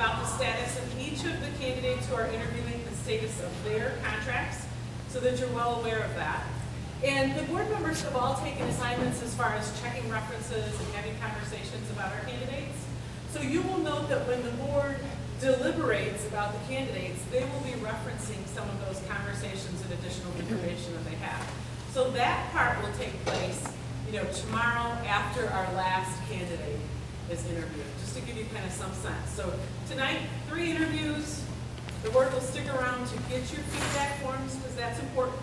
about the status of each of the candidates who are interviewing, the status of their contracts, so that you're well aware of that. And the board members have all taken assignments as far as checking references and having conversations about our candidates. So you will note that when the board deliberates about the candidates, they will be referencing some of those conversations and additional information that they have. So that part will take place, tomorrow after our last candidate is interviewed, just to give you kind of some sense. So tonight, 3 interviews. The board will stick around to get your feedback forms because that's important.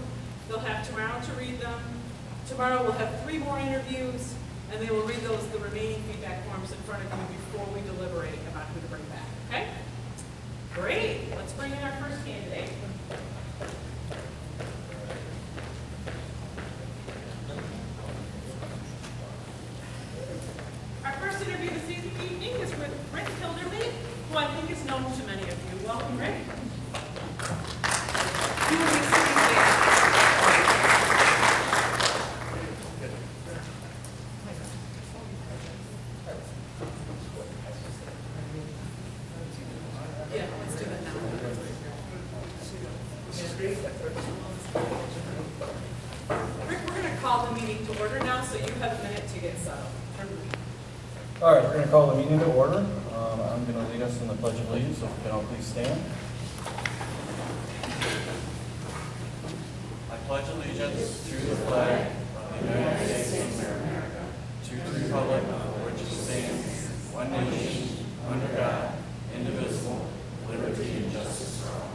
They'll have tomorrow to read them. Tomorrow we'll have 3 more interviews, and they will read the remaining feedback forms in front of you before we deliberate about who to bring back, okay? Great, let's bring in our first candidate. Our first interview this evening is with Rick Hilderly, who I think is known to many of you. Welcome, Rick. You will be sitting there. Yeah, let's do it now. Rick, we're going to call the meeting to order now, so you have a minute to get settled. All right, we're going to call the meeting to order. I'm going to lead us in the Pledge of Allegiance, so if you can all please stand. I pledge allegiance to the flag of the United States of America, to the republic for which it stands, one nation, under God, indivisible, with liberty and justice for all.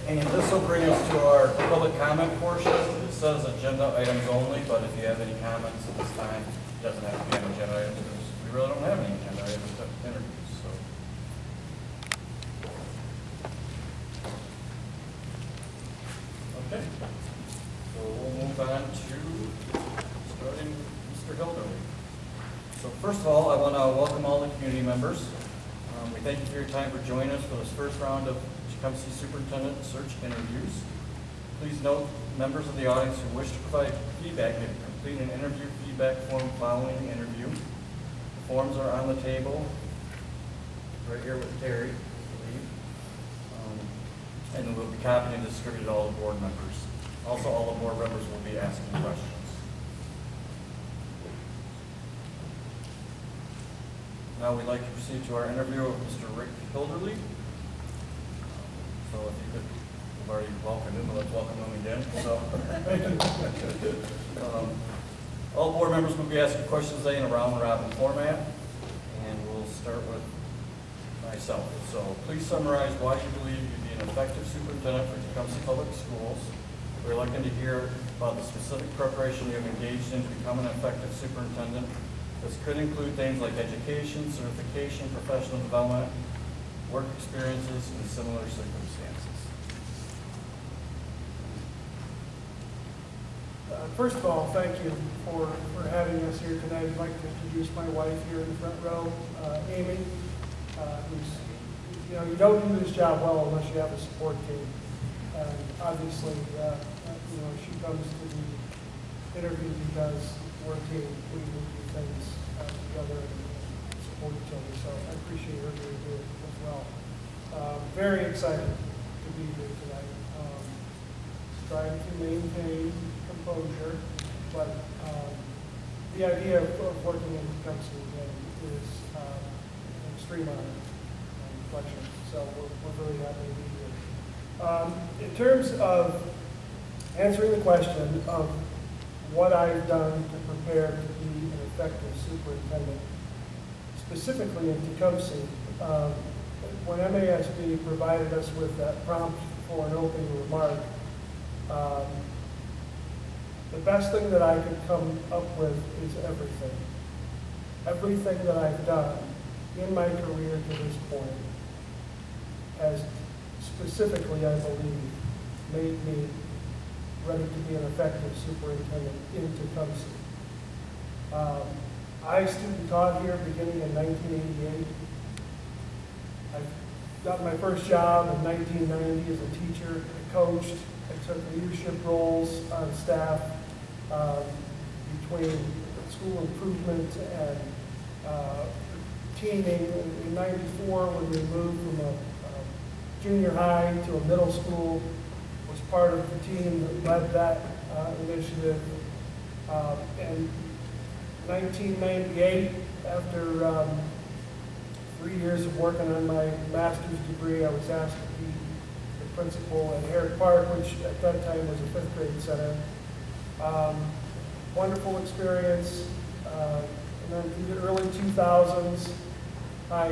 And this will bring us to our public comment portion. It says agenda items only, but if you have any comments at this time, it doesn't have to be on agenda items because we really don't have any agenda items to introduce. So. Okay, so we'll move on to starting Mr. Hilderly. So first of all, I want to welcome all the community members. We thank you for your time for joining us for this first round of Tecumseh Superintendent Search Interviews. Please note, members of the audience who wish to provide feedback may complete an interview feedback form following the interview. The forms are on the table, right here with Terry, I believe. And will be copied and distributed to all the board members. Also, all the board members will be asking questions. Now we'd like to proceed to our interview with Mr. Rick Hilderly. So if you could, we've already welcomed him, but let's welcome him again. So, all board members will be asking questions today in a round-robin format, and we'll start with myself. So please summarize why you believe you'd be an effective superintendent for Tecumseh Public Schools. We're looking to hear about the specific preparation you have engaged in to become an effective superintendent. This could include things like education, certification, professional development, work experiences, and similar circumstances. First of all, thank you for having us here tonight. I'd like to introduce my wife here in the front row, Amy, who's, you don't do this job well unless you have a support team. And obviously, she comes to the interview because we're a team. We do things together and support each other. So I appreciate her being here as well. Very excited to be here tonight. Trying to maintain composure, but the idea of working in Tecumseh is an extreme honor and pleasure. So we're really happy to be here. In terms of answering the question of what I've done to prepare to be an effective superintendent, specifically in Tecumseh, when MASB provided us with that prompt for an opening remark, the best thing that I could come up with is everything. Everything that I've done in my career to this point has specifically, I believe, made me ready to be an effective superintendent in Tecumseh. I student taught here beginning in 1988. I got my first job in 1990 as a teacher. I coached. I took leadership roles on staff between school improvement and teaming in '94 when we moved from a junior high to a middle school, was part of the team that led that initiative. In 1998, after 3 years of working on my master's degree, I was asked to be the principal at Herrick Park, which at that time was a fifth grade center. Wonderful experience. And then through the early 2000s, I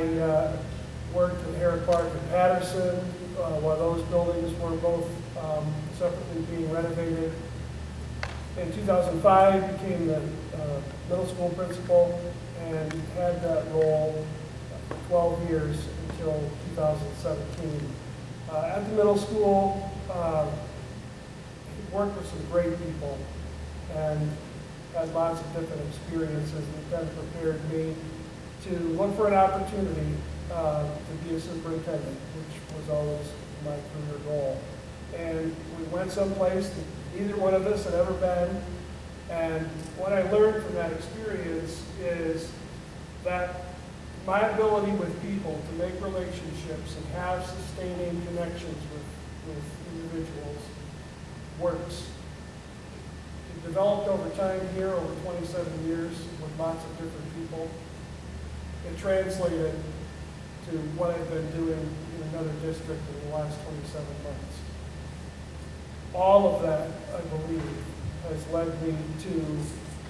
worked at Herrick Park in Patterson while those buildings were both separately being renovated. In 2005, became the middle school principal and had that role for 12 years until 2017. At the middle school, worked with some great people and had lots of different experiences that then prepared me to look for an opportunity to be a superintendent, which was always my career goal. And we went someplace that neither one of us had ever been. And what I learned from that experience is that my ability with people to make relationships and have sustaining connections with individuals works. It developed over time here, over 27 years, with lots of different people. It translated to what I've been doing in another district in the last 27 months. All of that, I believe, has led me to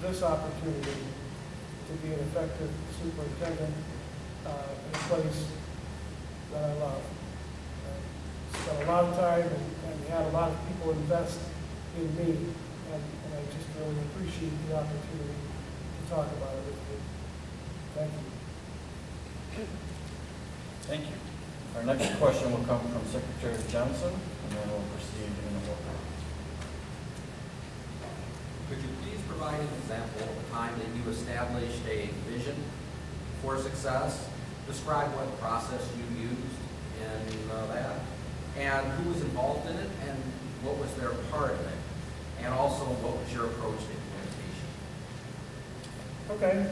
this opportunity to be an effective superintendent in a place that I love. I spent a lot of time and had a lot of people invest in me, and I just really appreciate the opportunity to talk about it with you. Thank you. Thank you. Our next question will come from Secretary Johnson, and then we'll proceed in the order. Could you please provide an example of a time that you established a vision for success? Describe what process you used in that, and who was involved in it, and what was their part of it, and also what was your approach to implementation? Okay.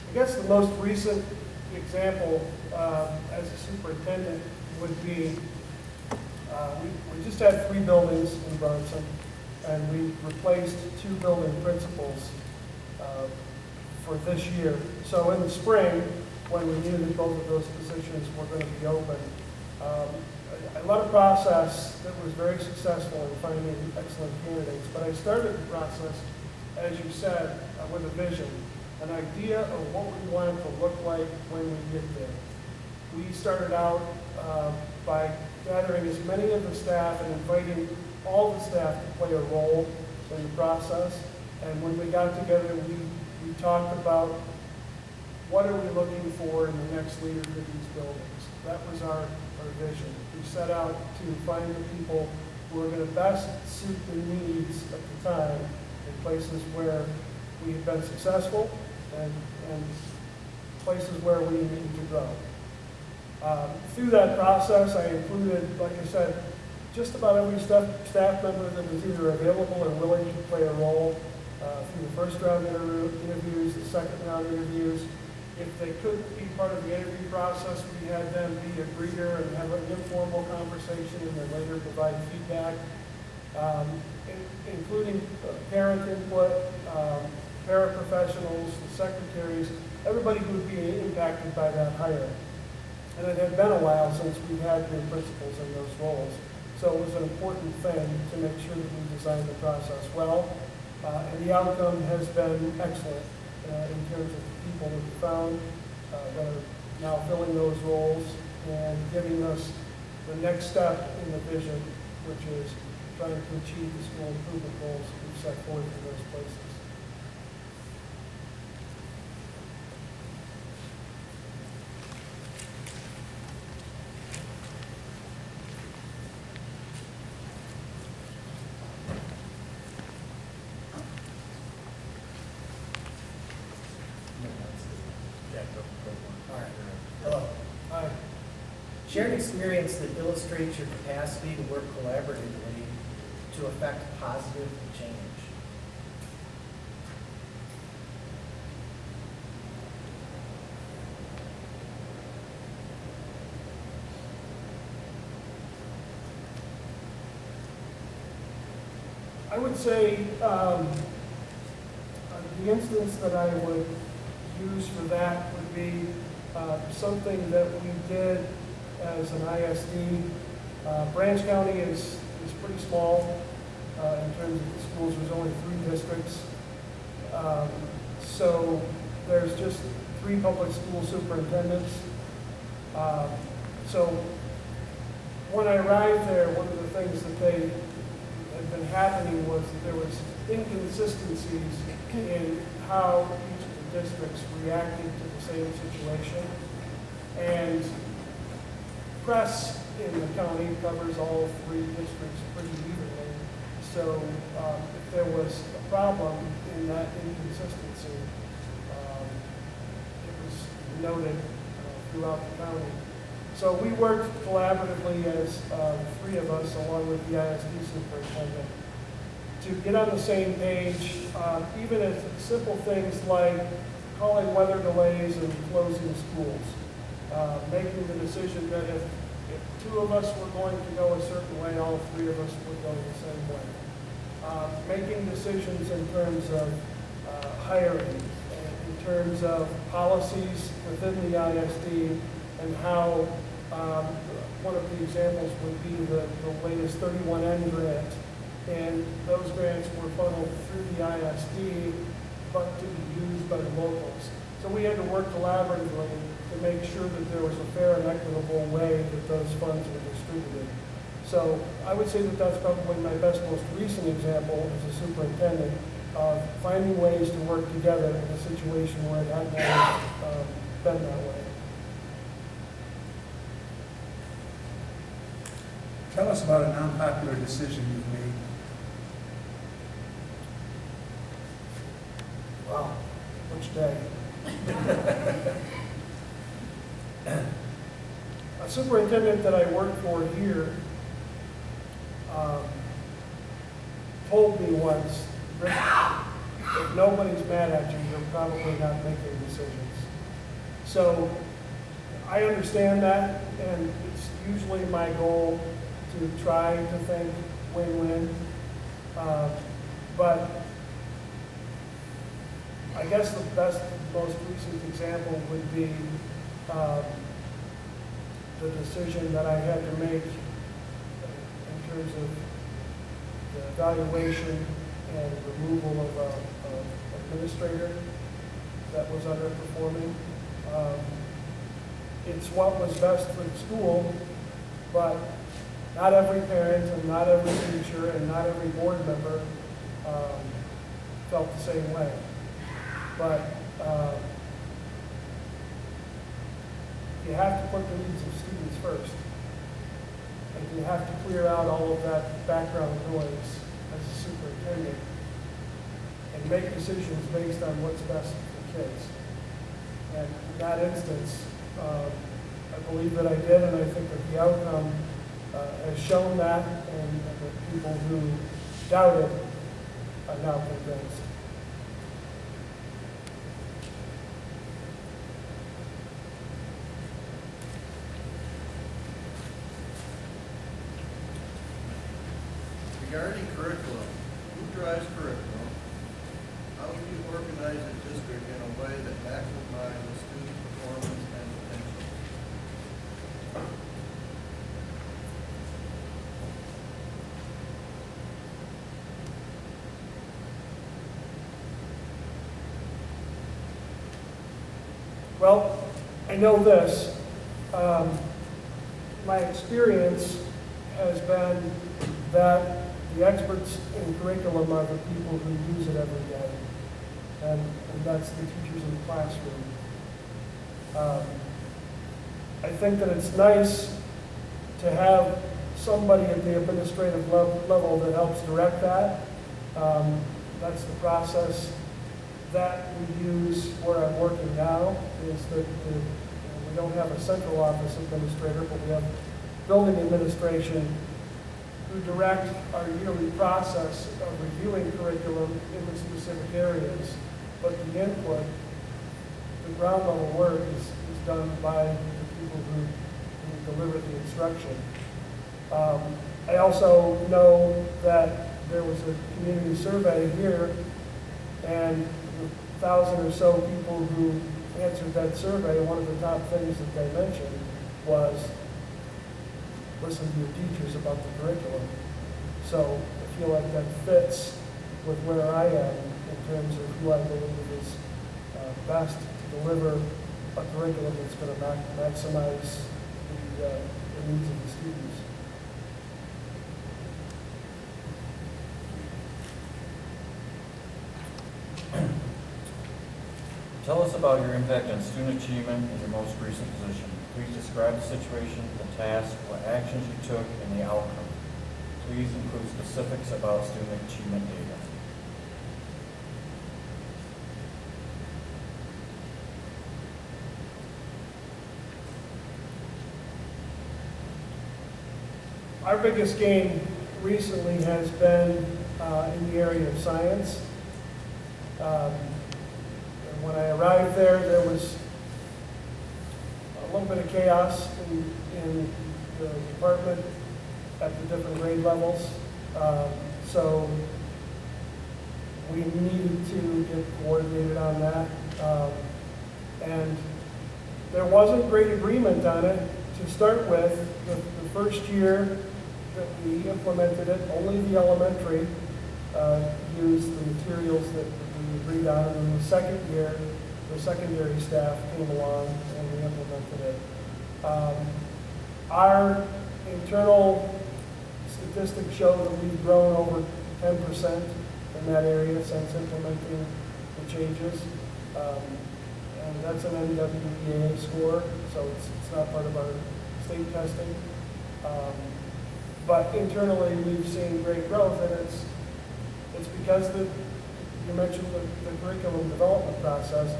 I guess the most recent example as a superintendent would be we just had 3 buildings in Bronson, and we replaced 2 building principals for this year. So in the spring, when we knew that both of those positions were going to be open, I led a process that was very successful in finding excellent candidates. But I started the process, as you said, with a vision, an idea of what we wanted to look like when we get there. We started out by gathering as many of the staff and inviting all the staff to play a role in the process. And when we got together, we talked about what are we looking for in the next leader for these buildings. That was our vision. We set out to find the people who are going to best suit the needs at the time in places where we have been successful and places where we need to grow. Through that process, I included, like I said, just about every staff member that was either available or willing to play a role through the first round interviews, the second round interviews. If they couldn't be part of the interview process, we had them be a greeter and have an informal conversation and then later provide feedback, including parent input, paraprofessionals, the secretaries, everybody who would be impacted by that hire. And it had been a while since we had new principals in those roles. So it was an important thing to make sure that we designed the process well. And the outcome has been excellent in terms of the people that we found that are now filling those roles and giving us the next step in the vision, which is trying to achieve the school improvement goals we've set forth in those places. Hello. Hi. Share an experience that illustrates your capacity to work collaboratively to affect positive change. I would say the instance that I would use for that would be something that we did as an ISD. Branch County is pretty small in terms of the schools. There's only 3 districts. So there's just 3 public school superintendents. So when I arrived there, one of the things that they had been happening was that there was inconsistencies in how each of the districts reacted to the same situation. And press in the county covers all 3 districts pretty evenly. So if there was a problem in that inconsistency, it was noted throughout the county. So we worked collaboratively as 3 of us, along with the ISD superintendent, to get on the same page, even as simple things like calling weather delays and closing schools, making the decision that if 2 of us were going to go a certain way, all 3 of us would go the same way. Making decisions in terms of hiring, in terms of policies within the ISD, and how one of the examples would be the latest 31N grant. And those grants were funneled through the ISD, but to be used by the locals. So we had to work collaboratively to make sure that there was a fair and equitable way that those funds were distributed. So I would say that that's probably my best, most recent example as a superintendent of finding ways to work together in a situation where it hadn't always been that way. Tell us about an unpopular decision you've made. Wow, which day? A superintendent that I work for here told me once, "Rick, if nobody's mad at you, you're probably not making decisions." So I understand that, and it's usually my goal to try to think win-win. But I guess the best, most recent example would be the decision that I had to make in terms of the evaluation and removal of an administrator that was underperforming. It's what was best for the school, but not every parent and not every teacher and not every board member felt the same way. But you have to put the needs of students first. And you have to clear out all of that background noise as a superintendent and make decisions based on what's best for kids. And in that instance, I believe that I did, and I think that the outcome has shown that, and the people who doubted are now convinced. Regarding curriculum, who drives curriculum? How do you organize a district in a way that maximizes student performance and potential? Well, I know this. My experience has been that the experts in curriculum are the people who use it every day, and that's the teachers in the classroom. I think that it's nice to have somebody at the administrative level that helps direct that. That's the process that we use where I'm working now, is that we don't have a central office administrator, but we have building administration who direct our yearly process of reviewing curriculum in the specific areas. But the input, the ground level work is done by the people who deliver the instruction. I also know that there was a community survey here, and the 1,000 or so people who answered that survey, one of the top things that they mentioned was listen to your teachers about the curriculum. So I feel like that fits with where I am in terms of who I believe is best to deliver a curriculum that's going to maximize the needs of the students. Tell us about your impact on student achievement in your most recent position. Please describe the situation, the task, what actions you took, and the outcome. Please include specifics about student achievement data. Our biggest gain recently has been in the area of science. And when I arrived there, there was a little bit of chaos in the department at the different grade levels. So we needed to get coordinated on that. And there wasn't great agreement on it to start with. The first year that we implemented it, only the elementary used the materials that we agreed on. And then the second year, the secondary staff came along and we implemented it. Our internal statistics show that we've grown over 10% in that area since implementing the changes. And that's an NWEA score, so it's not part of our state testing. But internally, we've seen great growth, and it's because you mentioned the curriculum development process.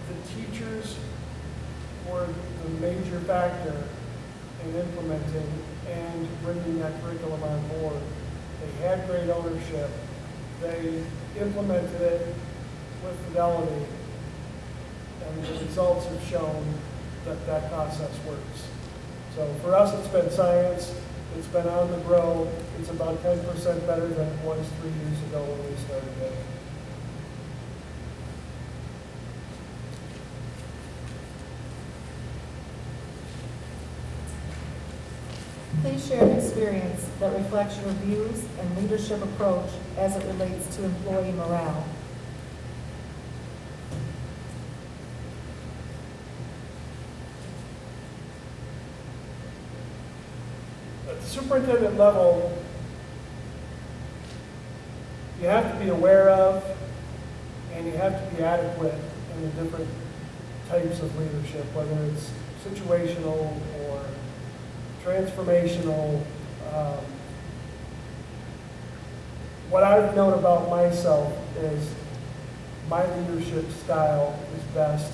The teachers were the major factor in implementing and bringing that curriculum on board. They had great ownership. They implemented it with fidelity, and the results have shown that that process works. So for us, it's been science. It's been on the grow. It's about 10% better than it was 3 years ago when we started it. Please share an experience that reflects your views and leadership approach as it relates to employee morale. At the superintendent level, you have to be aware of and you have to be adequate in the different types of leadership, whether it's situational or transformational. What I've known about myself is my leadership style is best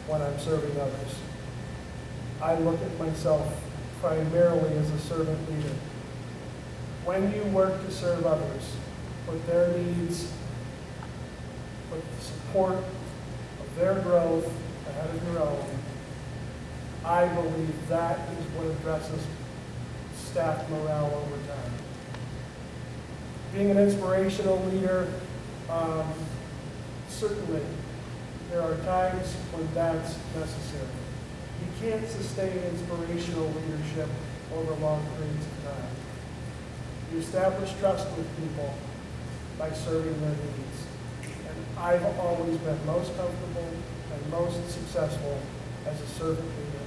when I'm serving others. I look at myself primarily as a servant leader. When you work to serve others, put their needs, put the support of their growth ahead of your own, I believe that is what addresses staff morale over time. Being an inspirational leader, certainly there are times when that's necessary. You can't sustain inspirational leadership over long periods of time. You establish trust with people by serving their needs. And I've always been most comfortable and most successful as a servant leader.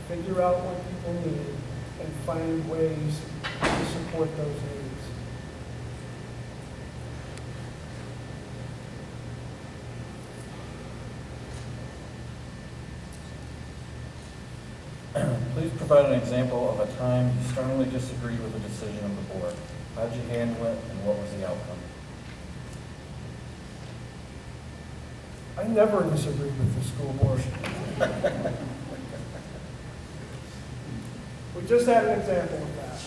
Figure out what people need and find ways to support those needs. Please provide an example of a time you strongly disagreed with a decision of the board. How did you handle it, and what was the outcome? I never disagreed with the school board. We just had an example of that.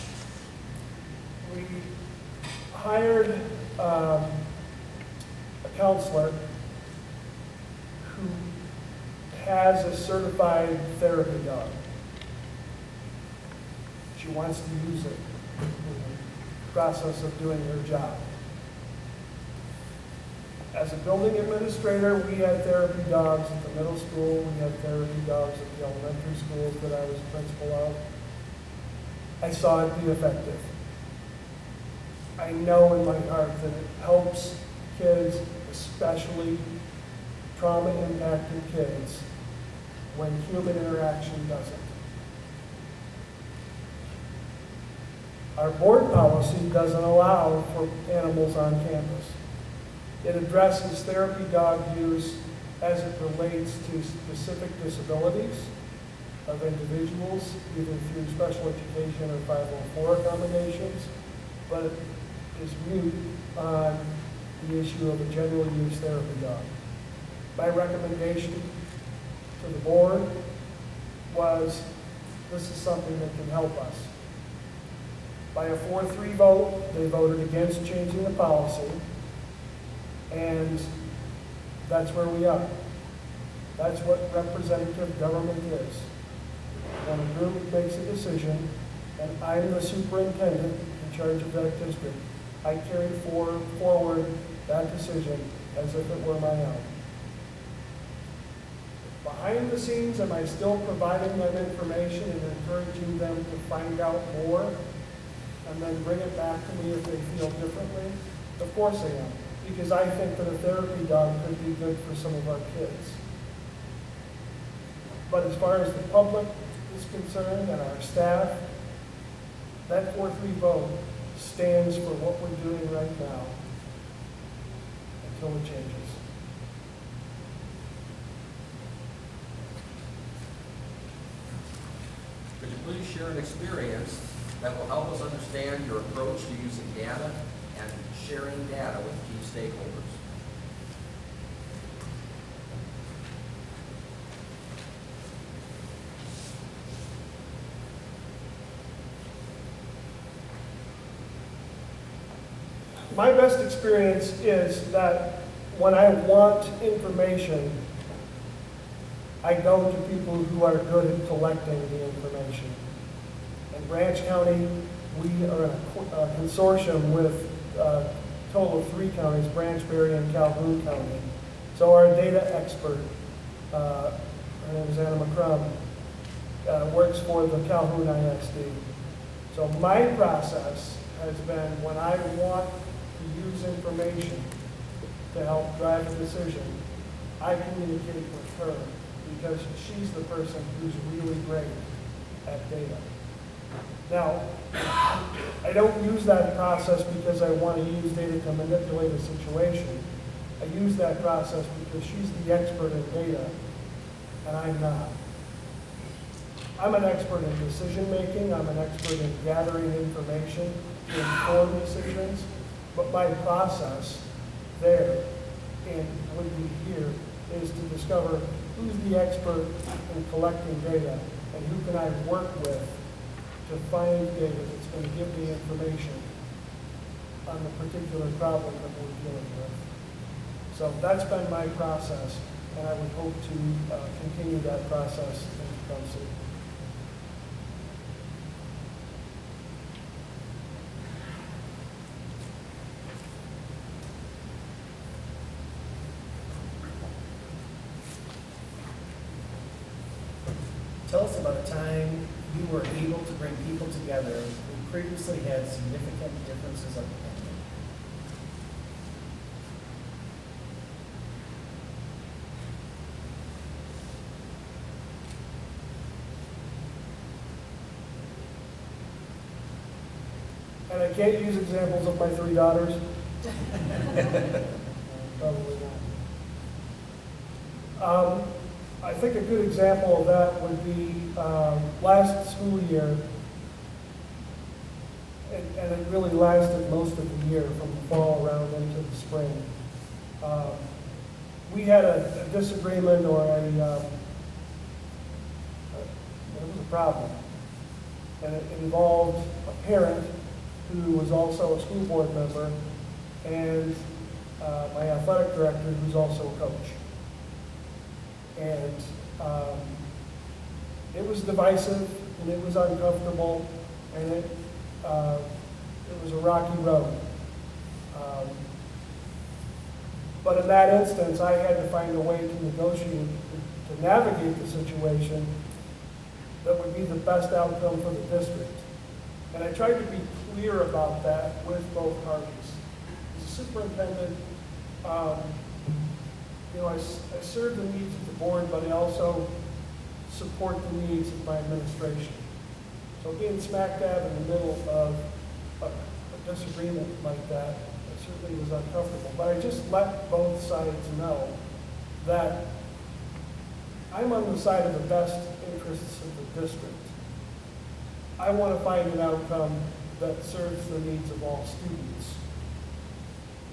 We hired a counselor who has a certified therapy dog. She wants to use it. process of doing their job. As a building administrator, we had therapy dogs at the middle school, we had therapy dogs at the elementary schools that I was principal of. I saw it be effective. I know in my heart that it helps kids, especially trauma-impacted kids, when human interaction doesn't. Our board policy doesn't allow for animals on campus. It addresses therapy dog use as it relates to specific disabilities of individuals, either through special education or 504 accommodations, but it is mute on the issue of a general use therapy dog. My recommendation to the board was this is something that can help us. By a 4-3 vote, they voted against changing the policy, and that's where we are. That's what representative government is. When a group makes a decision, and I'm the superintendent in charge of that district, I carry forward that decision as if it were my own. Behind the scenes, am I still providing them information and encouraging them to find out more and then bring it back to me if they feel differently? Of course I am, because I think that a therapy dog could be good for some of our kids. But as far as the public is concerned and our staff, that 4-3 vote stands for what we're doing right now until it changes. Could you please share an experience that will help us understand your approach to using data and sharing data with key stakeholders? My best experience is that when I want information, I go to people who are good at collecting the information. In Branch County, we are in a consortium with a total of 3 counties, Branch, Berry, and Calhoun County. So our data expert, her name is Anna McCrum, works for the Calhoun ISD. So my process has been when I want to use information to help drive a decision, I communicate with her because she's the person who's really great at data. Now, I don't use that process because I want to use data to manipulate a situation. I use that process because she's the expert in data, and I'm not. I'm an expert in decision making, I'm an expert in gathering information to inform decisions, but my process there and would be here is to discover who's the expert in collecting data and who can I work with to find data that's going to give me information on the particular problem that we're dealing with. So that's been my process, and I would hope to continue that process in Tecumseh. Tell us about a time you were able to bring people together who previously had significant differences of opinion. And I can't use examples of my 3 daughters. Probably not. I think a good example of that would be last school year, and it really lasted most of the year from the fall around into the spring. We had a disagreement or it was a problem, and it involved a parent who was also a school board member and my athletic director who's also a coach. And it was divisive, and it was uncomfortable, and it was a rocky road. But in that instance, I had to find a way to negotiate, to navigate the situation that would be the best outcome for the district. And I tried to be clear about that with both parties. As a superintendent, I serve the needs of the board, but I also support the needs of my administration. So being smack dab in the middle of a disagreement like that, it certainly was uncomfortable. But I just let both sides know that I'm on the side of the best interests of the district. I want to find an outcome that serves the needs of all students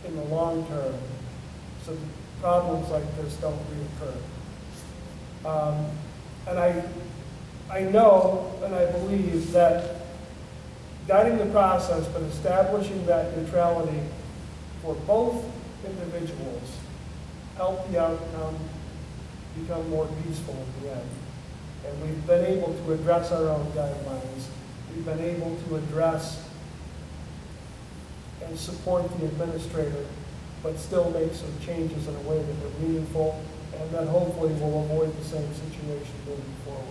in the long term, so that problems like this don't reoccur. And I know and I believe that guiding the process, but establishing that neutrality for both individuals help the outcome become more peaceful in the end. And we've been able to address our own guidelines. We've been able to address and support the administrator, but still make some changes in a way that are meaningful and that hopefully will avoid the same situation moving forward.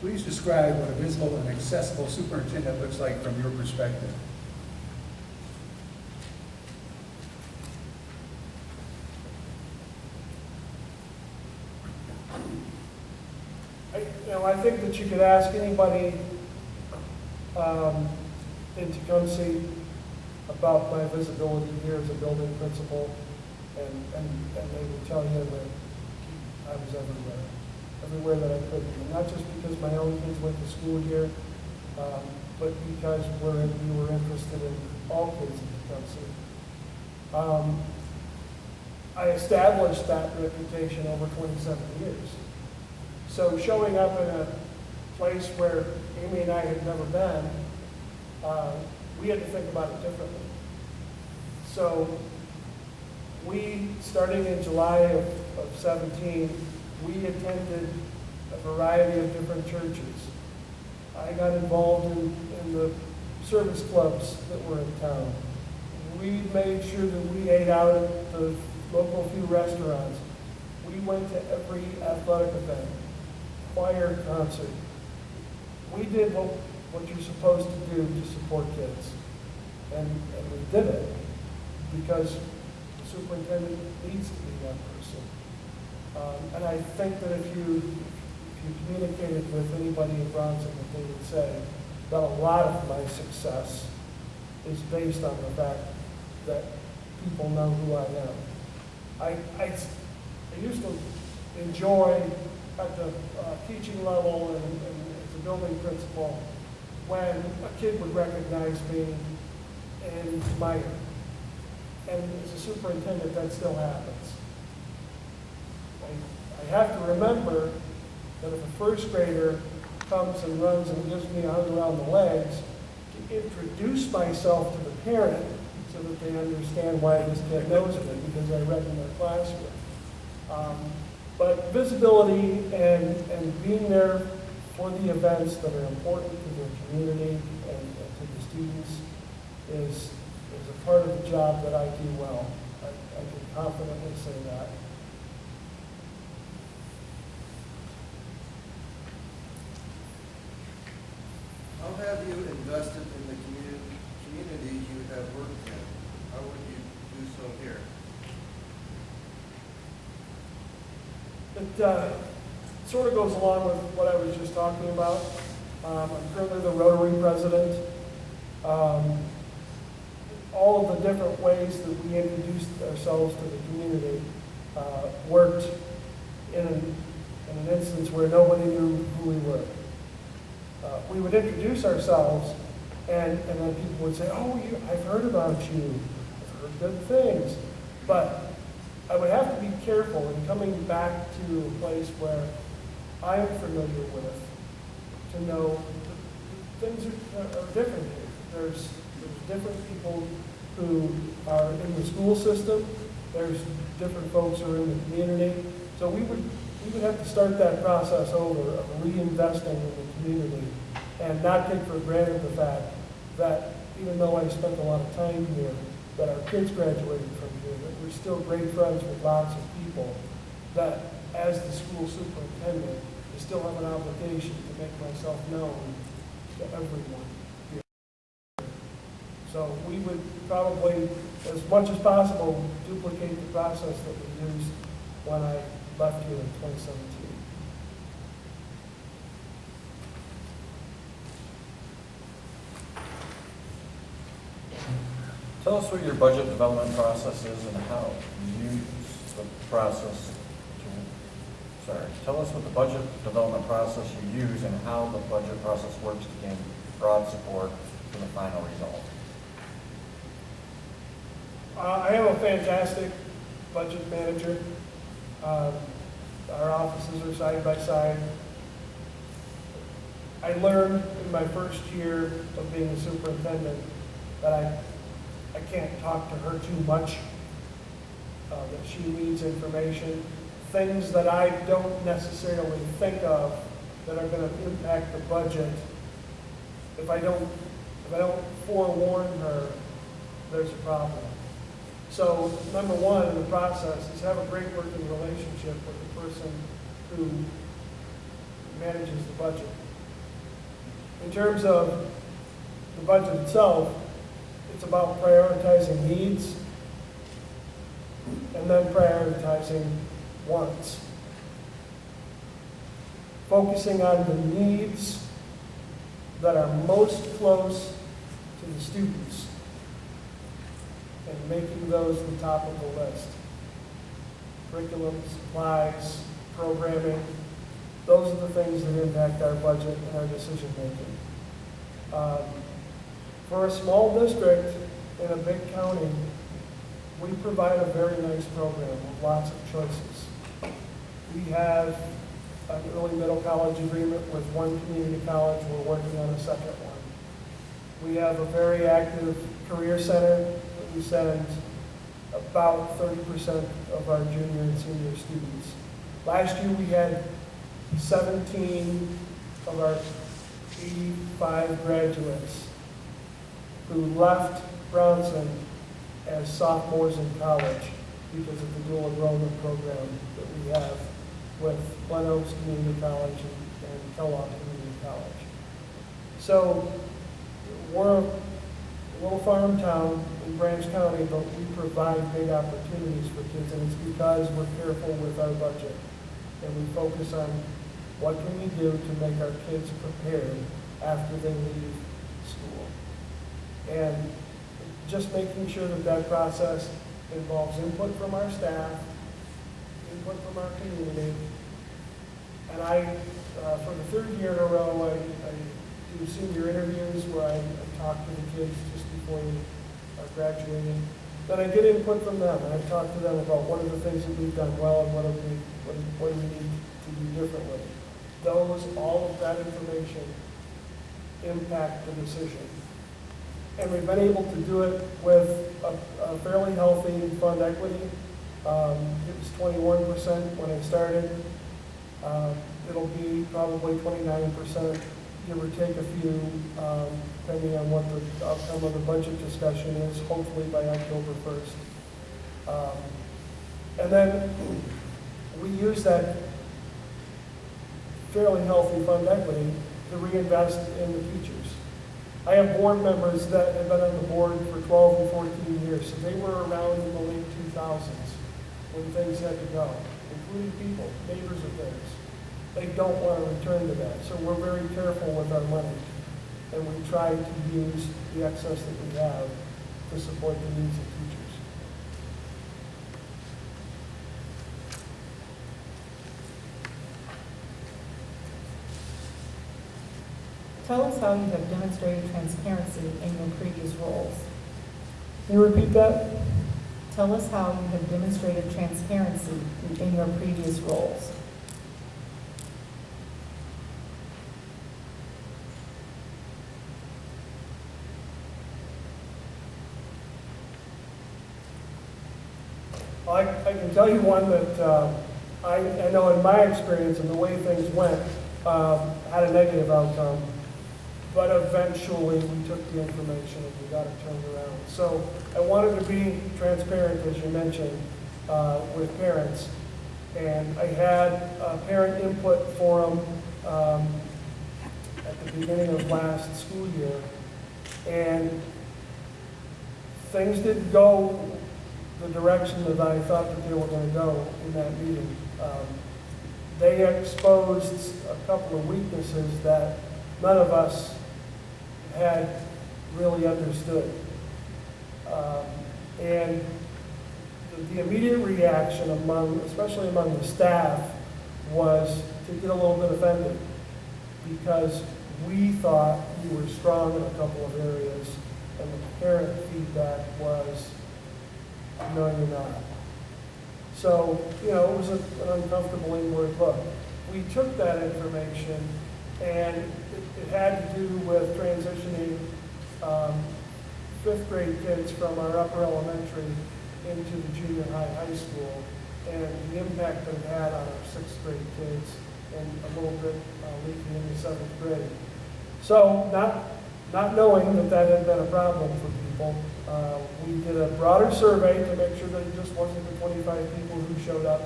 Please describe what a visible and accessible superintendent looks like from your perspective. I think that you could ask anybody in Tecumseh about my visibility here as a building principal, and they would tell you that I was everywhere that I could be. Not just because my own kids went to school here, but because we were interested in all kids in Tecumseh. I established that reputation over 27 years. So showing up in a place where Amy and I had never been, we had to think about it differently. So starting in July of 17, we attended a variety of different churches. I got involved in the service clubs that were in town. We made sure that we ate out at the local few restaurants. We went to every athletic event, choir concert. We did what you're supposed to do to support kids. And we did it because the superintendent needs to be that person. And I think that if you communicated with anybody in Bronson, that they would say that a lot of my success is based on the fact that people know who I am. I used to enjoy at the teaching level and as a building principal when a kid would recognize me and admire. And as a superintendent, that still happens. I have to remember that if a first grader comes and runs and gives me a hug around the legs, to introduce myself to the parent so that they understand why this kid knows me because I read in their classroom. But visibility and being there for the events that are important to the community and to the students is a part of the job that I do well. I can confidently say that. How have you invested in the communities you have worked in? How would you do so here? It sort of goes along with what I was just talking about. I'm currently the Rotary president. All of the different ways that we introduced ourselves to the community worked in an instance where nobody knew who we were. We would introduce ourselves, and then people would say, "Oh, I've heard about you. I've heard good things." But I would have to be careful in coming back to a place where I'm familiar with to know that things are different here. There's different people who are in the school system. There's different folks who are in the community. So we would we would have to start that process over of reinvesting in the community and not take for granted the fact that even though I spent a lot of time here, that our kids graduated from here, that we're still great friends with lots of people, that as the school superintendent, I still have an obligation to make myself known to everyone here. So we would probably, as much as possible, duplicate the process that we used when I left here in 2017. Tell us what your budget development process is and how you use the process tell us what the budget development process you use and how the budget process works to gain broad support for the final result. I have a fantastic budget manager. Our offices are side by side. I learned in my first year of being a superintendent that I can't talk to her too much, that she needs information, things that I don't necessarily think of that are going to impact the budget. If I don't forewarn her, there's a problem. So number one in the process is have a great working relationship with the person who manages the budget. In terms of the budget itself, it's about prioritizing needs and then prioritizing wants. Focusing on the needs that are most close to the students and making those the top of the list. Curriculum, supplies, programming, those are the things that impact our budget and our decision making. For a small district in a big county, we provide a very nice program with lots of choices. We have an early middle college agreement with one community college. We're working on a second one. We have a very active career center that we send about 30% of our junior and senior students. Last year we had 17 of our 85 graduates who left Brownson as sophomores in college because of the dual enrollment program that we have with Glen Oaks Community College and Kellogg Community College. So we're a little farm town in Branch County, but we provide big opportunities for kids, and it's because we're careful with our budget and we focus on what can we do to make our kids prepared after they leave school. And just making sure that that process involves input from our staff, input from our community. And I, for the third year in a row, I do senior interviews where I talk to the kids just before they are graduating. Then I get input from them, and I talk to them about what are the things that we've done well and what do we need to do differently. All of that information impact the decision. And we've been able to do it with a fairly healthy fund equity. It was 21% when I started. It'll be probably 29%, give or take a few, depending on what the outcome of the budget discussion is, hopefully by October 1st. And then we use that fairly healthy fund equity to reinvest in the teachers. I have board members that have been on the board for 12 and 14 years, so they were around in the late 2000s when things had to go, including people, neighbors of theirs. They don't want to return to that, so we're very careful with our money, and we try to use the excess that we have to support the needs of teachers. Tell us how you have demonstrated transparency in your previous roles. Can you repeat that? Tell us how you have demonstrated transparency in your previous roles. I can tell you one that I know in my experience and the way things went, had a negative outcome, but eventually we took the information and we got it turned around. So I wanted to be transparent, as you mentioned, with parents. And I had a parent input forum at the beginning of last school year. And things didn't go the direction that I thought that they were going to go in that meeting. They exposed a couple of weaknesses that none of us had really understood. And the immediate reaction especially among the staff, was to get a little bit offended because we thought we were strong in a couple of areas, and the parent feedback was, no, you're not. So, it was an uncomfortable inward look. We took that information, and it had to do with transitioning 5th grade kids from our upper elementary into the junior high school, and the impact that it had on our 6th grade kids, and a little bit leaking into 7th grade. So, not knowing that had been a problem for people, we did a broader survey to make sure that it just wasn't the 25 people who showed up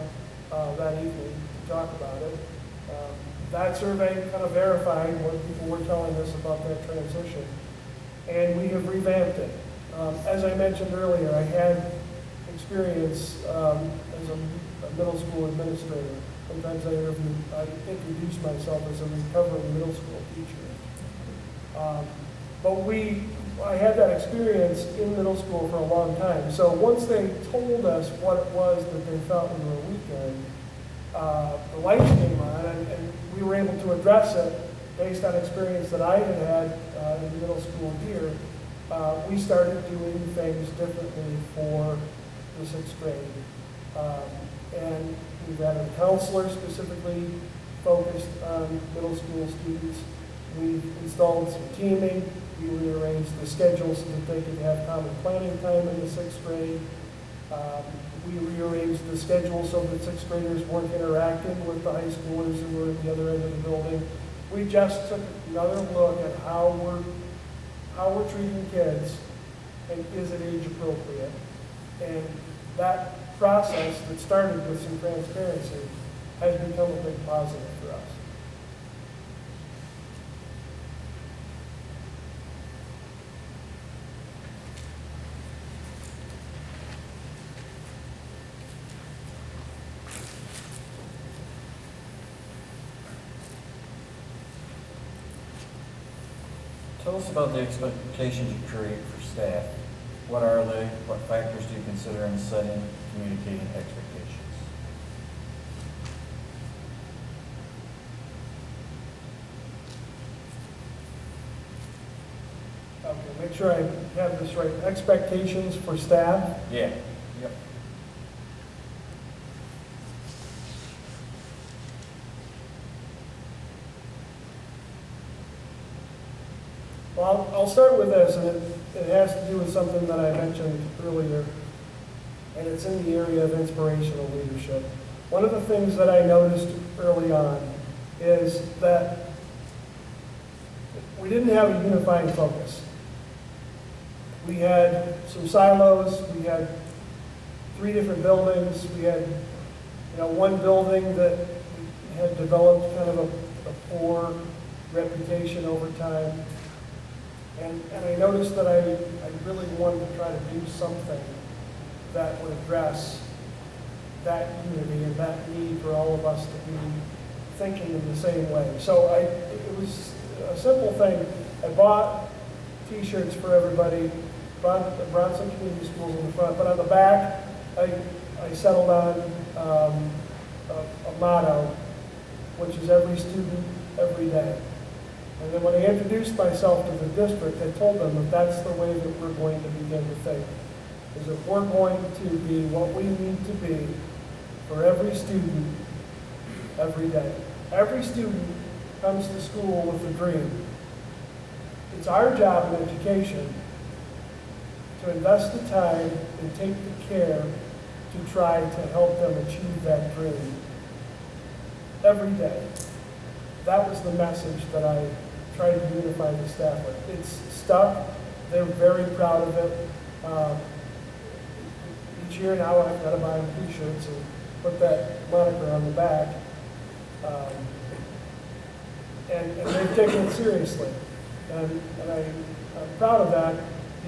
that evening to talk about it. That survey kind of verified what people were telling us about that transition, and we have revamped it. As I mentioned earlier, I had experience as a middle school administrator. Sometimes I introduce myself as a recovering middle school teacher. But I had that experience in middle school for a long time. So once they told us what it was that they felt we were weak in, the lights came on, and we were able to address it based on experience that I had in middle school here. We started doing things differently for the 6th grade. And we've had a counselor specifically focused on middle school students. We've installed some teaming. We rearranged the schedule so that they could have common planning time in the 6th grade. We rearranged the schedule so that 6th graders weren't interacting with the high schoolers who were at the other end of the building. We just took another look at how we're treating kids, and is it age appropriate? And that process that started with some transparency has become a big positive for us. Tell us about the expectations you create for staff. What are they? What factors do you consider in setting, communicating expectations? Okay, make sure I have this right. Expectations for staff. Yeah. Yep. Well, I'll start with this, and it has to do with something that I mentioned earlier, and it's in the area of inspirational leadership. One of the things that I noticed early on is that we didn't have a unifying focus. We had some silos, we had 3 different buildings, we had one building that had developed kind of a poor reputation over time. And I noticed that I really wanted to try to do something that would address that unity and that need for all of us to be thinking in the same way. So it was a simple thing. I bought T-shirts for everybody, brought some community schools in the front, but on the back, I settled on a motto, which is every student, every day. And then when I introduced myself to the district, I told them that that's the way that we're going to begin to think. Is that we're going to be what we need to be for every student, every day. Every student comes to school with a dream. It's our job in education to invest the time and take the care to try to help them achieve that dream. every day. That was the message that I tried to unify the staff with. It's stuck. They're very proud of it. Each year now I've got to buy them t-shirts and put that moniker on the back. And they've taken it seriously. And I'm proud of that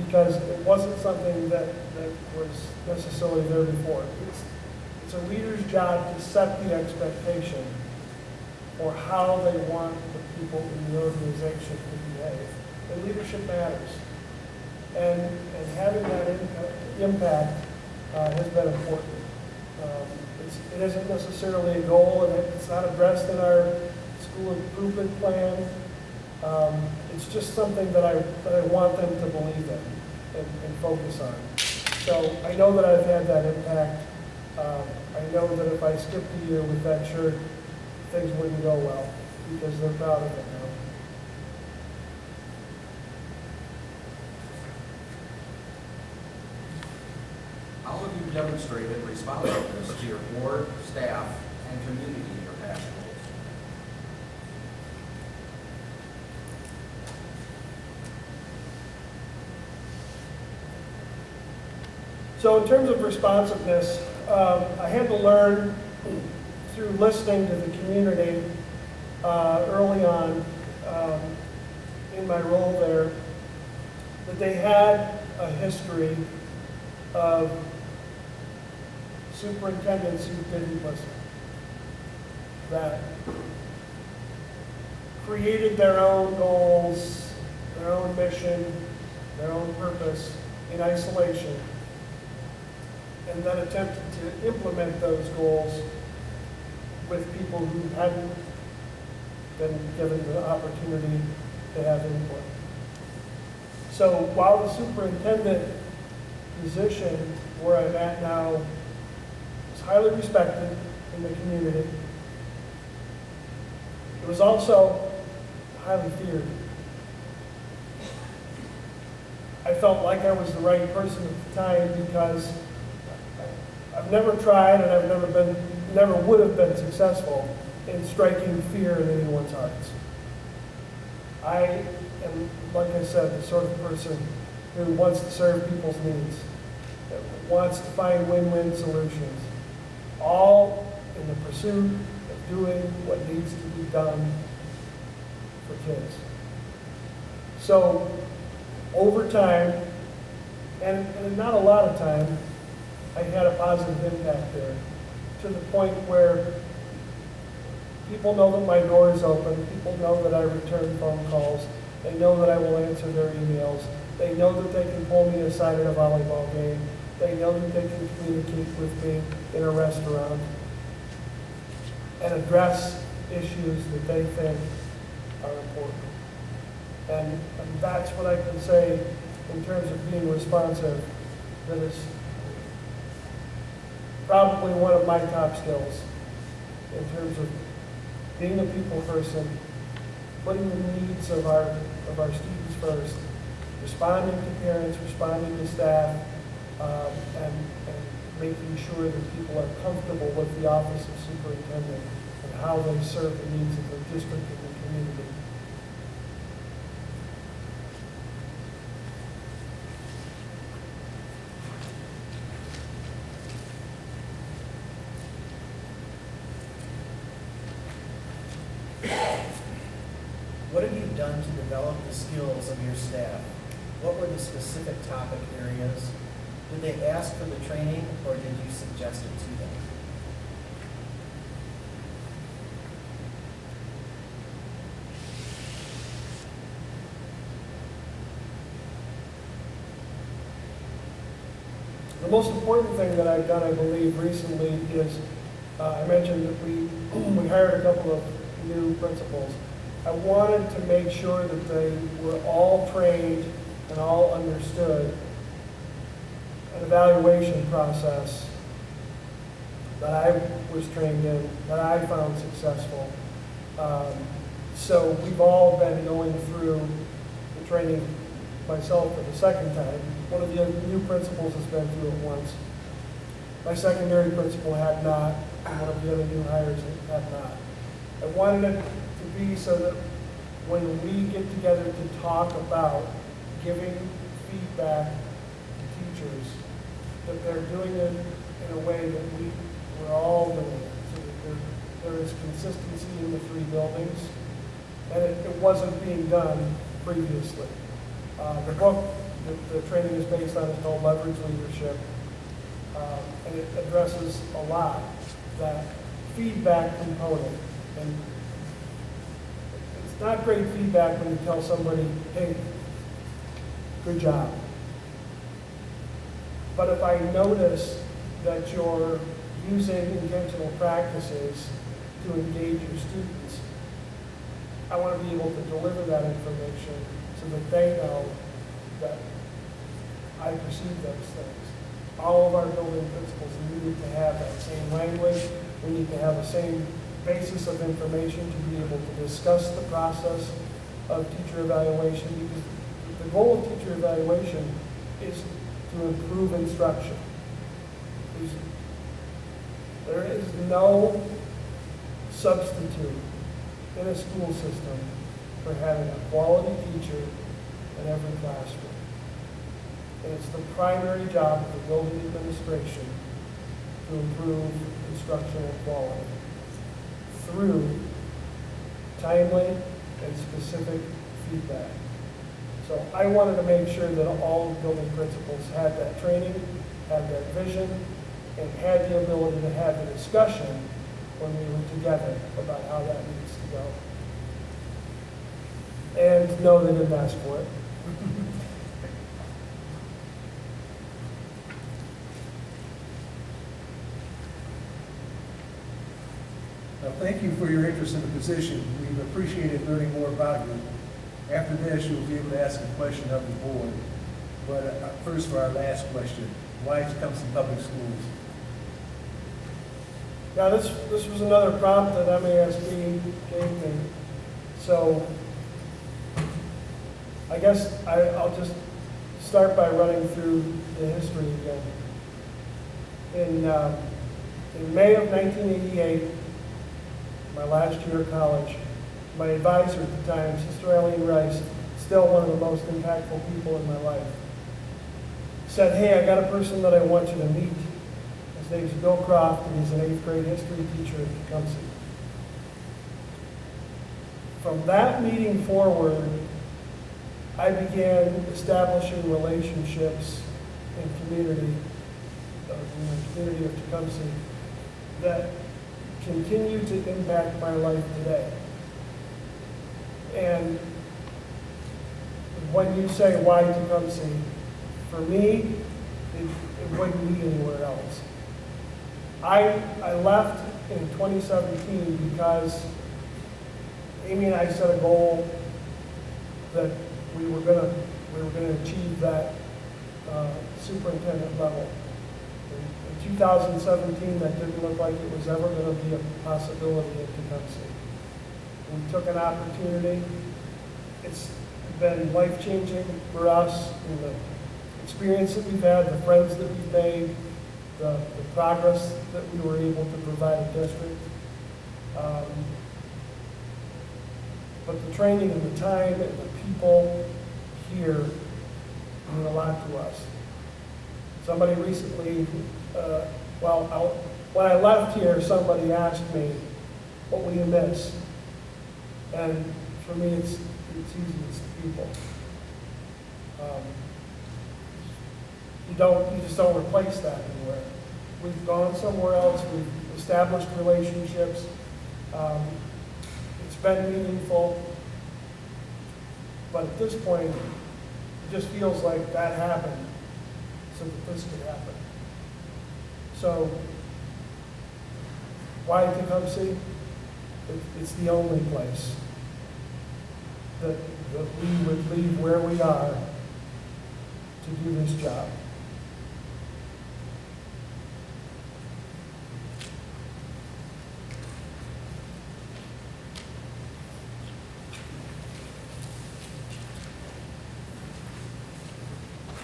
because it wasn't something that was necessarily there before. It's a leader's job to set the expectation for how they want the people in the organization to behave. And leadership matters. And having that impact has been important. It isn't necessarily a goal, and it's not addressed in our school improvement plan. It's just something that I want them to believe in and focus on. So I know that I've had that impact. I know that if I skipped a year with that shirt, things wouldn't go well because they're proud of it now. How have you demonstrated responsiveness to your board, staff, and community in your past roles? So in terms of responsiveness, I had to learn through listening to the community early on in my role there that they had a history of superintendents who didn't listen, that created their own goals, their own mission, their own purpose in isolation, and then attempted to implement those goals with people who hadn't been given the opportunity to have input. So while the superintendent position where I'm at now is highly respected in the community, it was also highly feared. I felt like I was the right person at the time because I've never tried and I've never would have been successful in striking fear in anyone's hearts. I am, like I said, the sort of person who wants to serve people's needs, that wants to find win-win solutions, all in the pursuit of doing what needs to be done for kids. So over time, and not a lot of time, I had a positive impact there, to the point where people know that my door is open, people know that I return phone calls, they know that I will answer their emails, they know that they can pull me aside at a volleyball game, they know that they can communicate with me in a restaurant and address issues that they think are important. And that's what I can say in terms of being responsive, that is probably one of my top skills in terms of being a people person, putting the needs of our students first, responding to parents, responding to staff, and making sure that people are comfortable with the office of superintendent and how they serve the needs of the district and the community. What have you done to develop the skills of your staff? What were the specific topic areas? Did they ask for the training, or did you suggest it to them? The most important thing that I've done, I believe, recently is, I mentioned that we hired a couple of new principals. I wanted to make sure that they were all trained and all understood an evaluation process that I was trained in, that I found successful. So we've all been going through the training myself for the second time. One of the new principals has been through it once. My secondary principal had not, and one of the other new hires had not. I wanted it to be so that when we get together to talk about giving feedback to teachers, that they're doing it in a way that we're all doing it, so that there is consistency in the three buildings, and it wasn't being done previously. The book, the training is based on, is called Leverage Leadership, and it addresses a lot that feedback component. And it's not great feedback when you tell somebody, hey, good job. But if I notice that you're using intentional practices to engage your students, I want to be able to deliver that information so that they know that I perceive those things. All of our building principals need to have that same language. We need to have the same basis of information to be able to discuss the process of teacher evaluation, because the goal of teacher evaluation is to improve instruction. There is no substitute in a school system for having a quality teacher in every classroom. And it's the primary job of the building administration to improve instructional quality through timely and specific feedback. So I wanted to make sure that all the building principals had that training, had that vision, and had the ability to have the discussion when we were together about how that needs to go. And no, they didn't ask for it. Well, thank you for your interest in the position. We've appreciated learning more about you. After this, you'll be able to ask a question of the board. But first, for our last question, why Tecumseh Public Schools? Now, this was another prompt that MASB gave me. So I guess I'll just start by running through the history again. In May of 1988, my last year of college, my advisor at the time, Sister Eileen Rice, still one of the most impactful people in my life, said, hey, I got a person that I want you to meet. His name's Bill Croft, and he's an 8th grade history teacher at Tecumseh. From that meeting forward, I began establishing relationships in the community of Tecumseh that continue to impact my life today. And when you say why Tecumseh, for me, it wouldn't be anywhere else. I left in 2017 because Amy and I set a goal that we were going to achieve that superintendent level. In 2017, that didn't look like it was ever going to be a possibility at Tecumseh. We took an opportunity. It's been life-changing for us in the experience that we've had, the friends that we've made, the progress that we were able to provide a district. But the training and the time and the people here mean a lot to us. Somebody recently, when I left here, somebody asked me, what will you miss? And for me, it's easy, it's the people. You just don't replace that anywhere. We've gone somewhere else, we've established relationships. It's been meaningful. But at this point, it just feels like that happened so that this could happen. So, why Tecumseh? It's the only place that we would leave where we are to do this job.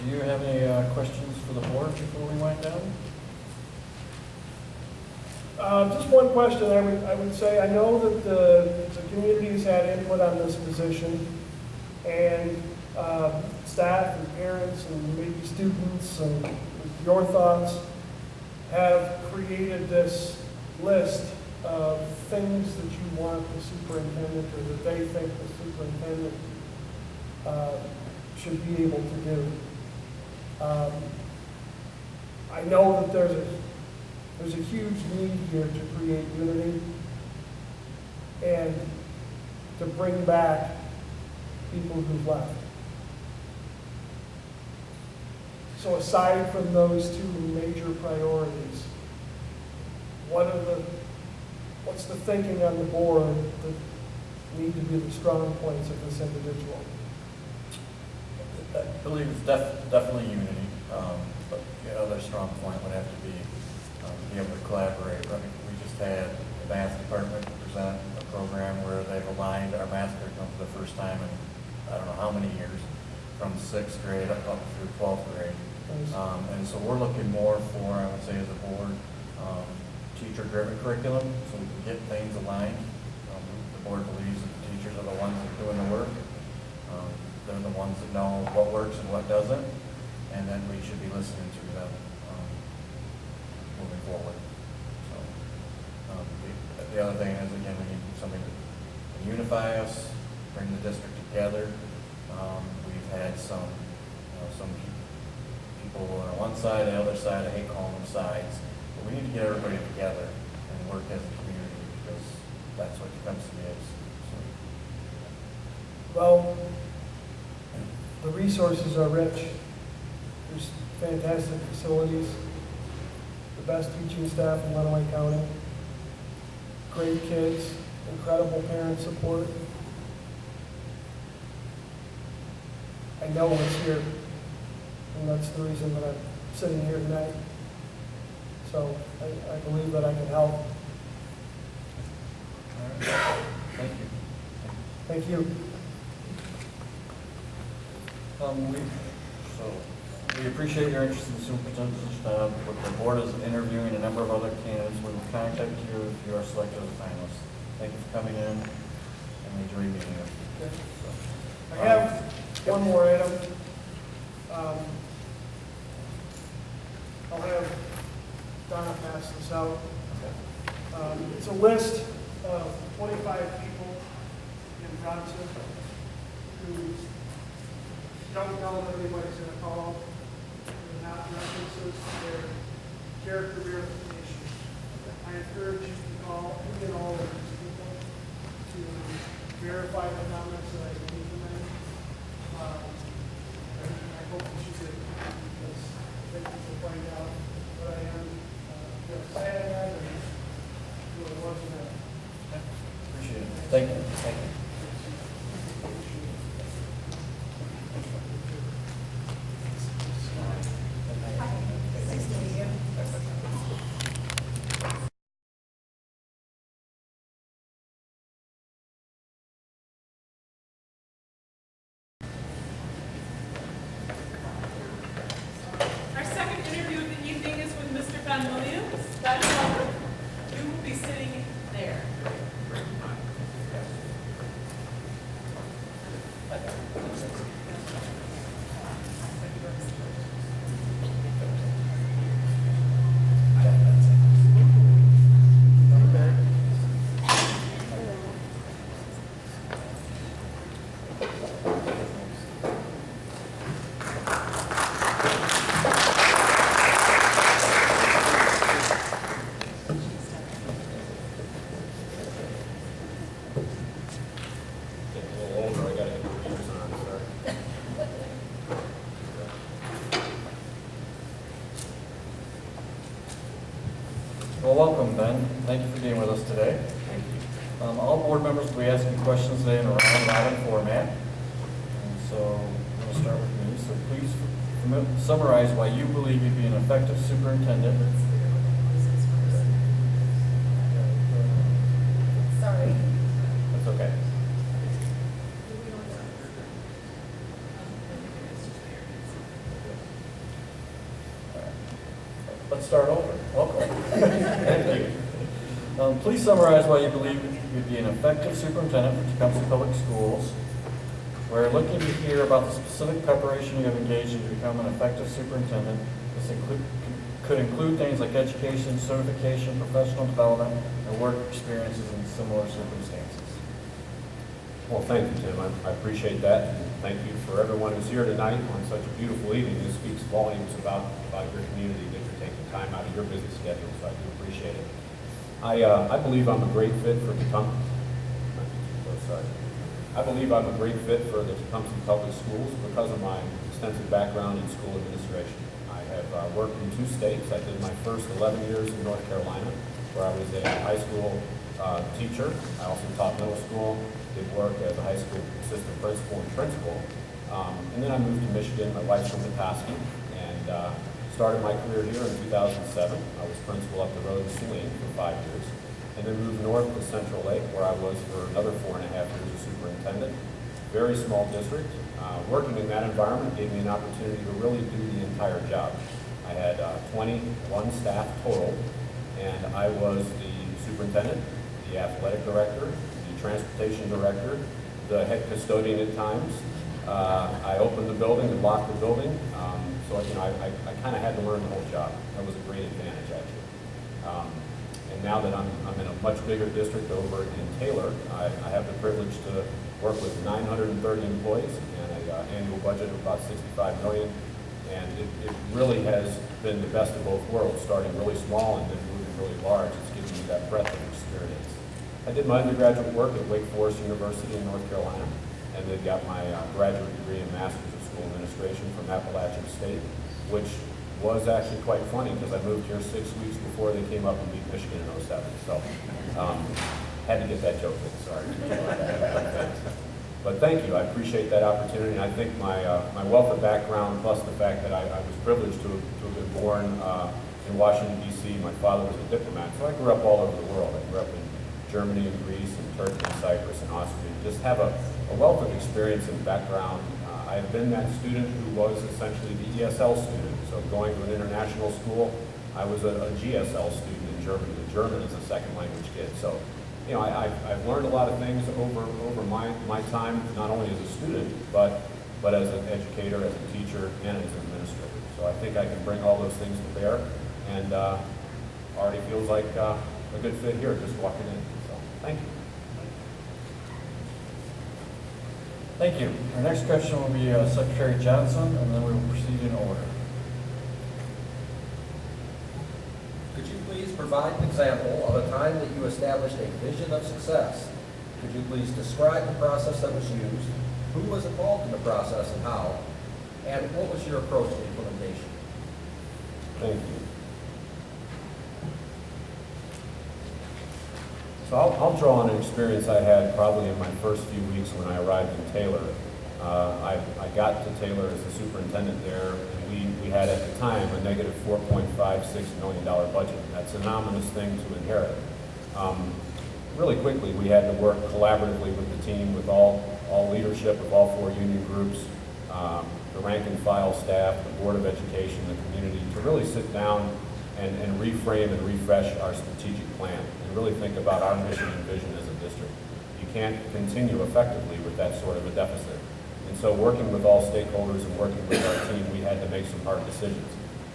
Do you have any questions for the board before we wind down? Just one question, I would say, I know that the community's had input on this position, and staff and parents and maybe students and your thoughts have created this list of things that you want the superintendent, or that they think the superintendent should be able to do. I know that there's a huge need here to create unity and to bring back people who've left. So aside from those two major priorities, what's the thinking on the board that need to be the strong points of this individual? I believe it's definitely unity, but the other strong point would have to be able to collaborate. I mean, we just had the math department present a program where they've aligned our math curriculum for the first time in I don't know how many years, from 6th grade up through 12th grade. And so we're looking more for, I would say as a board, teacher-driven curriculum, so we can get things aligned. The board believes that the teachers are the ones that are doing the work. They're the ones that know what works and what doesn't, and then we should be listening to them moving forward. So the other thing is, again, we need something to unify us, bring the district together. We've had some people on one side, the other side, I hate calling them sides, but we need to get everybody together and work as a community, because that's what Tecumseh is. So. Well, the resources are rich. There's fantastic facilities, the best teaching staff in Lenawee County, great kids, incredible parent support. I know it's here, and that's the reason that I'm sitting here tonight. So I believe that I can help. All right. Thank you. Thank you. We appreciate your interest in the superintendent's position. The board is interviewing a number of other candidates. We will contact you if you are selected as a finalist. Thank you for coming in, and we enjoy meeting you. I have one more item. I'll have Donna pass this out. It's a list of 25 people in Tecumseh who don't know that anybody's going to call. They're not references, they're character verification. I encourage you to call any and all of these people to verify the comments that I gave them. I hope that you did, because I think you'll find out what I am saying and who it wasn't. Appreciate it. Thank you. Thank you. Nice to meet you. Our second interview of the evening is with Mr. Ben Williams. Ben, welcome. You will be sitting there. Well, welcome, Ben. Thank you for being with us today. All board members will be asking questions today in a round-robin format. And so I'm going to start with me. So please summarize why you believe you'd be an effective superintendent. Sorry. That's okay. Let's start over. Welcome. Thank you. Please summarize why you believe you'd be an effective superintendent for Tecumseh Public Schools. We're looking to hear about the specific preparation you have engaged in to become an effective superintendent. This could include things like education, certification, professional development, and work experiences in similar circumstances. Well, thank you, Tim. I appreciate that. And thank you for everyone who's here tonight on such a beautiful evening. This speaks volumes about your community, that you're taking time out of your busy schedule, so I do appreciate it. I believe I'm a great fit for Tecumseh. I believe I'm a great fit for the Tecumseh Public Schools because of my extensive background in school administration. I have worked in 2 states. I did my first 11 years in North Carolina, where I was a high school teacher. I also taught middle school, did work as a high school assistant principal and principal. And then I moved to Michigan. My wife's from Petoskey, and started my career here in 2007. I was principal up the road in Saline for 5 years, and then moved north to Central Lake, where I was for another 4.5 years as superintendent. Very small district. Working in that environment gave me an opportunity to really do the entire job. I had 21 staff total, and I was the superintendent, the athletic director, the transportation director, the head custodian at times. I opened the building and locked the building. So I kind of had to learn the whole job. That was a great advantage, actually. And now that I'm in a much bigger district over in Taylor, I have the privilege to work with 930 employees and an annual budget of about $65 million. And it really has been the best of both worlds, starting really small and then moving really large. It's given me that breadth of experience. I did my undergraduate work at Wake Forest University in North Carolina, and then got my graduate degree in Masters of School Administration from Appalachian State, which was actually quite funny because I moved here 6 weeks before they came up and beat Michigan in 07. So had to get that joke in, sorry. But thank you, I appreciate that opportunity, and I think my wealth of background, plus the fact that I was privileged to have been born in Washington, D.C. My father was a diplomat, so I grew up all over the world. I grew up in Germany and Greece and Turkey and Cyprus and Austria. Just have a wealth of experience and background. I have been that student who was essentially the ESL student. So going to an international school, I was a GSL student in Germany, with German as a second language kid. So, I've learned a lot of things over my time, not only as a student, but as an educator, as a teacher, and as an administrator. So I think I can bring all those things to bear, and already feels like a good fit here just walking in. So thank you. Thank you. Our next question will be Secretary Johnson, and then we will proceed in order. Could you please provide an example of a time that you established a vision of success? Could you please describe the process that was used, who was involved in the process and how, and what was your approach to implementation? Thank you. So I'll draw on an experience I had probably in my first few weeks when I arrived in Taylor. I got to Taylor as the superintendent there, and we had at the time a negative $4.56 million budget. That's an ominous thing to inherit. Really quickly, we had to work collaboratively with the team, with all leadership of all 4 union groups, the rank and file staff, the Board of Education, the community, to really sit down and reframe and refresh our strategic plan and really think about our mission and vision as a district. You can't continue effectively with that sort of a deficit. And so working with all stakeholders and working with our team, we had to make some hard decisions.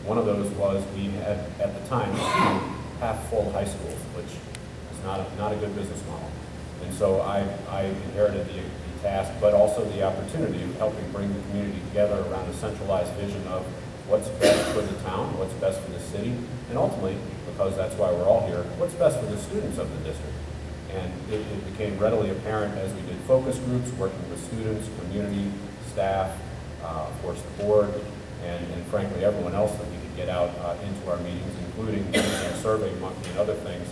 One of those was we had, at the time, half-full high schools, which is not a good business model. And so I inherited the task, but also the opportunity of helping bring the community together around a centralized vision of what's best for the town, what's best for the city, and ultimately, because that's why we're all here, what's best for the students of the district. And it became readily apparent as we did focus groups, working with students, community, staff, of course the board, and frankly everyone else that we could get out into our meetings, including Survey Monkey and other things.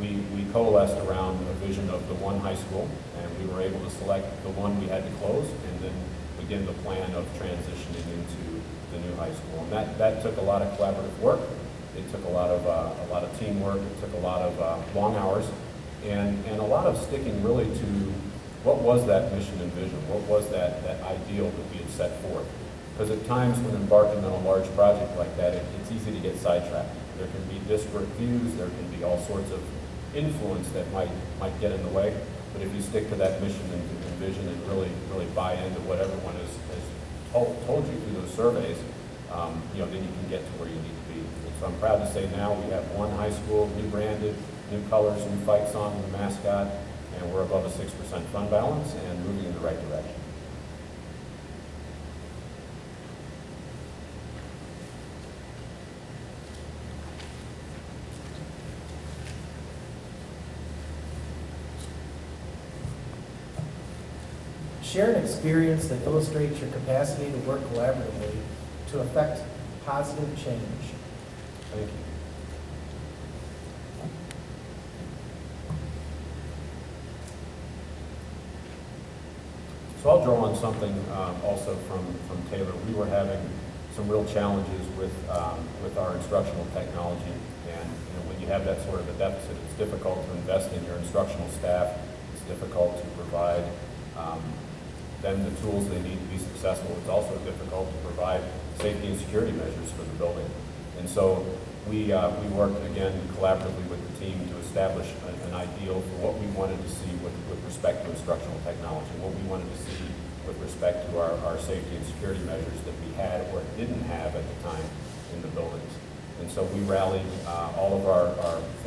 We coalesced around a vision of the one high school, and we were able to select the one we had to close and then begin the plan of transitioning into the new high school. And that took a lot of collaborative work. It took a lot of teamwork. It took a lot of long hours, and a lot of sticking really to what was that mission and vision, what was that ideal that we had set forth. Because at times when embarking on a large project like that, it's easy to get sidetracked. There can be disparate views, there can be all sorts of influence that might get in the way. But if you stick to that mission and vision and really buy into what everyone has told you through those surveys, then you can get to where you need to be. And so I'm proud to say now we have one high school, new branded, new colors, new fight song, new mascot, and we're above a 6% fund balance and moving in the right direction. Share an experience that illustrates your capacity to work collaboratively to affect positive change. Thank you. So I'll draw on something also from Taylor. We were having some real challenges with our instructional technology, and when you have that sort of a deficit, it's difficult to invest in your instructional staff. It's difficult to provide them the tools they need to be successful. It's also difficult to provide safety and security measures for the building. And so we worked again collaboratively with the team to establish an ideal for what we wanted to see with respect to instructional technology, what we wanted to see with respect to our safety and security measures that we had or didn't have at the time in the buildings. And so we rallied all of our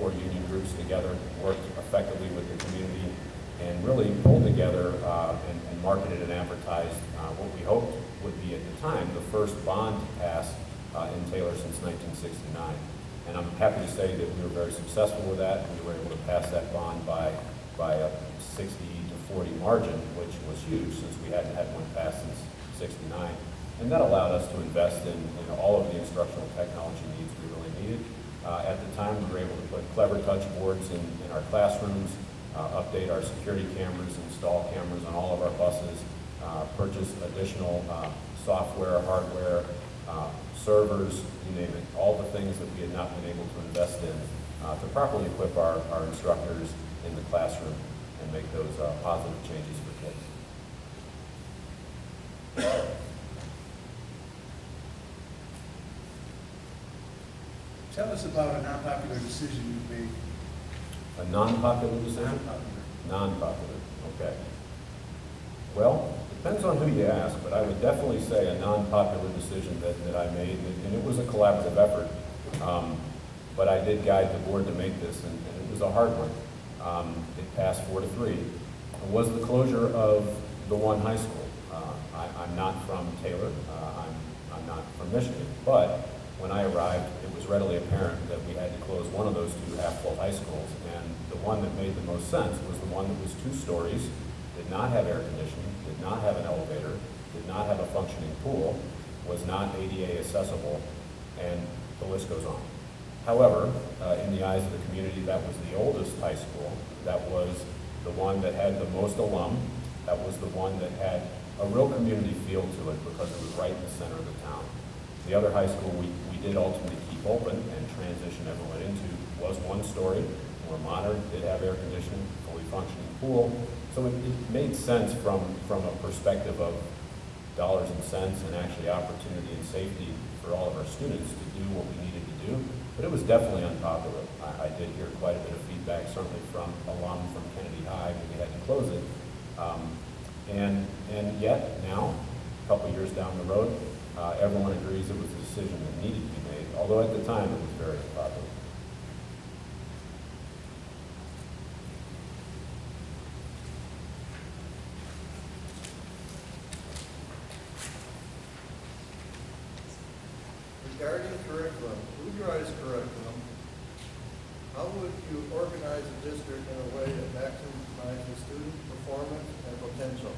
4 union groups together, worked effectively with the community, and really pulled together and marketed and advertised what we hoped would be at the time the first bond to pass in Taylor since 1969. And I'm happy to say that we were very successful with that. We were able to pass that bond by a 60 to 40 margin, which was huge since we hadn't had one passed since 69. And that allowed us to invest in all of the instructional technology needs we really needed. At the time, we were able to put clever touch boards in our classrooms, update our security cameras, install cameras on all of our buses, purchase additional software, hardware, servers, you name it, all the things that we had not been able to invest in to properly equip our instructors in the classroom and make those positive changes for kids. Tell us about a non-popular decision you made. A non-popular decision? Non-popular. Non-popular, okay. Well, depends on who you ask, but I would definitely say a non-popular decision that I made, and it was a collaborative effort, but I did guide the board to make this, and it was a hard one. It passed 4-3. It was the closure of the one high school. I'm not from Taylor, I'm not from Michigan, but when I arrived, it was readily apparent that we had to close one of those 2 half-full high schools, and the one that made the most sense was the one that was 2 stories, did not have air conditioning, did not have an elevator, did not have a functioning pool, was not ADA accessible, and the list goes on. However, in the eyes of the community, that was the oldest high school, that was the one that had the most alum, that was the one that had a real community feel to it because it was right in the center of the town. The other high school we did ultimately keep open and transition everyone into was 1 story, more modern, did have air conditioning, fully functioning pool. So it made sense from a perspective of dollars and cents and actually opportunity and safety for all of our students to do what we needed to do. But it was definitely unpopular. I did hear quite a bit of feedback, certainly from alum from Kennedy High when we had to close it. And yet now, a couple years down the road, everyone agrees it was a decision that needed to be made, although at the time it was very unpopular. Regarding curriculum, who drives curriculum? How would you organize a district in a way that maximizes student performance and potential?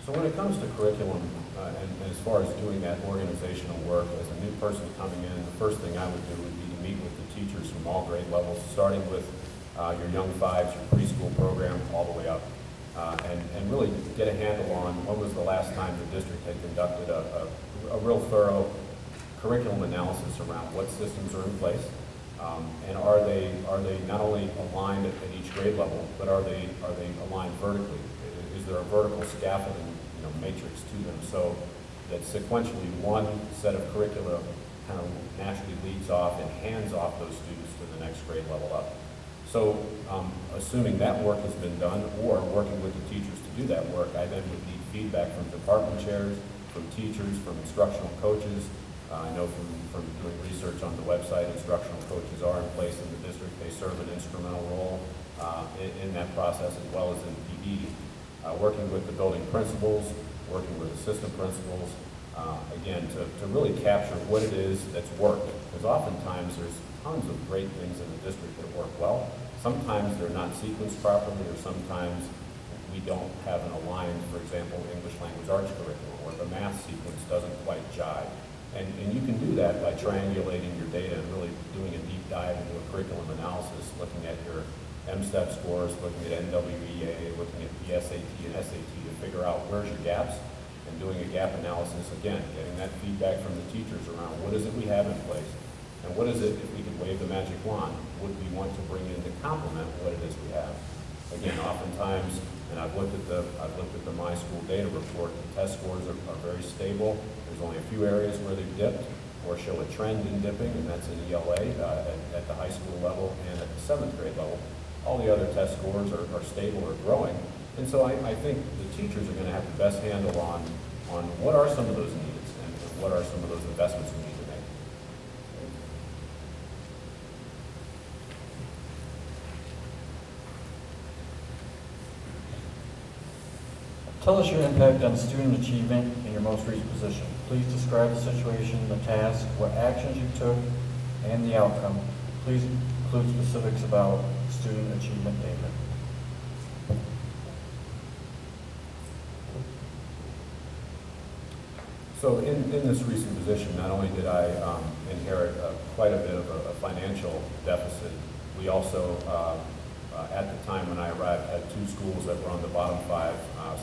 So when it comes to curriculum, and as far as doing that organizational work, as a new person coming in, the first thing I would do would be to meet with the teachers from all grade levels, starting with your young 5s, your preschool program, all the way up, and really get a handle on when was the last time the district had conducted a real thorough curriculum analysis around what systems are in place, and are they not only aligned at each grade level, but are they aligned vertically? Is there a vertical scaffolding matrix to them? So that sequentially one set of curricula kind of naturally leads off and hands off those students to the next grade level up. So assuming that work has been done, or working with the teachers to do that work, I then would need feedback from department chairs, from teachers, from instructional coaches. I know from doing research on the website, instructional coaches are in place in the district. They serve an instrumental role in that process, as well as in PD. Working with the building principals, working with assistant principals, again, to really capture what it is that's worked. Because oftentimes there's tons of great things in the district that work well. Sometimes they're not sequenced properly, or sometimes we don't have an aligned, for example, English language arts curriculum, or the math sequence doesn't quite jive. And you can do that by triangulating your data and really doing a deep dive into a curriculum analysis, looking at your MSTEP scores, looking at NWEA, looking at the SAT and SAT to figure out where's your gaps, and doing a gap analysis, again, getting that feedback from the teachers around what is it we have in place, and what is it, if we could wave the magic wand, would we want to bring in to complement what it is we have. Again, oftentimes, and I've looked at the My School data report, the test scores are very stable. There's only a few areas where they've dipped or show a trend in dipping, and that's in ELA at the high school level and at the 7th grade level. All the other test scores are stable or growing. And so I think the teachers are going to have the best handle on what are some of those needs and what are some of those investments we need to make. Tell us your impact on student achievement in your most recent position. Please describe the situation, the task, what actions you took, and the outcome. Please include specifics about student achievement data. So in this recent position, not only did I inherit quite a bit of a financial deficit, we also, at the time when I arrived, had 2 schools that were on the bottom 5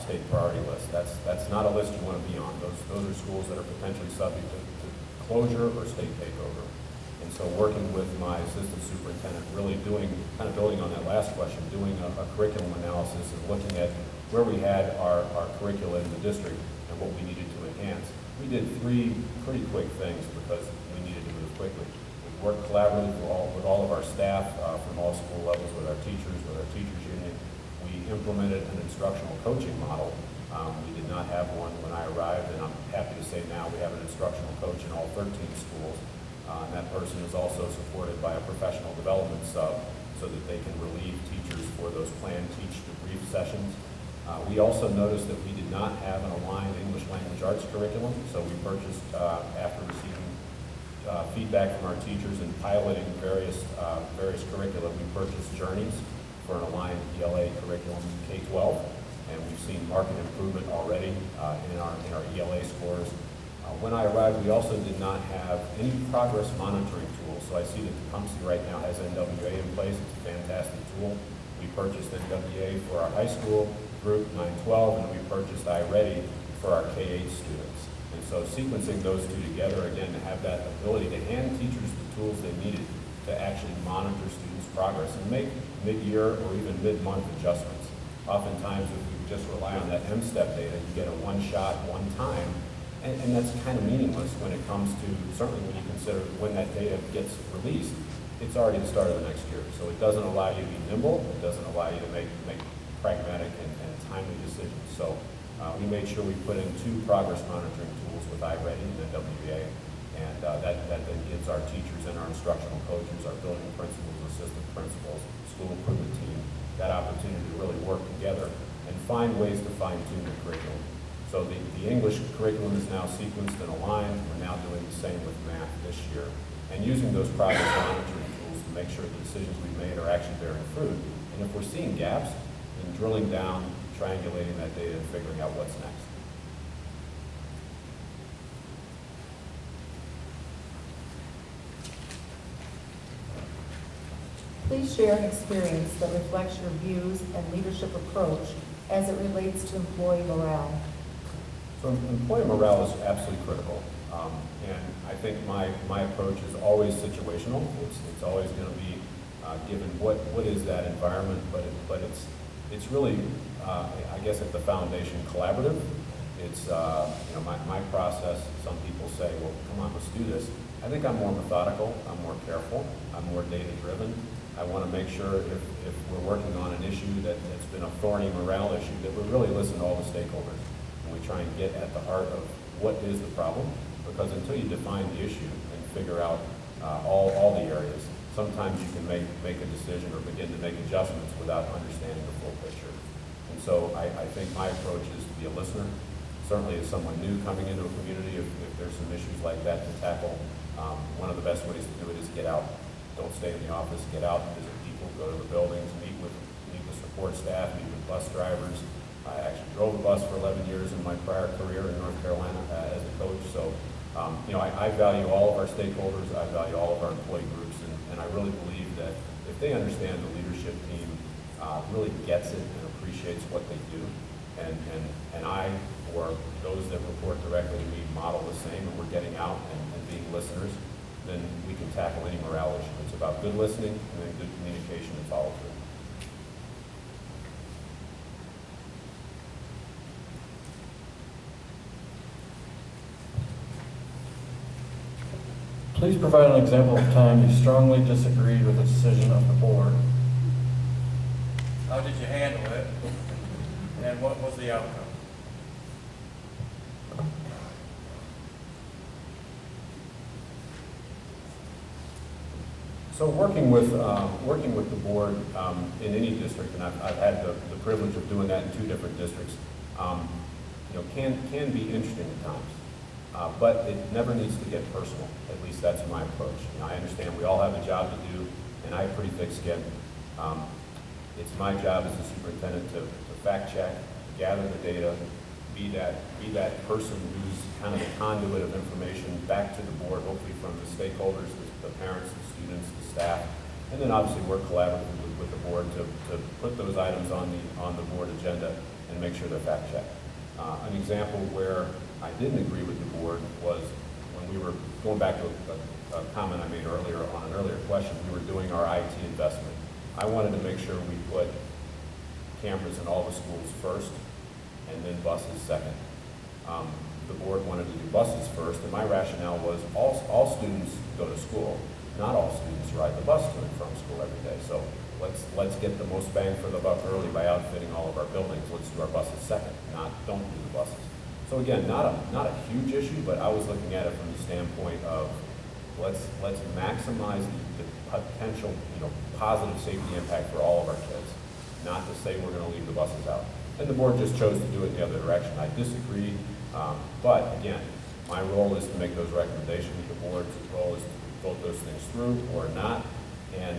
state priority list. That's not a list you want to be on. Those are schools that are potentially subject to closure or state takeover. And so working with my assistant superintendent, really kind of building on that last question, doing a curriculum analysis and looking at where we had our curricula in the district and what we needed to enhance. We did 3 pretty quick things because we needed to move quickly. We worked collaboratively with all of our staff from all school levels, with our teachers union. We implemented an instructional coaching model. We did not have one when I arrived, and I'm happy to say now we have an instructional coach in all 13 schools. And that person is also supported by a professional development sub so that they can relieve teachers for those planned teach debrief sessions. We also noticed that we did not have an aligned English language arts curriculum, so we purchased, after receiving feedback from our teachers and piloting various curricula, we purchased Journeys for an aligned ELA curriculum K-12, and we've seen marked improvement already in our ELA scores. When I arrived, we also did not have any progress monitoring tools, so I see that Tecumseh right now has NWA in place. It's a fantastic tool. We purchased NWA for our high school group, 9-12, and we purchased iReady for our K-8 students. And so sequencing those 2 together, again, to have that ability to hand teachers the tools they needed to actually monitor students' progress and make mid-year or even mid-month adjustments. Oftentimes, if you just rely on that MSTEP data, you get a one-shot, one-time, and that's kind of meaningless when it comes to, certainly when you consider when that data gets released, it's already the start of the next year. So it doesn't allow you to be nimble, it doesn't allow you to make pragmatic and timely decisions. So we made sure we put in 2 progress monitoring tools with iReady and NWA, and that then gives our teachers and our instructional coaches, our building principals, assistant principals, school improvement team, that opportunity to really work together and find ways to fine-tune the curriculum. So the English curriculum is now sequenced and aligned. We're now doing the same with math this year, and using those progress monitoring tools to make sure the decisions we made are actually bearing fruit. And if we're seeing gaps, then drilling down, triangulating that data, and figuring out what's next. Please share an experience that reflects your views and leadership approach as it relates to employee morale. So employee morale is absolutely critical. And I think my approach is always situational. It's always going to be given what is that environment, but it's really, I guess at the foundation, collaborative. It's, my process, some people say, well, come on, let's do this. I think I'm more methodical, I'm more careful, I'm more data-driven. I want to make sure if we're working on an issue that's been a thorny morale issue, that we really listen to all the stakeholders. And we try and get at the heart of what is the problem, because until you define the issue and figure out all the areas, sometimes you can make a decision or begin to make adjustments without understanding the full picture. And so I think my approach is to be a listener. Certainly as someone new coming into a community, if there's some issues like that to tackle, one of the best ways to do it is get out. Don't stay in the office, get out and visit people, go to the buildings, meet with support staff, meet with bus drivers. I actually drove a bus for 11 years in my prior career in North Carolina as a coach. So, I value all of our stakeholders, I value all of our employee groups, and I really believe that if they understand the leadership team really gets it and appreciates what they do, and I, or those that report directly to me, model the same, and we're getting out and being listeners, then we can tackle any morale issue. It's about good listening and then good communication and follow through. Please provide an example of a time you strongly disagreed with a decision of the board. How did you handle it? And what was the outcome? So working with the board in any district, and I've had the privilege of doing that in 2 different districts, can be interesting at times. But it never needs to get personal. At least that's my approach. I understand we all have a job to do, and I have pretty thick skin. It's my job as a superintendent to fact check, gather the data, be that person who's kind of the conduit of information back to the board, hopefully from the stakeholders, the parents, the students, the staff, and then obviously work collaboratively with the board to put those items on the board agenda and make sure they're fact checked. An example where I didn't agree with the board was when we were going back to a comment I made earlier on an earlier question. We were doing our IT investment. I wanted to make sure we put cameras in all the schools first and then buses second. The board wanted to do buses first, and my rationale was all students go to school. Not all students ride the bus to and from school every day. So let's get the most bang for the buck early by outfitting all of our buildings. Let's do our buses second, don't do the buses. So again, not a huge issue, but I was looking at it from the standpoint of let's maximize the potential positive safety impact for all of our kids. Not to say we're going to leave the buses out. And the board just chose to do it the other direction. I disagreed, but again, my role is to make those recommendations. The board's role is to vote those things through or not. And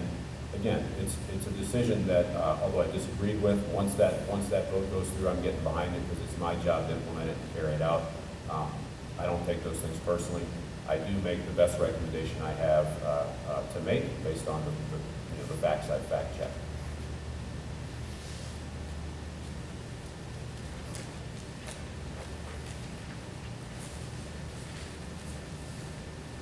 again, it's a decision that, although I disagreed with, once that vote goes through, I'm getting behind it because it's my job to implement it and carry it out. I don't take those things personally. I do make the best recommendation I have to make based on the facts I've fact checked.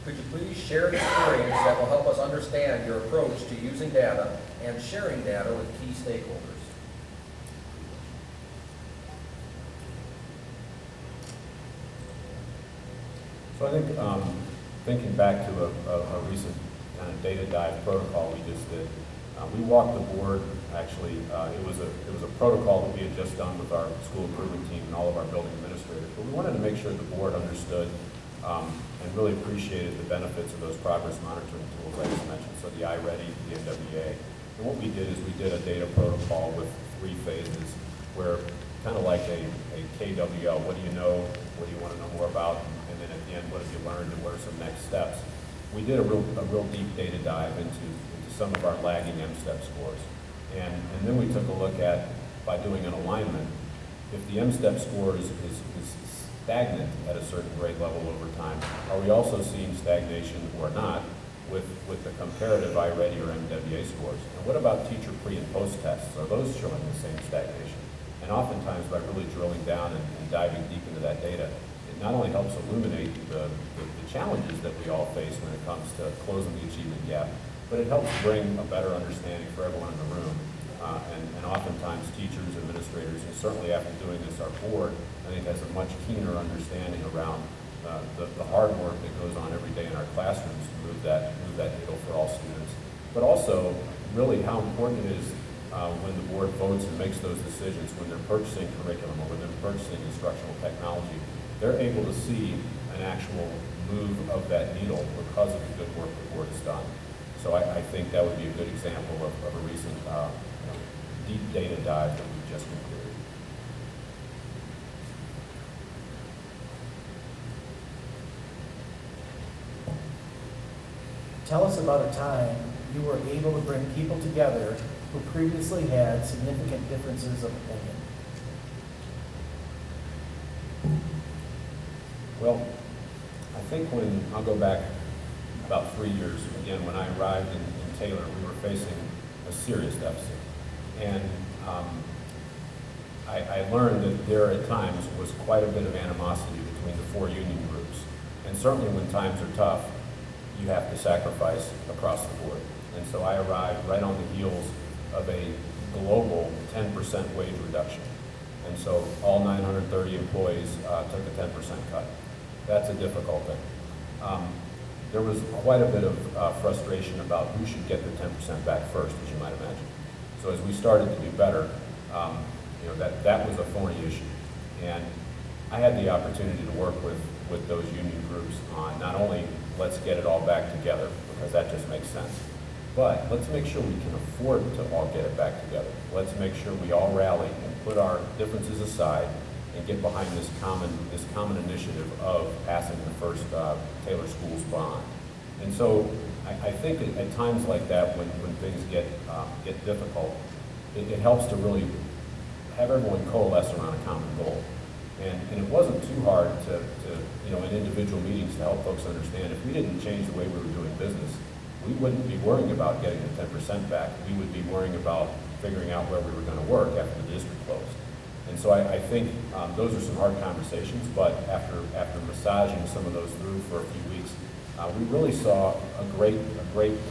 Could you please share an experience that will help us understand your approach to using data and sharing data with key stakeholders? So I think thinking back to a recent kind of data dive protocol we just did, we walked the board. Actually, it was a protocol that we had just done with our school improvement team and all of our building administrators. But we wanted to make sure the board understood and really appreciated the benefits of those progress monitoring tools I just mentioned. So the iReady, the NWA. And what we did is we did a data protocol with 3 phases, where kind of like a KWL. What do you know? What do you want to know more about? And then at the end, what have you learned and what are some next steps? We did a real deep data dive into some of our lagging M-STEP scores. And then we took a look at, by doing an alignment, if the M-STEP score is stagnant at a certain grade level over time, are we also seeing stagnation or not with the comparative iReady or MWA scores? And what about teacher pre and post tests? Are those showing the same stagnation? And oftentimes by really drilling down and diving deep into that data, it not only helps illuminate the challenges that we all face when it comes to closing the achievement gap, but it helps bring a better understanding for everyone in the room And oftentimes teachers, administrators, and certainly after doing this, our board, I think has a much keener understanding around the hard work that goes on every day in our classrooms to move that needle for all students. But also really how important it is when the board votes and makes those decisions, when they're purchasing curriculum or when they're purchasing instructional technology, they're able to see an actual move of that needle because of the good work the board has done. So I think that would be a good example of a recent deep data dive that we've just concluded. Tell us about a time you were able to bring people together who previously had significant differences of opinion. Well, I think I'll go back about 3 years, again, when I arrived in Taylor, we were facing a serious deficit. And I learned that there at times was quite a bit of animosity between the 4 union groups. And certainly when times are tough, you have to sacrifice across the board. And so I arrived right on the heels of a global 10% wage reduction. And so all 930 employees took a 10% cut. That's a difficult thing. There was quite a bit of frustration about who should get the 10% back first, as you might imagine. So as we started to do better, that was a thorny issue. And I had the opportunity to work with those union groups on not only let's get it all back together, because that just makes sense, but let's make sure we can afford to all get it back together. Let's make sure we all rally and put our differences aside and get behind this common initiative of passing the first Taylor Schools bond. And so I think at times like that, when things get difficult, it helps to really have everyone coalesce around a common goal. And it wasn't too hard to in individual meetings to help folks understand if we didn't change the way we were doing business, we wouldn't be worrying about getting the 10% back. We would be worrying about figuring out where we were going to work after the district closed. And so I think those are some hard conversations, but after massaging some of those through for a few weeks, we really saw a great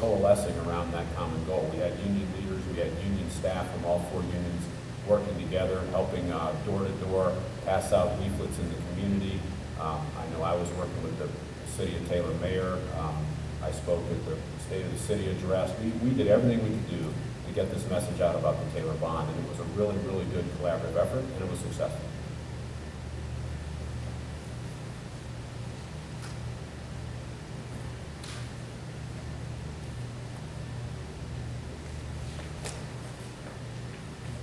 coalescing around that common goal. We had union leaders, we had union staff from all 4 unions working together, helping door to door, pass out leaflets in the community. I know I was working with the City of Taylor mayor. I spoke at the State of the City address. We did everything we could do to get this message out about the Taylor bond, and it was a really, really good collaborative effort, and it was successful.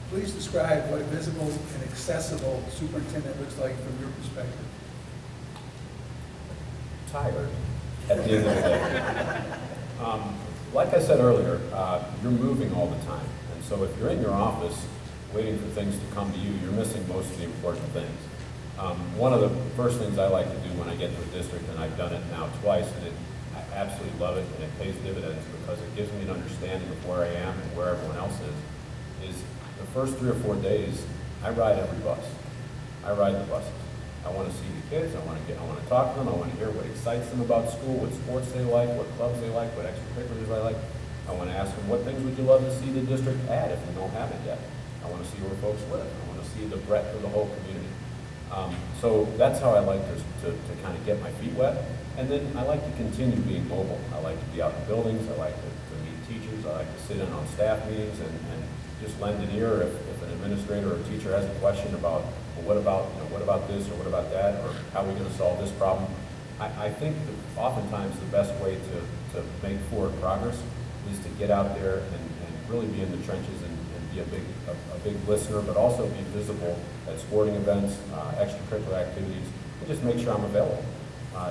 Please describe what a visible and accessible superintendent looks like from your perspective. Tired at the end of the day. Like I said earlier, you're moving all the time. And so if you're in your office waiting for things to come to you, you're missing most of the important things. One of the first things I like to do when I get to a district, and I've done it now twice, and I absolutely love it, and it pays dividends because it gives me an understanding of where I am and where everyone else is the first 3 or 4 days, I ride every bus. I ride the buses. I want to see the kids. I want to talk to them. I want to hear what excites them about school, what sports they like, what clubs they like, what extracurriculars they like. I want to ask them, what things would you love to see the district add if you don't have it yet? I want to see where folks live. I want to see the breadth of the whole community. So that's how I like to kind of get my feet wet. And then I like to continue being mobile. I like to be out in buildings. I like to meet teachers. I like to sit in on staff meetings and just lend an ear if an administrator or a teacher has a question about, well, what about this or what about that, or how are we going to solve this problem. I think that oftentimes the best way to make forward progress is to get out there and really be in the trenches and be a big listener, but also be visible at sporting events, extracurricular activities, and just make sure I'm available.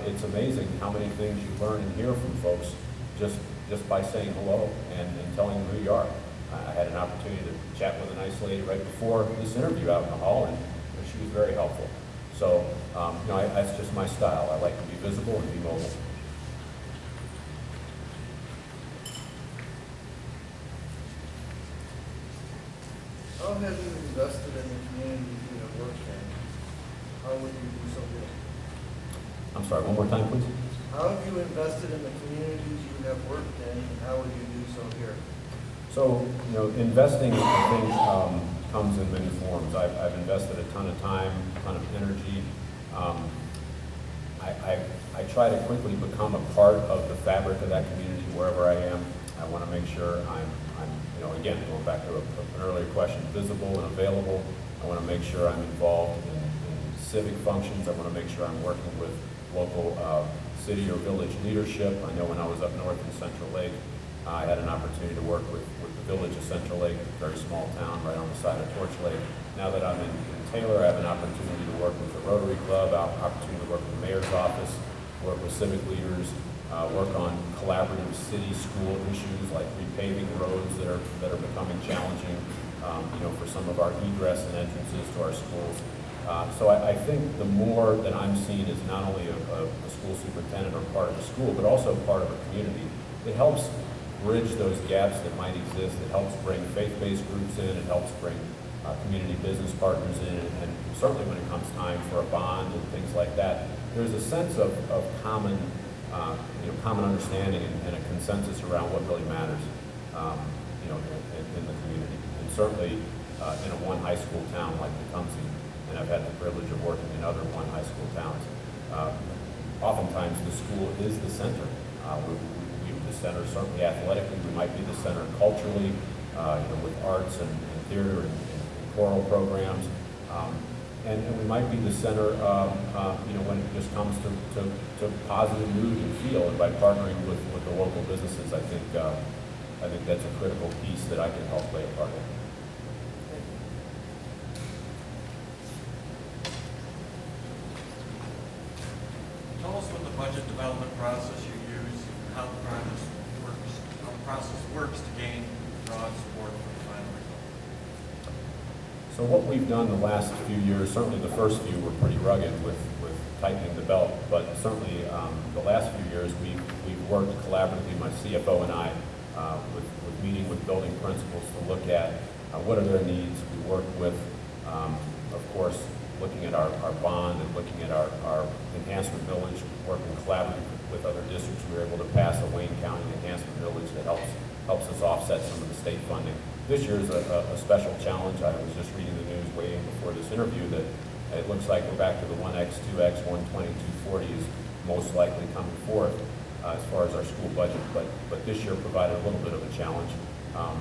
It's amazing how many things you learn and hear from folks just by saying hello and telling them who you are. I had an opportunity to chat with a nice lady right before this interview out in the hall, and she was very helpful. So, that's just my style. I like to be visible and be mobile. How have you invested in the communities you have worked in? How would you do so here? I'm sorry, one more time, please. How have you invested in the communities you have worked in, and how would you do so here? So, investing, I think, comes in many forms. I've invested a ton of time, a ton of energy. I try to quickly become a part of the fabric of that community wherever I am. I want to make sure I'm again, going back to an earlier question, visible and available. I want to make sure I'm involved in civic functions. I want to make sure I'm working with local city or village leadership. I know when I was up north in Central Lake, I had an opportunity to work with the village of Central Lake, a very small town right on the side of Torch Lake. Now that I'm in Taylor, I have an opportunity to work with the Rotary Club, opportunity to work with the mayor's office, work with civic leaders, work on collaborative city-school issues like repaving roads that are becoming challenging, for some of our egress and entrances to our schools. So I think the more that I'm seen as not only a school superintendent or part of the school, but also part of a community, it helps bridge those gaps that might exist. It helps bring faith-based groups in. It helps bring community business partners in. And certainly when it comes time for a bond and things like that, there's a sense of common understanding and a consensus around what really matters, in the community. And certainly in a one high school town like Tecumseh, and I've had the privilege of working in other one high school towns, oftentimes the school is the center. We're the center, certainly athletically. We might be the center culturally, with arts and theater and choral programs. And we might be the center, when it just comes to positive mood and feel. And by partnering with the local businesses, I think that's a critical piece that I can help play a part in. Tell us what the budget development process you use, how the process works to gain broad support for the final result. So what we've done the last few years, certainly the first few were pretty rugged with tightening the belt, but certainly the last few years we've worked collaboratively, my CFO and I, with meeting with building principals to look at what are their needs. We work with, of course, looking at our bond and looking at our enhancement millage, working collaboratively with other districts. We were able to pass a Wayne County enhancement millage that helps us offset some of the state funding. This year is a special challenge. I was just reading the news waiting before this interview that it looks like we're back to the 1X, 2X, 120, 240 is most likely coming forth as far as our school budget. But this year provided a little bit of a challenge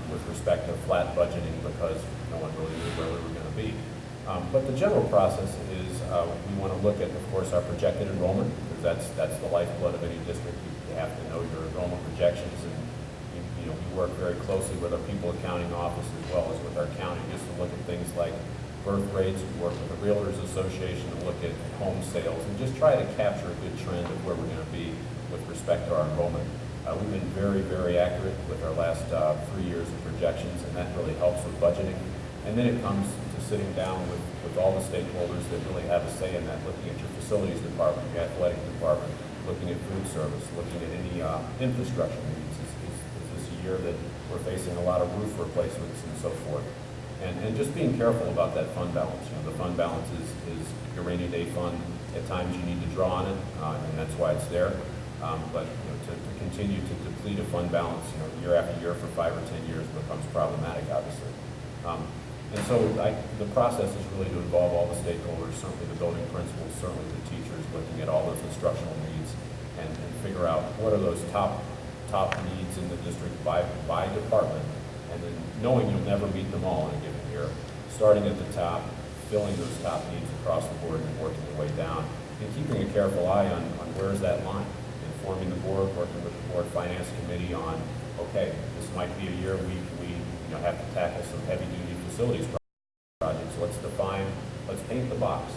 with respect to flat budgeting because no one really knew where we were going to be. But the general process is we want to look at, of course, our projected enrollment, because that's the lifeblood of any district. You have to know your enrollment projections, and we work very closely with our people accounting office as well as with our county just to look at things like birth rates. We work with the Realtors Association to look at home sales and just try to capture a good trend of where we're going to be with respect to our enrollment. We've been very, very accurate with our last 3 years of projections, and that really helps with budgeting. And then it comes to sitting down with all the stakeholders that really have a say in that, looking at your facilities department, your athletic department, looking at food service, looking at any infrastructure needs. Is this a year that we're facing a lot of roof replacements and so forth? And just being careful about that fund balance. The fund balance is your rainy day fund. At times you need to draw on it, and that's why it's there. But to continue to deplete a fund balance, year after year for 5 or 10 years becomes problematic, obviously. And so the process is really to involve all the stakeholders, certainly the building principals, certainly the teachers, looking at all those instructional needs and figure out what are those top needs in the district by department, and then knowing you'll never meet them all in a given year, starting at the top, filling those top needs across the board and working your way down, and keeping a careful eye on where's that line, informing the board, working with the board finance committee on, okay, this might be a year we have to tackle some heavy-duty facilities projects. Let's paint the box.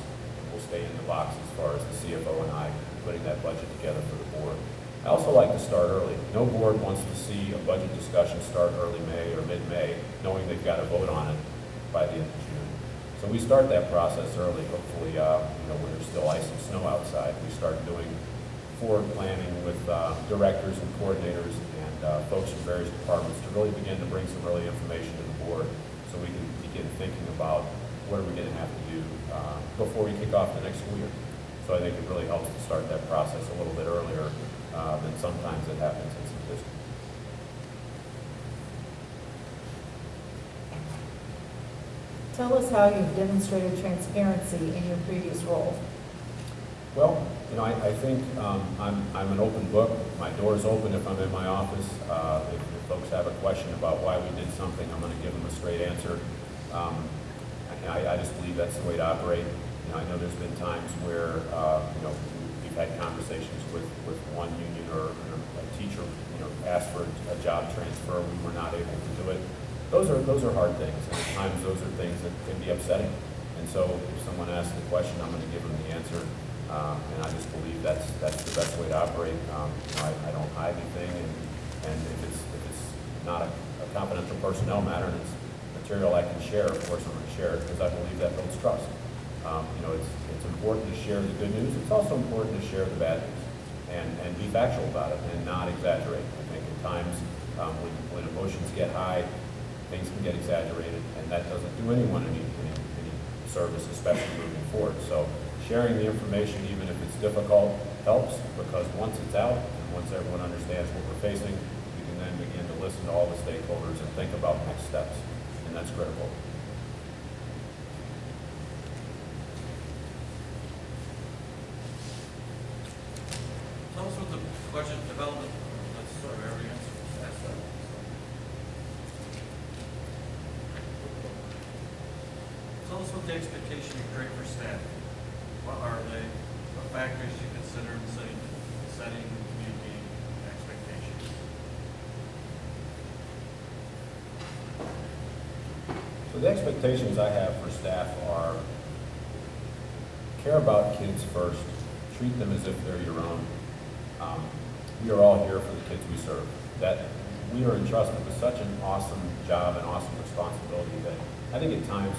We'll stay in the box as far as the CFO and I putting that budget together for the board. I also like to start early. No board wants to see a budget discussion start early May or mid-May, knowing they've got to vote on it by the end of June. So we start that process early. Hopefully, when there's still ice and snow outside, we start doing forward planning with directors and coordinators and folks from various departments to really begin to bring some early information to the board so we can begin thinking about what are we going to have to do before we kick off the next school year. So I think it really helps to start that process a little bit earlier than sometimes it happens in some districts. Tell us how you've demonstrated transparency in your previous role. Well, I think I'm an open book. My door's open if I'm in my office. If folks have a question about why we did something, I'm going to give them a straight answer. I just believe that's the way to operate. I know there's been times where we've had conversations with one union or a teacher asked for a job transfer. We were not able to do it. Those are hard things, and at times those are things that can be upsetting. And so if someone asks the question, I'm going to give them the answer. And I just believe that's the best way to operate. I don't hide anything, and if it's not a confidential personnel matter and it's material I can share, of course I'm going to share it because I believe that builds trust. It's important to share the good news. It's also important to share the bad news and be factual about it and not exaggerate. I think at times when emotions get high, things can get exaggerated, and that doesn't do anyone any service, especially moving forward. So sharing the information, even if it's difficult, helps, because once it's out and once everyone understands what we're facing, we can then begin to listen to all the stakeholders and think about next steps, and that's critical. Tell us what the budget development, that's sort of every answer asked that. Tell us what the expectation you create for staff. What are they, what factors you consider in setting and communicating expectations? So the expectations I have for staff are care about kids first, treat them as if they're your own. We are all here for the kids we serve. That we are entrusted with such an awesome job and awesome responsibility that I think at times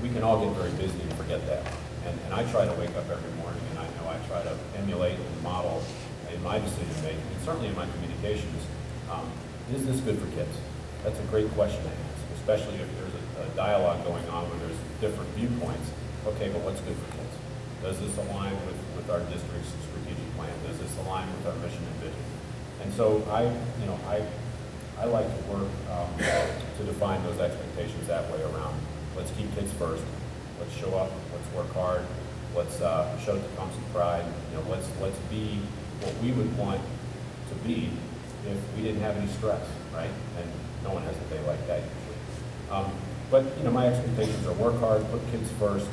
we can all get very busy and forget that. And I try to wake up every morning, and I know I try to emulate and model in my decision making, and certainly in my communications. Is this good for kids? That's a great question to ask, especially if there's a dialogue going on where there's different viewpoints. Okay, but what's good for kids? Does this align with our district's strategic plan? Does this align with our mission and vision? And so I like to work to define those expectations that way around. Let's keep kids first. Let's show up. Let's work hard. Let's show Tecumseh pride. Let's be what we would want to be if we didn't have any stress, right? And no one has a day like that usually. But my expectations are work hard, put kids first,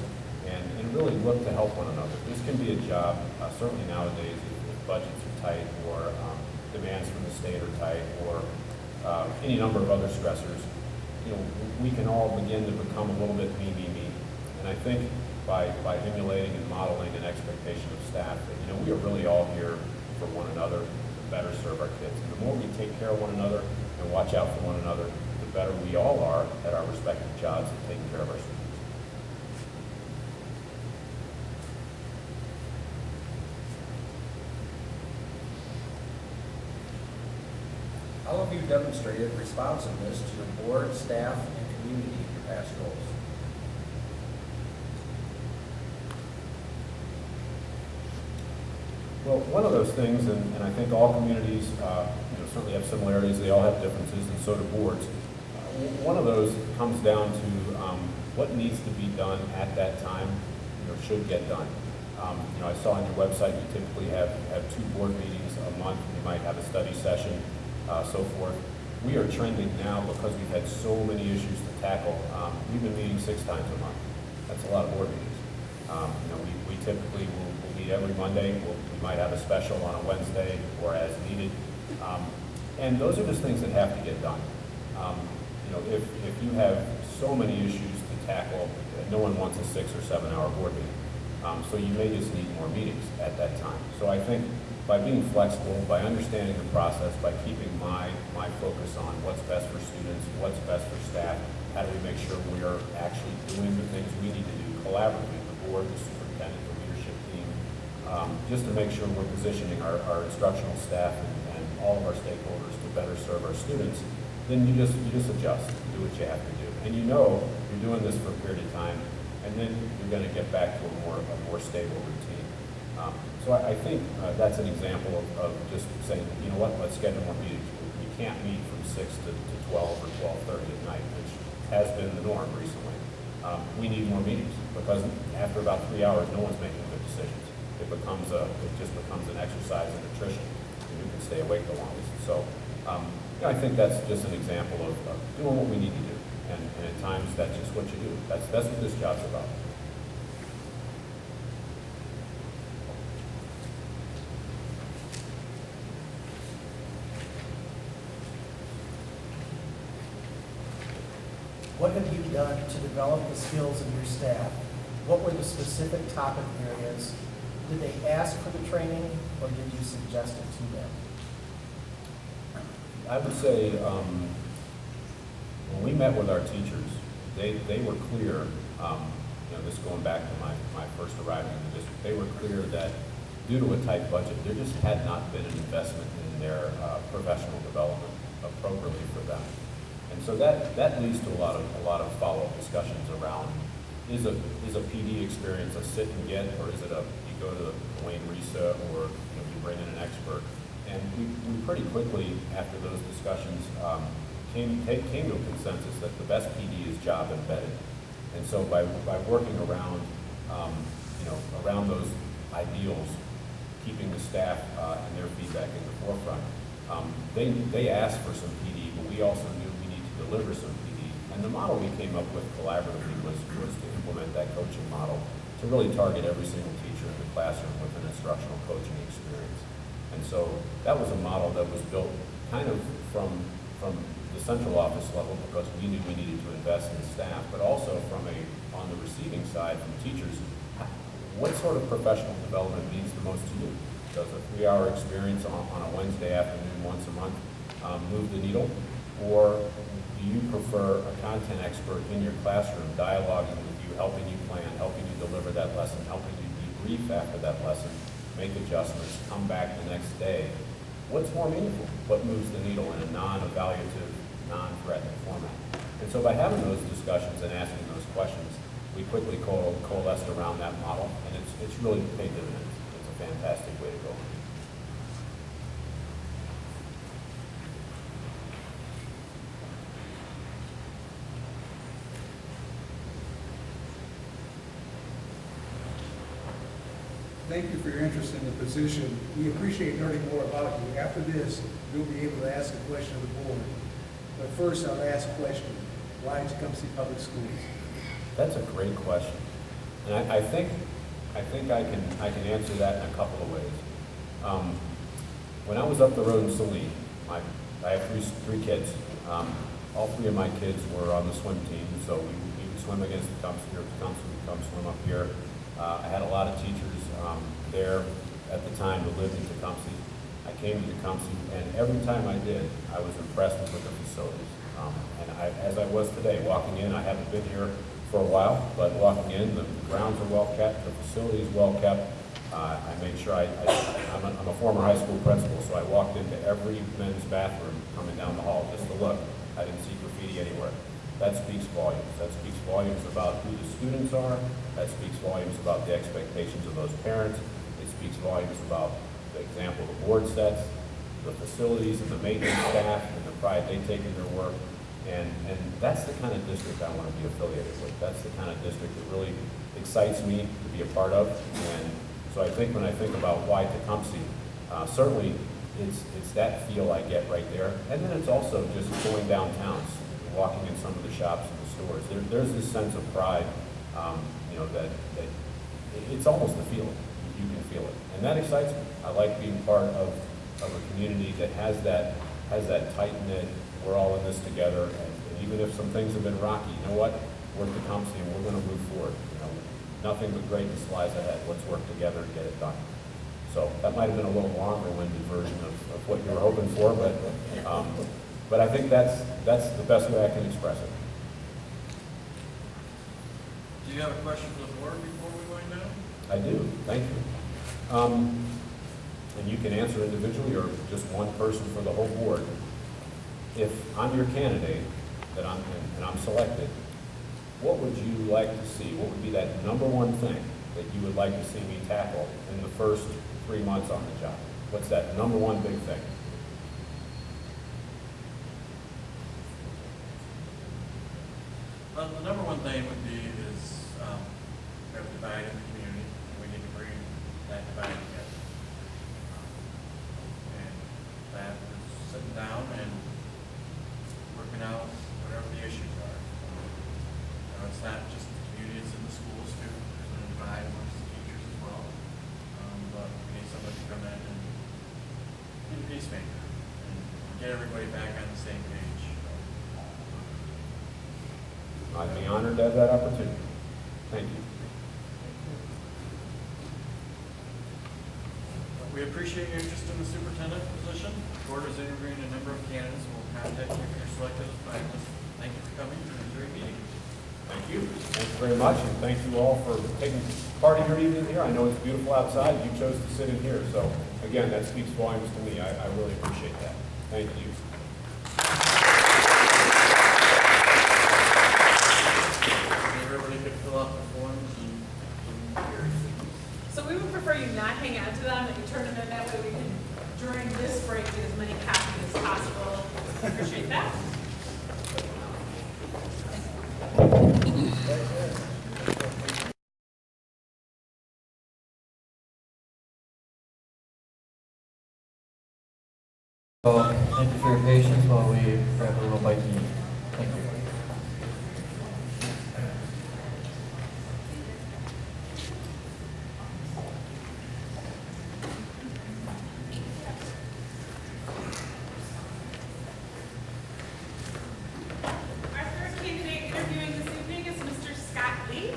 and really look to help one another. This can be a job, certainly nowadays, if budgets are tight or demands from the state are tight or any number of other stressors. We can all begin to become a little bit me. And I think by emulating and modeling an expectation of staff that, we are really all here for one another to better serve our kids. And the more we take care of one another and watch out for one another, the better we all are at our respective jobs and taking care of our students. How have you demonstrated responsiveness to your board, staff, and community in your past roles? Well, one of those things, and I think all communities certainly have similarities, they all have differences, and so do boards. One of those comes down to what needs to be done at that time, should get done. I saw on your website you typically have 2 board meetings a month. You might have a study session, so forth. We are trending now because we've had so many issues to tackle. We've been meeting 6 times a month. That's a lot of board meetings. We typically will meet every Monday. We might have a special on a Wednesday or as needed. And those are just things that have to get done. If you have so many issues to tackle, no one wants a 6 or 7 hour board meeting. So you may just need more meetings at that time. So I think by being flexible, by understanding the process, by keeping my focus on what's best for students, what's best for staff, how do we make sure we are actually doing the things we need to do collaboratively, the board, the superintendent, the leadership team, just to make sure we're positioning our instructional staff and all of our stakeholders to better serve our students, then you just adjust, do what you have to do. And you're doing this for a period of time, and then you're going to get back to a more stable routine. So I think that's an example of just saying, let's schedule more meetings. We can't meet from 6 to 12 or 12:30 at night, which has been the norm recently. we need more meetings, because after about 3 hours, no one's making good decisions. It just becomes an exercise in attrition, and you can stay awake the longest. So, I think that's just an example of doing what we need to do, and at times that's just what you do. That's what this job's about. What have you done to develop the skills of your staff? What were the specific topic areas? Did they ask for the training, or did you suggest it to them? I would say, when we met with our teachers, they were clear, this going back to my first arriving in the district, they were clear that due to a tight budget, there just had not been an investment in their professional development appropriately for them. And so that leads to a lot of follow-up discussions around, is a PD experience a sit and get, or is it you go to Wayne Risa, or you bring in an expert? And we pretty quickly, after those discussions, came to a consensus that the best PD is job embedded. And so by working around, around those ideals, keeping the staff and their feedback in the forefront, they asked for some PD, but we also knew we need to deliver some PD. And the model we came up with collaboratively was to implement that coaching model to really target every single teacher in the classroom with an instructional coaching experience. And so that was a model that was built kind of from the central office level, because we knew we needed to invest in staff, but also on the receiving side from teachers, what sort of professional development means the most to you? Does a 3-hour experience on a Wednesday afternoon once a month move the needle? Or do you prefer a content expert in your classroom dialoguing with you, helping you plan, helping you deliver that lesson, helping you debrief after that lesson, make adjustments, come back the next day? What's more meaningful? What moves the needle in a non-evaluative, non-threatening format? And so by having those discussions and asking those questions, we quickly coalesced around that model, and it's really paid dividends. It's a fantastic way to go. Thank you for your interest in the position. We appreciate learning more about you. After this, you'll be able to ask a question of the board. But first, our last question: why Tecumseh Public Schools? That's a great question, and I think I can answer that in a couple of ways. When I was up the road in Saline, I have three kids. All three of my kids were on the swim team, so we would swim against Tecumseh, or Tecumseh would come swim up here. I had a lot of teachers there at the time who lived in Tecumseh. I came to Tecumseh, and every time I did, I was impressed with the facilities. As I was today, walking in, I haven't been here for a while, but walking in, the grounds are well kept, the facility is well kept. I made sure I'm a former high school principal, so I walked into every men's bathroom coming down the hall just to look. I didn't see graffiti anywhere. That speaks volumes. That speaks volumes about who the students are. That speaks volumes about the expectations of those parents. It speaks volumes about the example the board sets, the facilities and the maintenance staff, and the pride they take in their work. And that's the kind of district I want to be affiliated with. That's the kind of district that really excites me to be a part of. And so I think when I think about why Tecumseh, certainly it's that feel I get right there. And then it's also just going downtown, walking in some of the shops and the stores. There's this sense of pride, that it's almost a feeling. You can feel it. And that excites me. I like being part of a community that has that tight-knit, we're all in this together, and even if some things have been rocky, you know what? We're Tecumseh, and we're going to move forward. Nothing but greatness lies ahead. Let's work together and get it done. So that might have been a little longer-winded version of what you were hoping for, but I think that's the best way I can express it. Do you have a question for the board before we wind down? I do. Thank you. And you can answer individually or just one person for the whole board. If I'm your candidate and I'm selected, what would you like to see? What would be that number one thing that you would like to see me tackle in the first 3 months on the job? What's that number one big thing? The number one thing would be get everybody back on the same page. I'd be honored to have that opportunity. Thank you. We appreciate your interest in the superintendent position. The board is interviewing a number of candidates and will contact you if you're selected as finalists. Thank you for coming and enjoy the meeting. Thank you. Thank you very much, and thank you all for taking part in your evening here. I know it's beautiful outside. You chose to sit in here, so again, that speaks volumes to me. I really appreciate that. Thank you. Everybody could fill out the forms and here. So we would prefer you not hang on to them, that you turn them in, that way we can, during this break, get as many copies as possible. Appreciate that. So, thank you for your patience while we grab a little bite to eat. Thank you. Our first candidate interviewing this evening is Mr. Scott Lee.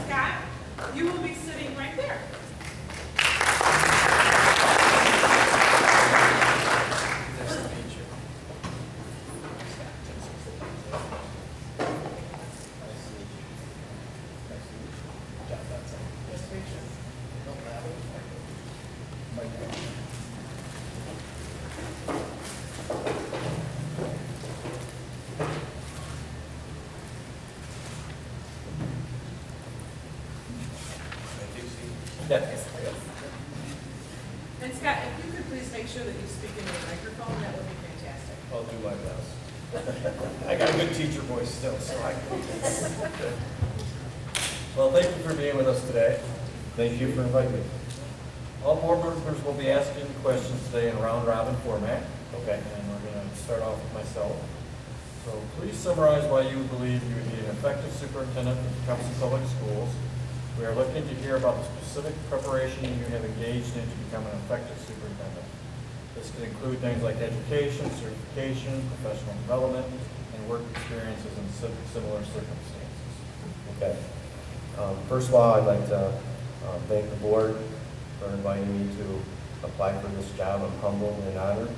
Scott, you will be sitting right there. Yes. And Scott, if you could please make sure that you speak into the microphone, that would be fantastic. I'll do my best. I got a good teacher voice still, so I can. Well, thank you for being with us today. Thank you for inviting me. All board members will be asking questions today in round robin format. Okay. And we're going to start off with myself. So please summarize why you believe you would be an effective superintendent of Tecumseh Public Schools. We are looking to hear about the specific preparation you have engaged in to become an effective superintendent. This could include things like education, certification, professional development, and work experiences in similar circumstances. Okay. First of all, I'd like to thank the board for inviting me to apply for this job. I'm humbled and honored.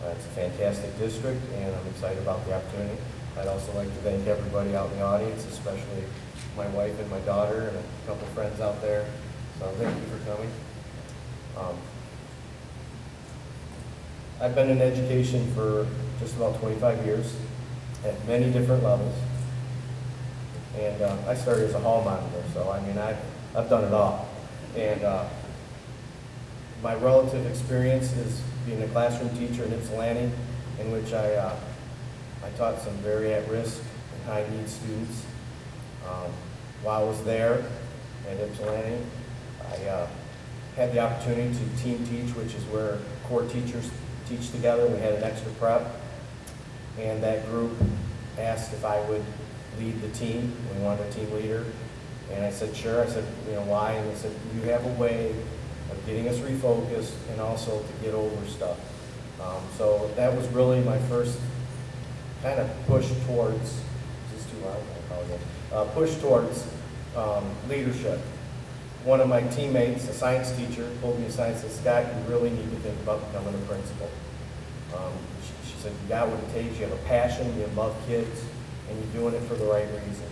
It's a fantastic district, and I'm excited about the opportunity. I'd also like to thank everybody out in the audience, especially my wife and my daughter and a couple friends out there. So thank you for coming. I've been in education for just about 25 years at many different levels. And I started as a hall monitor, so I mean, I've done it all. And my relative experience is being a classroom teacher in Ypsilanti, in which I taught some very at-risk and high-need students. While I was there at Ypsilanti, I had the opportunity to team teach, which is where core teachers teach together. We had an extra prep, and that group asked if I would lead the team. We wanted a team leader, and I said, sure. I said, you know, why? And they said, you have a way of getting us refocused and also to get over stuff. So that was really my first kind of push towards, is this too loud? I apologize. Push towards leadership. One of my teammates, a science teacher, pulled me aside and said, Scott, you really need to think about becoming a principal. She said, you got what it takes, you have a passion, you love kids, and you're doing it for the right reason.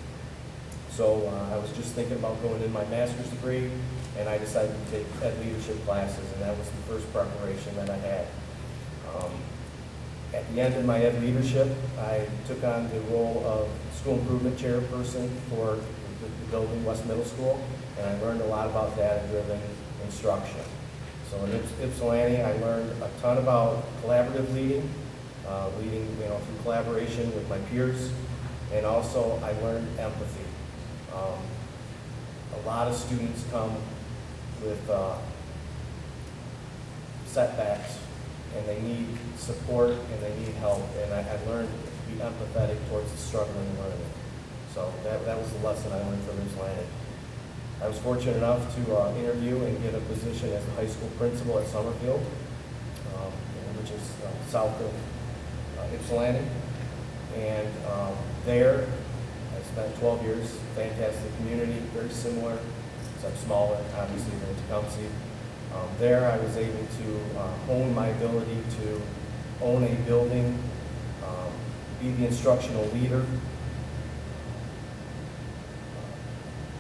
So I was just thinking about going in my master's degree, and I decided to take ed leadership classes, and that was the first preparation that I had. At the end of my ed leadership, I took on the role of school improvement chairperson for the building, West Middle School, and I learned a lot about data-driven instruction. So in Ypsilanti, I learned a ton about collaborative leading, through collaboration with my peers, and also I learned empathy. A lot of students come with setbacks, and they need support and they need help, and I learned to be empathetic towards the struggling learner. So that was the lesson I learned from Ypsilanti. I was fortunate enough to interview and get a position as the high school principal at Summerfield, which is south of Ypsilanti. And there, I spent 12 years, fantastic community, very similar, except smaller, obviously, than Tecumseh. There, I was able to hone my ability to own a building, be the instructional leader.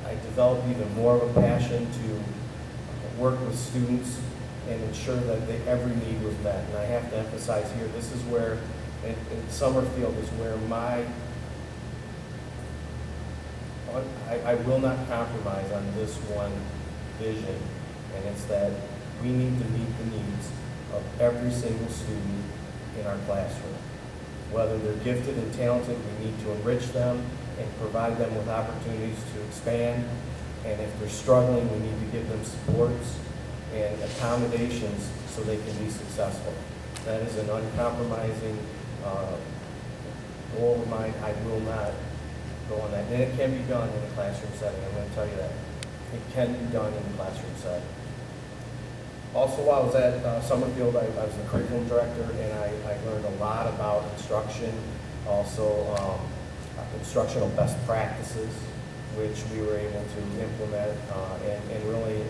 I developed even more of a passion to work with students and ensure that every need was met. And I have to emphasize here, this is where, in Summerfield, is where I will not compromise on this one vision, and it's that we need to meet the needs of every single student in our classroom. Whether they're gifted and talented, we need to enrich them and provide them with opportunities to expand. And if they're struggling, we need to give them supports and accommodations so they can be successful. That is an uncompromising goal of mine. I will not go on that. And it can be done in a classroom setting, I'm going to tell you that. It can be done in a classroom setting. Also, while I was at Summerfield, I was the curriculum director, and I learned a lot about instruction, also instructional best practices, which we were able to implement, and really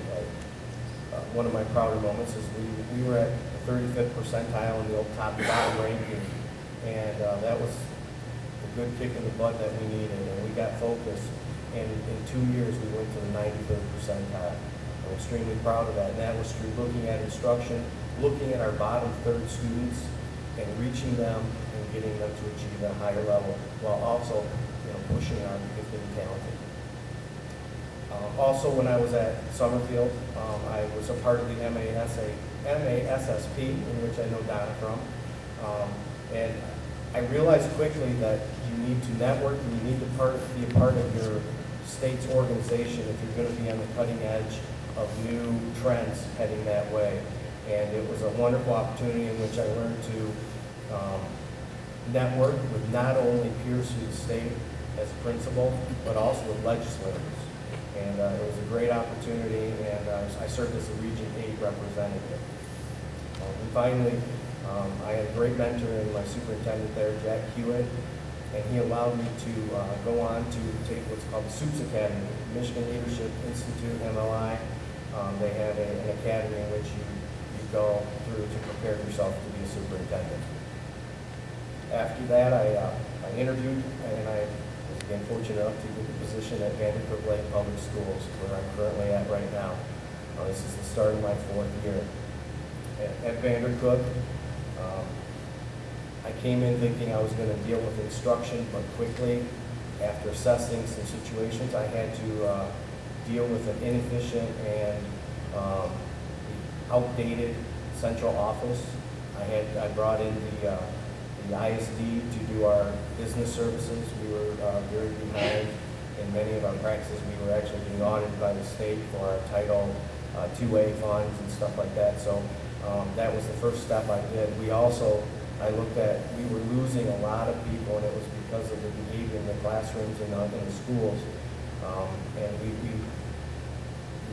one of my prouder moments is we were at the 35th percentile in the old top to bottom ranking, and that was a good kick in the butt that we needed, and we got focused, and in 2 years we went to the 93rd percentile. I'm extremely proud of that, and that was through looking at instruction, looking at our bottom third students, and reaching them and getting them to achieve a higher level, while also pushing our gifted and talented. Also, when I was at Summerfield, I was a part of the MASSP, in which I know Donna from, and I realized quickly that you need to network and you need to be a part of your state's organization if you're going to be on the cutting edge of new trends heading that way. And it was a wonderful opportunity in which I learned to network with not only peers through the state as a principal, but also with legislators. And it was a great opportunity, and I served as a Region 8 representative. And finally, I had a great mentor in my superintendent there, Jack Hewitt, and he allowed me to go on to take what's called the SUPS Academy, Michigan Leadership Institute, MLI. They have an academy in which you go through to prepare yourself to be a superintendent. After that, I interviewed, and I was again fortunate enough to get the position at Vandercook Lake Public Schools, where I'm currently at right now. This is the start of my 4th year. At Vandercook, I came in thinking I was going to deal with instruction, but quickly, after assessing some situations, I had to deal with an inefficient and outdated central office. I brought in the ISD to do our business services. We were very behind in many of our practices. We were actually being audited by the state for our Title 2A funds and stuff like that. So that was the first step I did. I looked at, we were losing a lot of people, and it was because of the behavior in the classrooms and in the schools. And we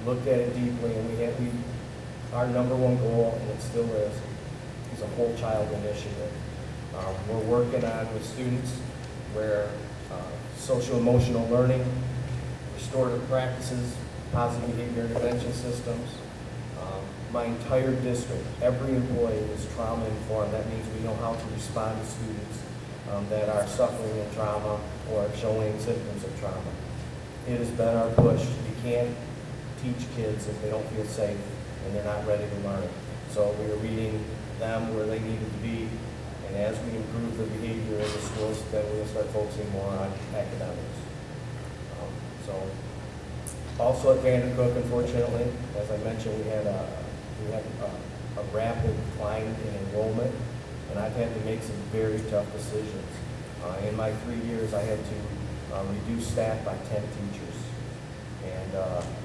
looked at it deeply, and our number one goal, and it still is a whole child initiative. We're working on with students where social-emotional learning, restorative practices, positive behavior intervention systems. My entire district, every employee is trauma informed. That means we know how to respond to students that are suffering in trauma or showing symptoms of trauma. It has been our push. You can't teach kids if they don't feel safe and they're not ready to learn. So we are reading them where they needed to be, and as we improve the behavior in the schools, then we'll start focusing more on academics. Also at Vandercook, unfortunately, as I mentioned, we had a rapid decline in enrollment, and I've had to make some very tough decisions. In my 3 years, I had to reduce staff by 10 teachers. And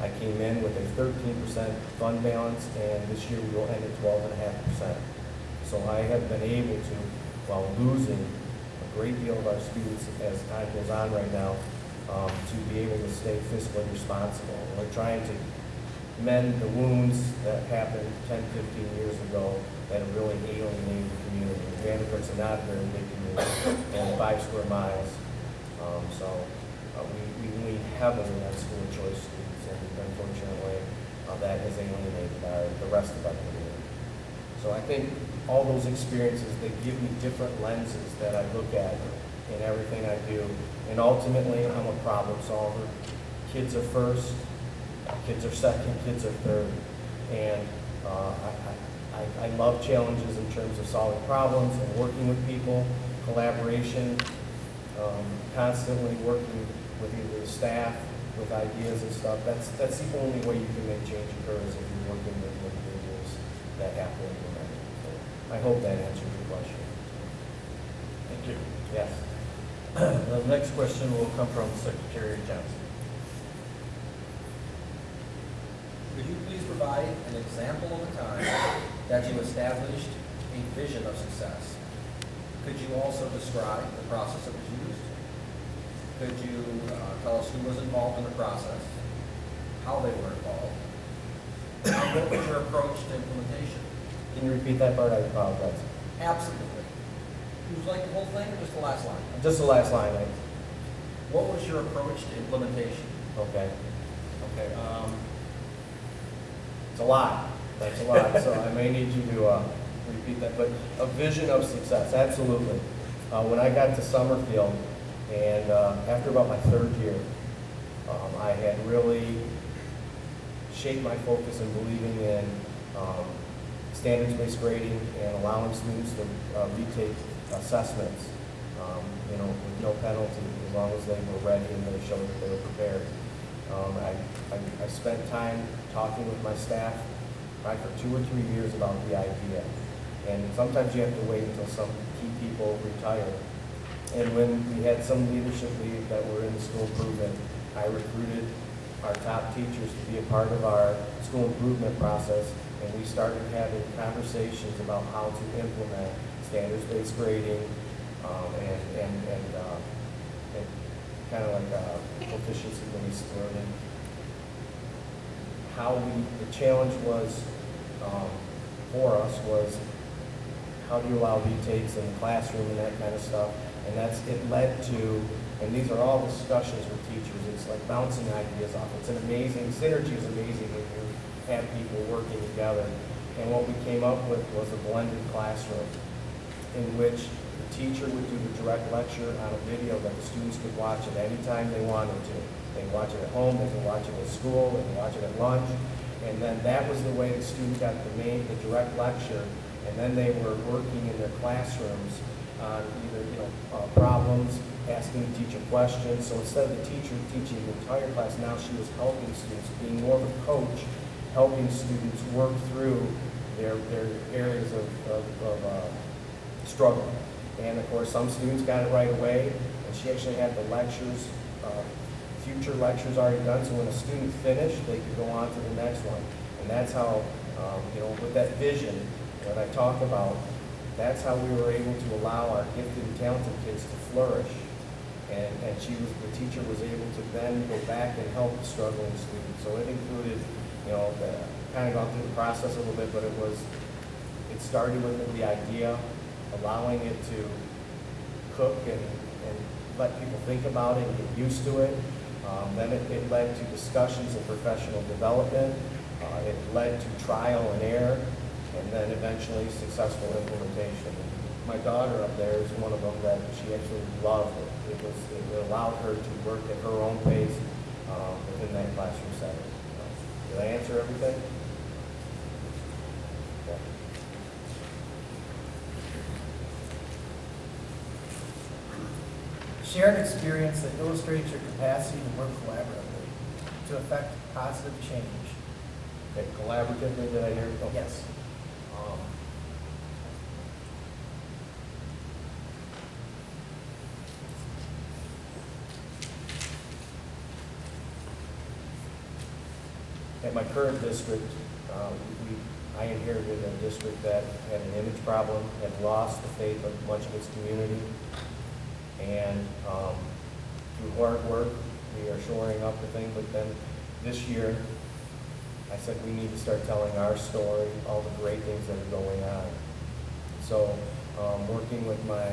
I came in with a 13% fund balance, and this year we will end at 12.5%. So I have been able to, while losing a great deal of our students as time goes on right now, to be able to stay fiscally responsible. And we're trying to mend the wounds that happened 10, 15 years ago that have really alienated the community. Vanderbilt's not a very big community, and 5 square miles. We lean heavily on school choice students, and unfortunately, that has alienated the rest of our community. So I think all those experiences, they give me different lenses that I look at in everything I do. And ultimately, I'm a problem solver. Kids are first, kids are second, kids are third. And I love challenges in terms of solving problems and working with people, collaboration, constantly working with either the staff, with ideas and stuff. That's the only way you can make change occur is if you're working with individuals that have to implement it. So I hope that answers your question. Thank you. Yes. The next question will come from Secretary Johnson. Could you please provide an example of a time that you established a vision of success? Could you also describe the process that was used? Could you tell us who was involved in the process, how they were involved, and what was your approach to implementation? Can you repeat that part? I apologize. Absolutely. Would you like the whole thing or just the last line? Just the last line. What was your approach to implementation? Okay. It's a lot. That's a lot. So I may need you to repeat that. But a vision of success, absolutely. When I got to Summerfield, and after about my 3rd year, I had really shaped my focus in believing in standards-based grading and allowing students to retake assessments, with no penalty, as long as they were ready and they showed that they were prepared. I spent time talking with my staff probably for 2 or 3 years about the idea. And sometimes you have to wait until some key people retire. And when we had some leadership leave that were in the school improvement, I recruited our top teachers to be a part of our school improvement process, and we started having conversations about how to implement standards-based grading and kind of like proficiency-based learning. The challenge was for us was how do you allow retakes in the classroom and that kind of stuff. And it led to, and these are all discussions with teachers, it's like bouncing ideas off. It's an amazing, synergy is amazing when you have people working together. And what we came up with was a blended classroom in which the teacher would do the direct lecture on a video that the students could watch at any time they wanted to. They could watch it at home, they could watch it at school, they could watch it at lunch. And then that was the way the students got the direct lecture. And then they were working in their classrooms on either, problems, asking the teacher questions. So instead of the teacher teaching the entire class, now she was helping students, being more of a coach, helping students work through their areas of struggle. And of course, some students got it right away, and she actually had the lectures, future lectures already done, so when a student finished, they could go on to the next one. And that's how, with that vision that I talk about, that's how we were able to allow our gifted and talented kids to flourish. And the teacher was able to then go back and help the struggling students. So it included, kind of gone through the process a little bit, but it started with the idea, allowing it to cook and let people think about it and get used to it. Then it led to discussions of professional development. It led to trial and error, and then eventually successful implementation. My daughter up there is one of them that she actually loved it. It allowed her to work at her own pace within that classroom setting. Did I answer everything? Yeah. Share an experience that illustrates your capacity to work collaboratively to affect positive change. Okay, collaboratively, did I hear? Okay. Yes. At my current district, I inherited a district that had an image problem, had lost the faith of much of its community, and through hard work, we are shoring up the thing. But then this year, I said, we need to start telling our story, all the great things that are going on. So, working with my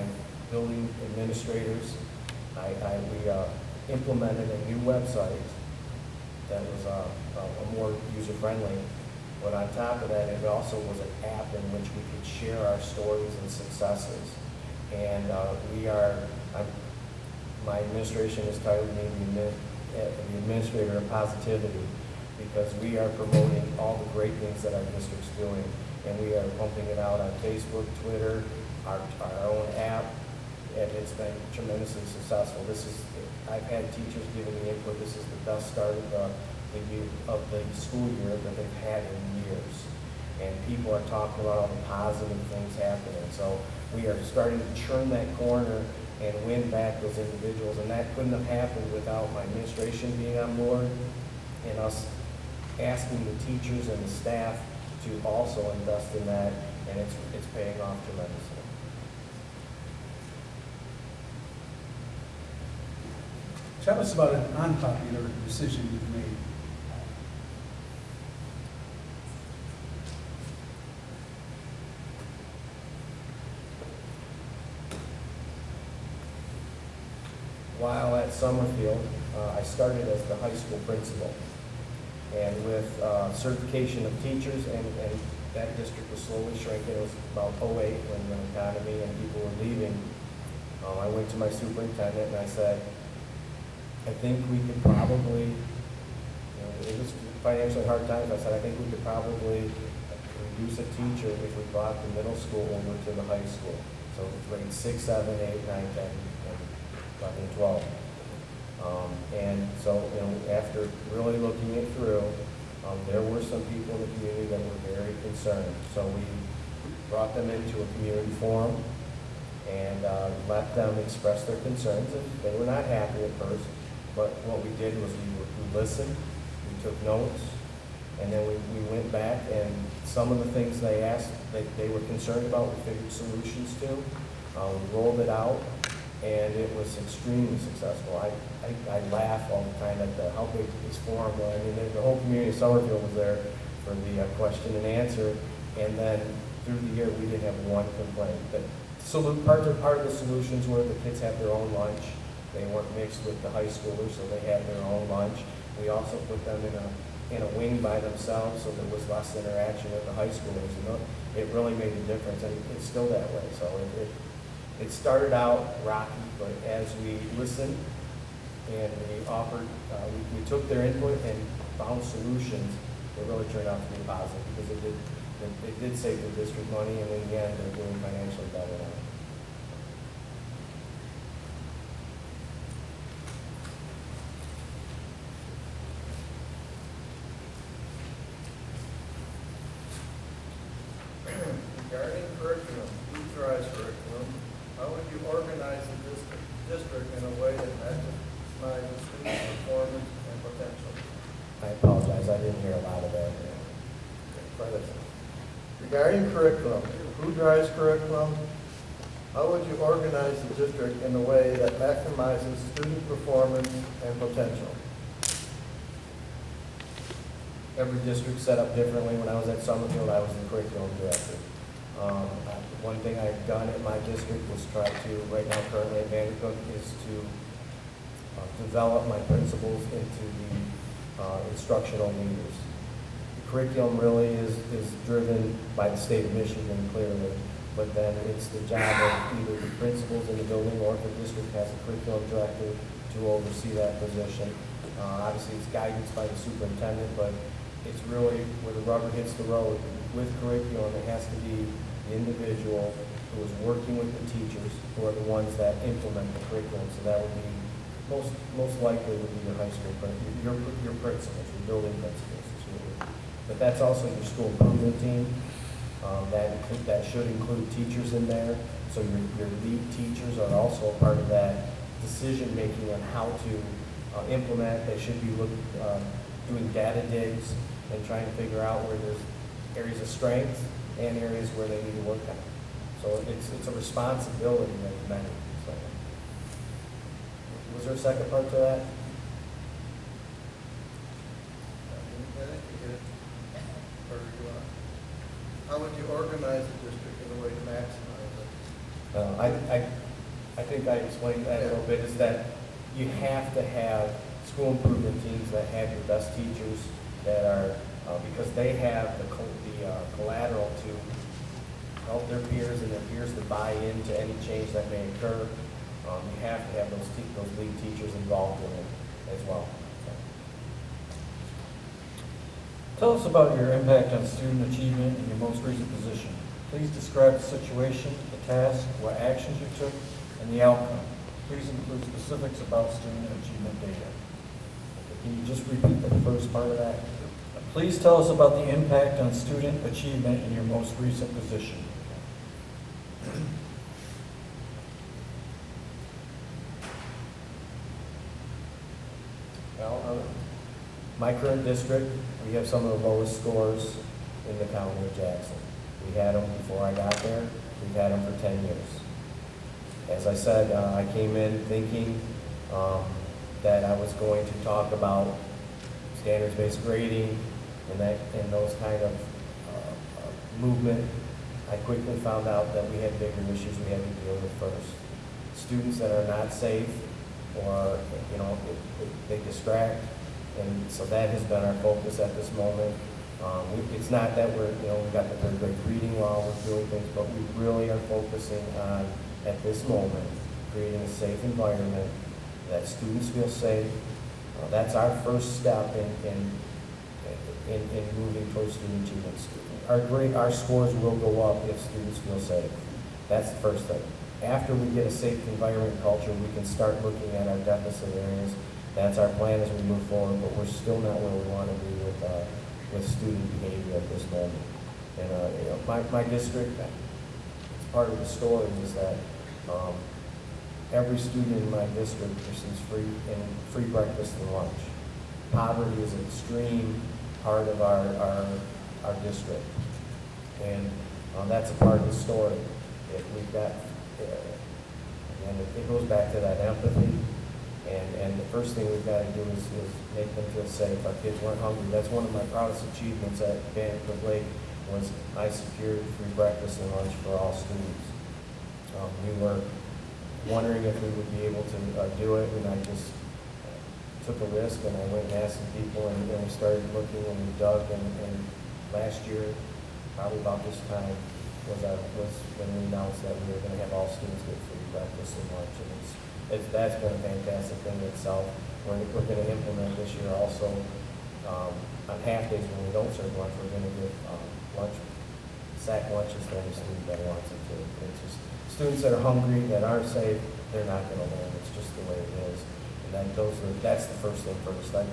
building administrators, we implemented a new website that was a more user-friendly. But on top of that, it also was an app in which we could share our stories and successes. And my administration has titled me the Administrator of Positivity, because we are promoting all the great things that our district's doing. And we are pumping it out on Facebook, Twitter, our own app, and it's been tremendously successful. I've had teachers giving me input. This is the best start of the school year that they've had in years. And people are talking about all the positive things happening. So we are starting to turn that corner and win back those individuals. And that couldn't have happened without my administration being on board and us asking the teachers and the staff to also invest in that, and it's paying off tremendously. Tell us about an unpopular decision you've made. While at Summerfield, I started as the high school principal. And with certification of teachers, and that district was slowly shrinking. It was about 2008 when the economy and people were leaving. I went to my superintendent and I said, I think we could probably, it was financially hard times. I said, I think we could probably reduce a teacher if we brought the middle school over to the high school. So grades 6, 7, 8, 9, 10, and 11, and 12. And so, after really looking it through, there were some people in the community that were very concerned. So we brought them into a community forum and let them express their concerns. They were not happy at first, but what we did was we listened, we took notes, and then we went back, and some of the things they asked, they were concerned about, we figured solutions to. We rolled it out, and it was extremely successful. I laugh all the time at how big this forum was. I mean, the whole community of Summerfield was there for the question and answer, and then through the year, we didn't have one complaint. Part of the solutions were the kids had their own lunch. They weren't mixed with the high schoolers, so they had their own lunch. We also put them in a wing by themselves, so there was less interaction with the high schoolers. It really made a difference, and it's still that way. So it started out rocky, but as we listened and we offered, we took their input and found solutions, it really turned out to be positive, because it did save the district money, and in the end, they're doing financially better now. Regarding curriculum, who drives curriculum? How would you organize the district in a way that maximizes student performance and potential? I apologize, I didn't hear a lot of that. Regarding curriculum, who drives curriculum? How would you organize the district in a way that maximizes student performance and potential? Every district set up differently. When I was at Summerfield, I was the curriculum director. One thing I've done at my district was try to, right now currently at Vandercook, is to develop my principals into the instructional leaders. The curriculum really is driven by the state of Michigan clearly, but then it's the job of either the principals in the building or if the district has a curriculum director to oversee that position. Obviously, it's guidance by the superintendent, but it's really where the rubber hits the road. With curriculum, it has to be the individual who is working with the teachers, who are the ones that implement the curriculum. So that would be, most likely would be your high school principal, your principals, your building principals. But that's also your school improvement team. That should include teachers in there. So your lead teachers are also a part of that decision-making on how to implement. They should be doing data digs and trying to figure out where there's areas of strength and areas where they need to work on. So it's a responsibility of many. So, was there a second part to that? how would you organize the district in a way to maximize it? I think I explained that a little bit, is that you have to have school improvement teams that have your best teachers that are, because they have the collateral to help their peers and their peers to buy into any change that may occur. You have to have those lead teachers involved in it as well. Tell us about your impact on student achievement in your most recent position. Please describe the situation, the task, what actions you took, and the outcome. Please include specifics about student achievement data. Can you just repeat the first part of that? Please tell us about the impact on student achievement in your most recent position. Well, my current district, we have some of the lowest scores in the county of Jackson. We had them before I got there. We've had them for 10 years. As I said, I came in thinking that I was going to talk about standards-based grading and those kind of movement. I quickly found out that we had bigger issues we had to deal with first. Students that are not safe, or they distract, and so that has been our focus at this moment. It's not that we've got the third grade reading while we're doing things, but we really are focusing on, at this moment, creating a safe environment that students feel safe. That's our first step in moving towards student achievement. Our scores will go up if students feel safe. That's the first thing. After we get a safe environment culture, we can start looking at our deficit areas. That's our plan as we move forward, but we're still not where we want to be with student behavior at this moment. And my district, it's part of the story is that every student in my district receives free breakfast and lunch. Poverty is an extreme part of our district, and that's a part of the story. We've got, and it goes back to that empathy. And the first thing we've got to do is make them feel safe. Our kids weren't hungry. That's one of my proudest achievements at Bannock Lake, was I secured free breakfast and lunch for all students. We were wondering if we would be able to do it, and I just took a risk, and I went and asked some people, and we started looking, and we dug, and last year, probably about this time, was when we announced that we were going to have all students get free breakfast and lunch, and that's been a fantastic thing in itself. We're going to implement this year also, on half days when we don't serve lunch, we're going to give sack lunches to any student that wants it to. It's just students that are hungry, that aren't safe, they're not going to learn. It's just the way it is. And that's the first thing first. A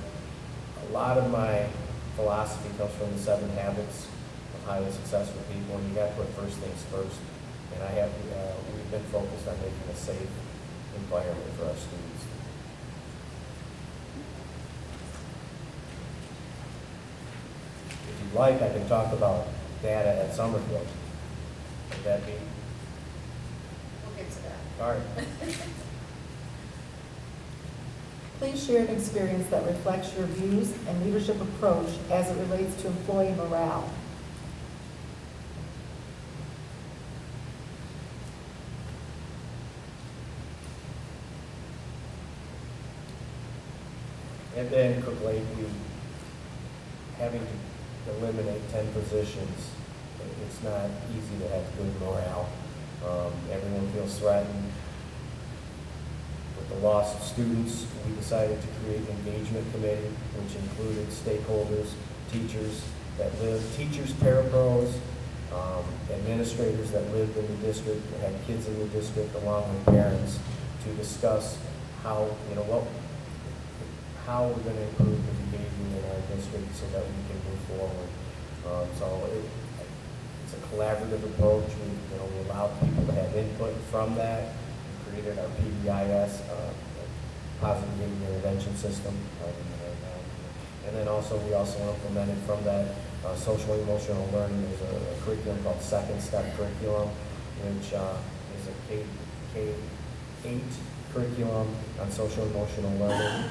lot of my philosophy comes from the 7 habits of highly successful people, and you got to put first things first. And we've been focused on making a safe environment for our students. If you'd like, I can talk about data at Summerfield. Would that be? We'll get to that. All right. Please share an experience that reflects your views and leadership approach as it relates to employee morale. And then Cook Lake, having to eliminate 10 positions, it's not easy to have good morale. Everyone feels threatened. With the loss of students, we decided to create an engagement committee, which included stakeholders, teachers, parapros, administrators that lived in the district, that had kids in the district, along with parents, to discuss how we're going to improve the behavior in our district so that we can move forward. It's a collaborative approach. We allowed people to have input from that. We created our PBIS, Positive Behavior Intervention System. And then we also implemented from that social emotional learning. There's a curriculum called Second Step Curriculum, which is a K-8 curriculum on social emotional learning.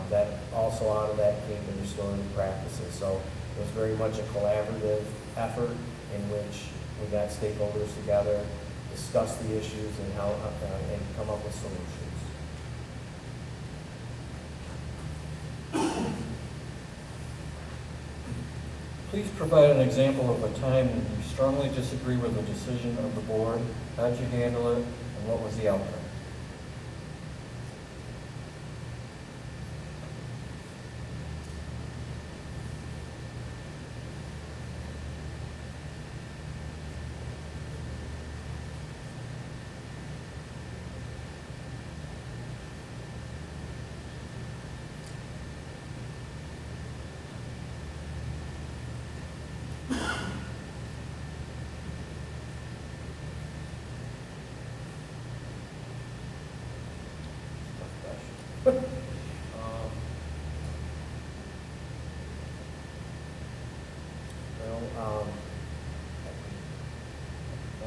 That also out of that came the restorative practices. So It was very much a collaborative effort in which we got stakeholders together, discuss the issues and how, and come up with solutions. Please provide an example of a time when you strongly disagree with a decision of the board. How'd you handle it, and what was the outcome? I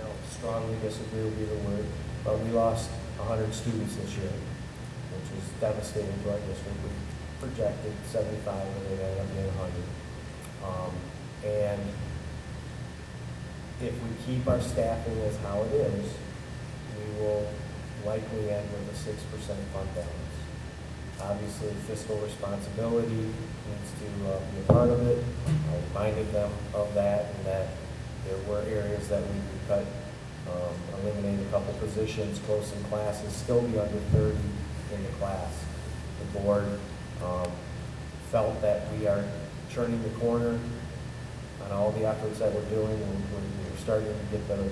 don't strongly disagree would be the word, but we lost 100 students this year, which was devastating to our district. We projected 75, and it ended up being 100. And if we keep our staffing as how it is, we will likely end with a 6% fund balance. Obviously, fiscal responsibility needs to be a part of it. I reminded them of that, and that there were areas that we could cut, eliminate a couple positions, close some classes, still be under 30 in the class. The board felt that we are turning the corner on all the efforts that we're doing, and we're starting to get the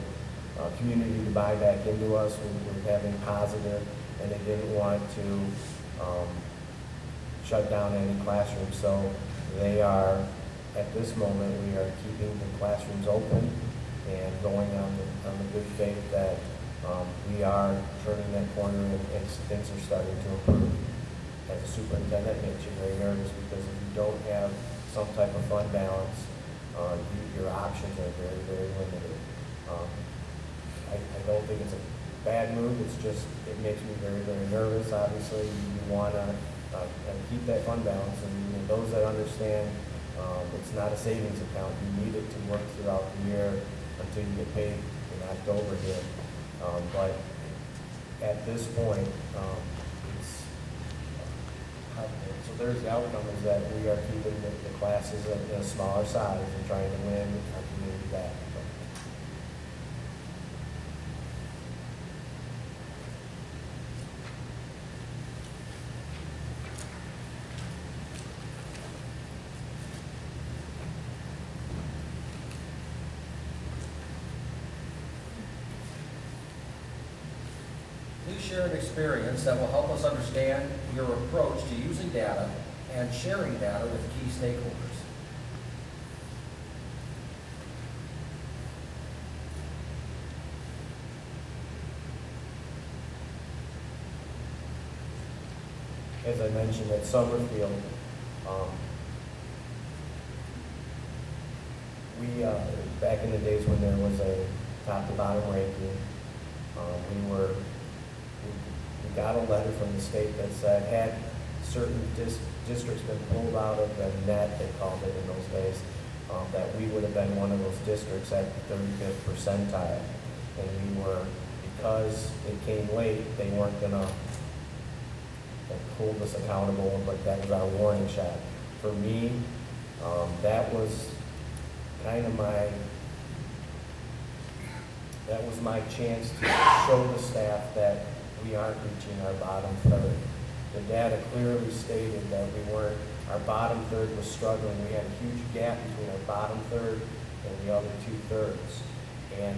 community to buy back into us. We're having positive, and they didn't want to shut down any classrooms. So they are, at this moment, we are keeping the classrooms open and going on the good faith that we are turning that corner and things are starting to improve. As a superintendent, it makes you very nervous because if you don't have some type of fund balance, your options are very, very limited. I don't think it's a bad move. It's just, it makes me very, very nervous. Obviously, you want to keep that fund balance, and those that understand it's not a savings account. You need it to work throughout the year until you get paid in October here. But at this point, it's so there's the outcome is that we are keeping the classes in a smaller size and trying to win our community back. Please share an experience that will help us understand your approach to using data and sharing data with key stakeholders. As I mentioned at Summerfield, we back in the days when there was a top to bottom ranking, we got a letter from the state that said had certain districts been pulled out of the net, they called it in those days, that we would have been one of those districts at the 35th percentile. And we were, because it came late, they weren't going to hold us accountable, but that was our warning shot. For me, that was kind of my chance to show the staff that we aren't reaching our bottom third. The data clearly stated that we weren't, our bottom third was struggling. We had a huge gap between our bottom third and the other 2/3. And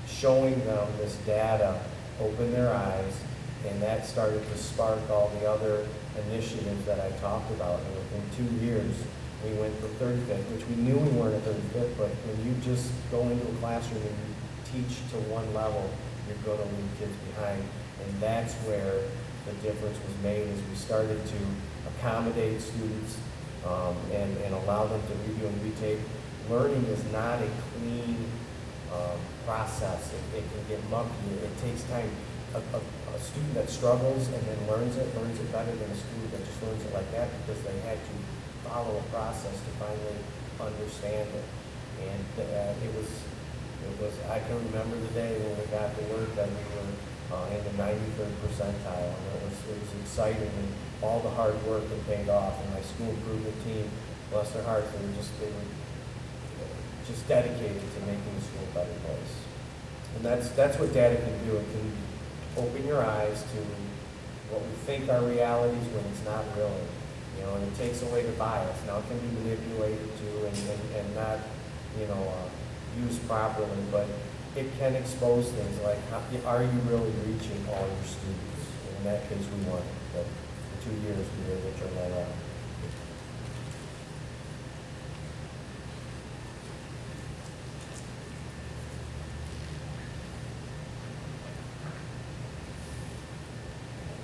showing them this data opened their eyes, and that started to spark all the other initiatives that I talked about. And within 2 years, we went from 35th, which we knew we weren't at 35th, but when you just go into a classroom and you teach to one level, you're going to leave kids behind. And that's where the difference was made, as we started to accommodate students and allow them to review and retake. Learning is not a clean process. It can get mucky. It takes time. A student that struggles and then learns it better than a student that just learns it like that because they had to follow a process to finally understand it. And it was, I can remember the day when we got to work that we were in the 93rd percentile, and it was exciting, and all the hard work had paid off, and my school improvement team, bless their hearts, they were just dedicated to making the school a better place. And that's what data can do. It can open your eyes to what we think are realities when it's not really. You know, and it takes away the bias. Now it can be manipulated too and not, used properly, but it can expose things like, are you really reaching all your students? And in that case, we won. But for 2 years, we were able to turn that out.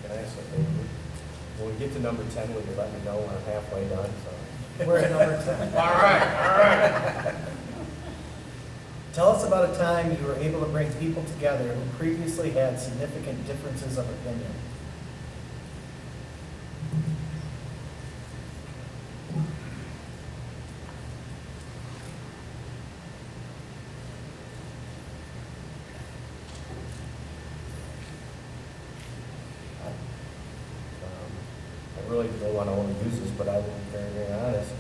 Can I ask a favor? When we get to number 10, will you let me know when I'm halfway done? So. We're at number 10. All right. Tell us about a time you were able to bring people together who previously had significant differences of opinion. I really don't want to overuse this, but I will be very, very honest.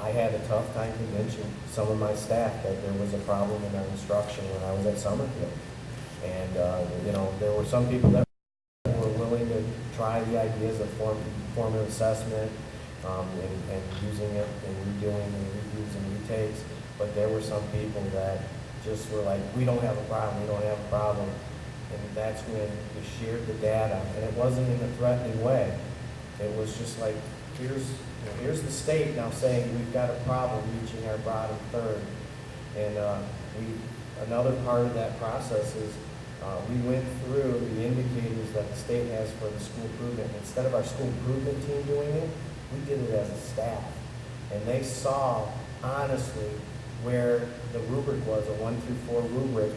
I had a tough time convincing some of my staff that there was a problem in our instruction when I was at Summerfield. And, there were some people that were willing to try the ideas of formative assessment and using it and redoing and reviews and retakes. But there were some people that just were like, we don't have a problem, we don't have a problem. And that's when we shared the data. And it wasn't in a threatening way. It was just like, here's the state now saying we've got a problem reaching our bottom third. And another part of that process is we went through the indicators that the state has for the school improvement. Instead of our school improvement team doing it, we did it as a staff. And they saw, honestly, where the rubric was, a 1 through 4 rubric,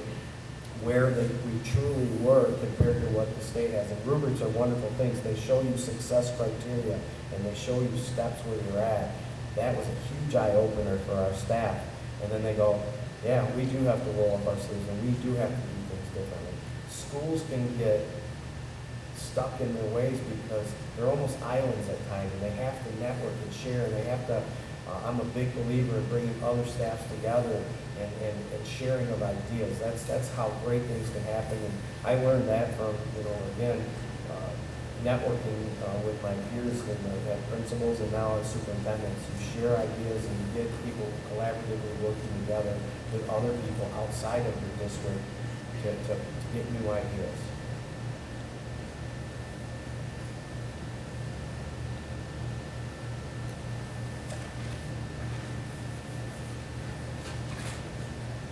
where we truly were compared to what the state has. And rubrics are wonderful things. They show you success criteria, and they show you steps where you're at. That was a huge eye-opener for our staff. And then they go, yeah, we do have to roll up our sleeves, and we do have to do things differently. Schools can get stuck in their ways because they're almost islands at times, and they have to network and share, and they have to, I'm a big believer in bringing other staffs together and sharing of ideas. That's how great things can happen. And I learned that from, again, networking with my peers and principals and now as superintendents. You share ideas and you get people collaboratively working together with other people outside of your district to get new ideas.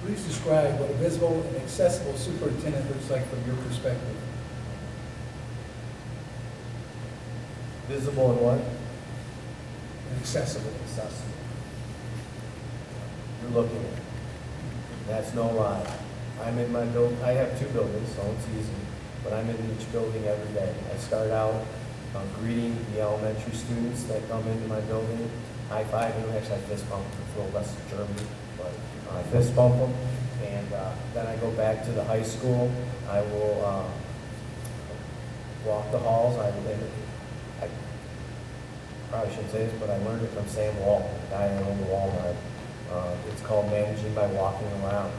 Please describe what a visible and accessible superintendent looks like from your perspective. Visible and what? And accessible. Accessible. You're looking at it. That's no lie. I'm in my building. I have 2 buildings, so it's easy. But I'm in each building every day. I start out greeting the elementary students that come into my building, high five them. Actually, I fist bump them. It's a little less German, but I fist bump them. And then I go back to the high school. I will walk the halls. I probably shouldn't say this, but I learned it from Sam Walton, the guy that owned Walmart. It's called managing by walking around.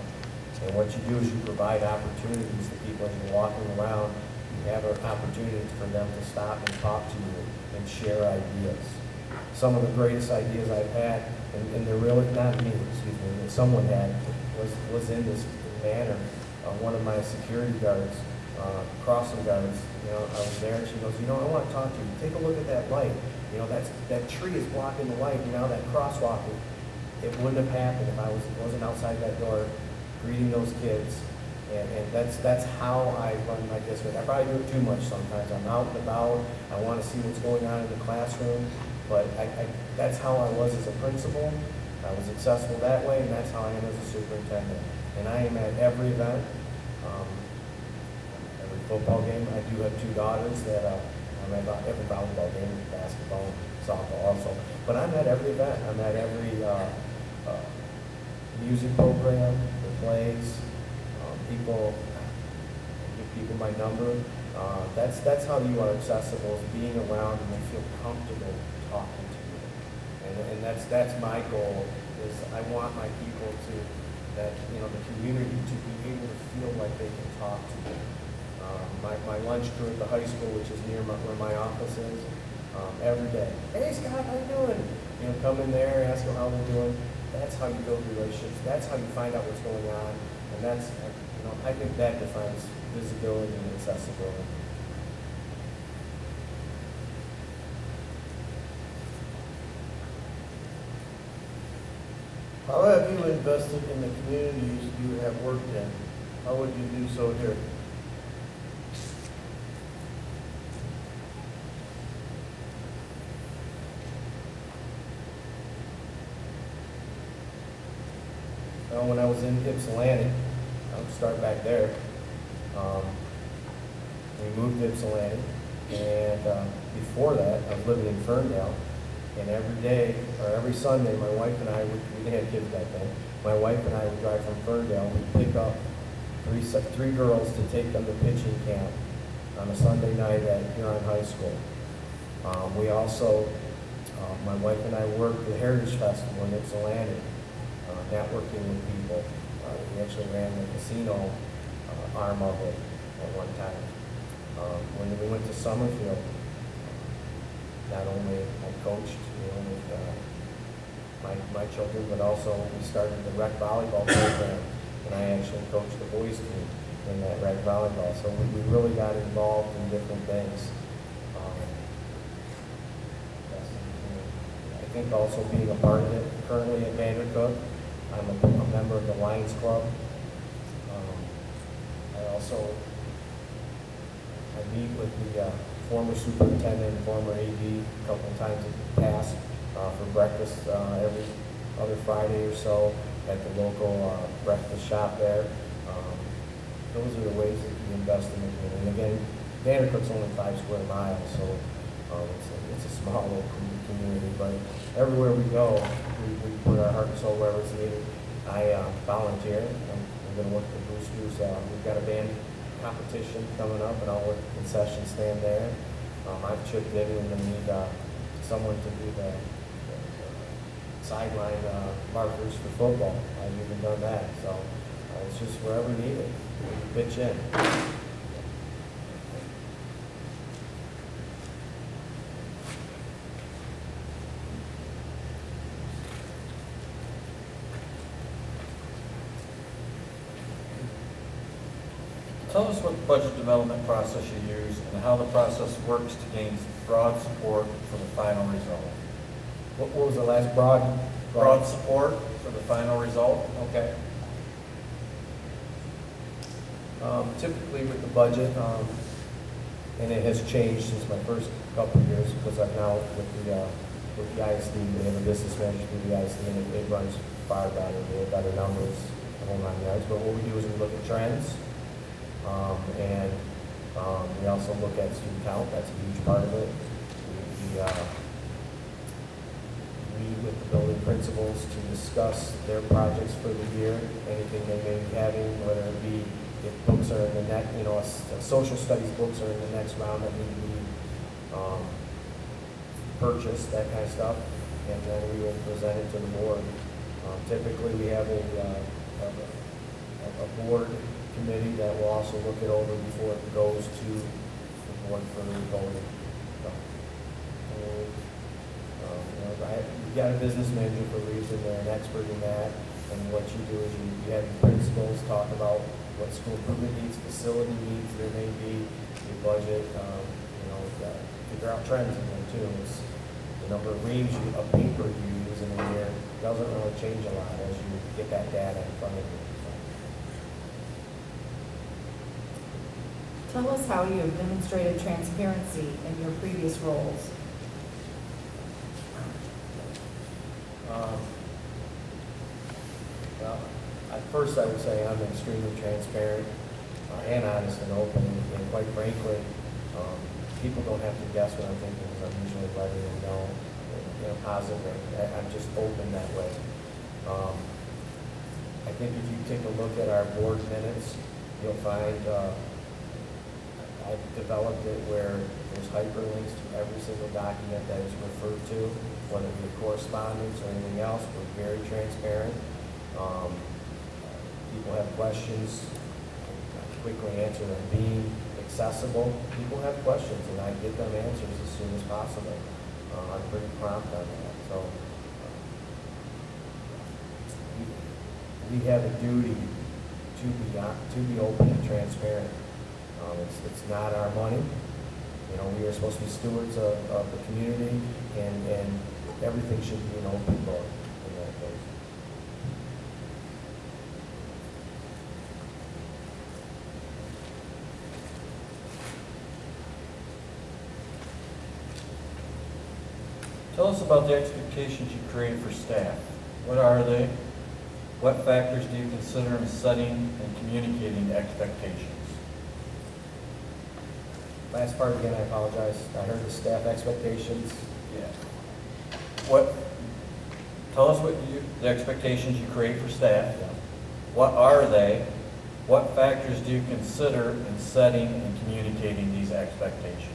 And what you do is you provide opportunities to people as you're walking around. You have an opportunity for them to stop and talk to you and share ideas. Some of the greatest ideas I've had, and they're really not me, that someone had, was in this manner. One of my security guards, crossing guards, I was there, and she goes, I want to talk to you. Take a look at that light. That tree is blocking the light, and now that crosswalk, it wouldn't have happened if I wasn't outside that door greeting those kids. And that's how I run my district. I probably do it too much sometimes. I'm out and about. I want to see what's going on in the classroom. But that's how I was as a principal. I was successful that way, and that's how I am as a superintendent. And I am at every event, every football game. I do have 2 daughters that I'm at every volleyball game, basketball, softball also. But I'm at every event. I'm at every music program, the plays, people, give people my number. That's how you are accessible, is being around and they feel comfortable talking to you. And that's my goal, is I want my people to, that, the community to be able to feel like they can talk to you. My lunch crew at the high school, which is near where my office is, every day, hey Scott, how you doing? Come in there, ask them how they're doing. That's how you build relationships. That's how you find out what's going on. And that's, I think that defines visibility and accessibility. How have you invested in the communities you have worked in? How would you do so here? When I was in Ypsilanti, I'll start back there. We moved to Ypsilanti, and before that, I was living in Ferndale. And every day, or every Sunday, my wife and I, we didn't have kids back then, my wife and I would drive from Ferndale, we'd pick up three girls to take them to pitching camp on a Sunday night at Huron High School. We also, my wife and I worked at the Heritage Festival in Ypsilanti, networking with people. We actually ran the casino arm of it at one time. When we went to Summerfield, not only I coached, with my children, but also we started the rec volleyball program, and I actually coached the boys team in that rec volleyball. So we really got involved in different things. I think also being a part of it currently at Vandercook, I'm a member of the Lions Club. I meet with the former superintendent, former AD, a couple of times in the past for breakfast every other Friday or so at the local breakfast shop there. Those are the ways that you invest in the community. And again, Vandercook's only 5 square miles, so it's a small little community. But everywhere we go, we put our heart and soul wherever it's needed. I volunteer. I'm going to work with Boosters. We've got a band competition coming up, and I'll work the concession stand there. I've chipped in when we need someone to do the sideline markers for football. I've even done that. So it's just wherever needed. We pitch in. Tell us what budget development process you use and how the process works to gain broad support for the final result. What was the last broad Support for the final result. Okay. Typically with the budget, and it has changed since my first couple of years because I'm now with the ISD. We have a business manager through the ISD, and it runs far better. We have better numbers, the whole 9 yards. But what we do is we look at trends, and we also look at student count. That's a huge part of it. We meet with the building principals to discuss their projects for the year, anything they may be having, whether it be if books are in the next, social studies books are in the next round that need to be purchased, that kind of stuff, and then we will present it to the board. Typically, we have a board committee that will also look it over before it goes to the board for voting. You've got a business manager for a reason. They're an expert in that. And what you do is you have your principals talk about what school improvement needs, facility needs there may be, your budget, figure out trends in there too. It's the number of reams of paper you use in a year doesn't really change a lot as you get that data in front of you. Tell us how you have demonstrated transparency in your previous roles. Well, at first I would say I'm extremely transparent and honest and open, and quite frankly, people don't have to guess what I'm thinking because I'm usually letting them know in a positive way. I'm just open that way. think if you take a look at our board minutes, you'll find I've developed it where there's hyperlinks to every single document that is referred to, whether it be correspondence or anything else. We're very transparent. People have questions, I quickly answer them. Being accessible, people have questions, and I get them answers as soon as possible. I'm pretty prompt on that. So we have a duty to be open and transparent. It's not our money. You know, we are supposed to be stewards of the community, and everything should be an open book in that case. Tell us about the expectations you create for staff. What are they? What factors do you consider in setting and communicating expectations? Last part again, I apologize. I heard the staff expectations. Yeah. Tell us the expectations you create for staff. Yeah. What are they? What factors do you consider in setting and communicating these expectations?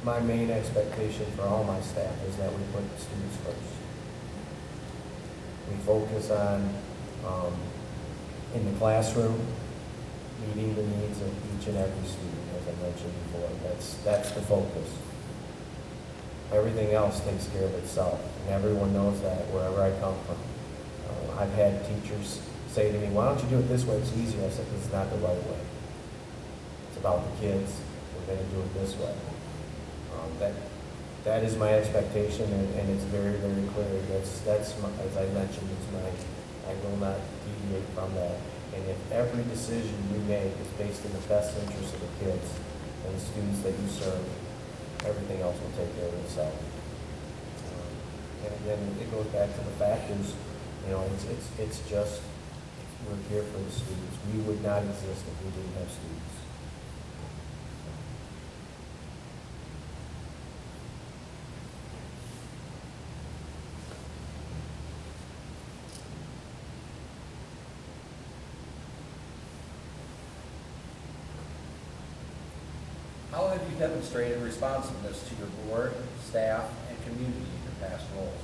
My main expectation for all my staff is that we put students first. We focus on, in the classroom, meeting the needs of each and every student, as I mentioned before. That's the focus. Everything else takes care of itself, and everyone knows that wherever I come from. I've had teachers say to me, "Why don't you do it this way? It's easier." I said, "Because it's not the right way. It's about the kids. We're going to do it this way." That is my expectation, and it's very, very clear. That's my, as I mentioned, I will not deviate from that. And if every decision you make is based in the best interest of the kids and the students that you serve, everything else will take care of itself. And again, it goes back to the factors. You know, it's just we're here for the students. We would not exist if we didn't have students. How have you demonstrated responsiveness to your board, staff, and community in your past roles?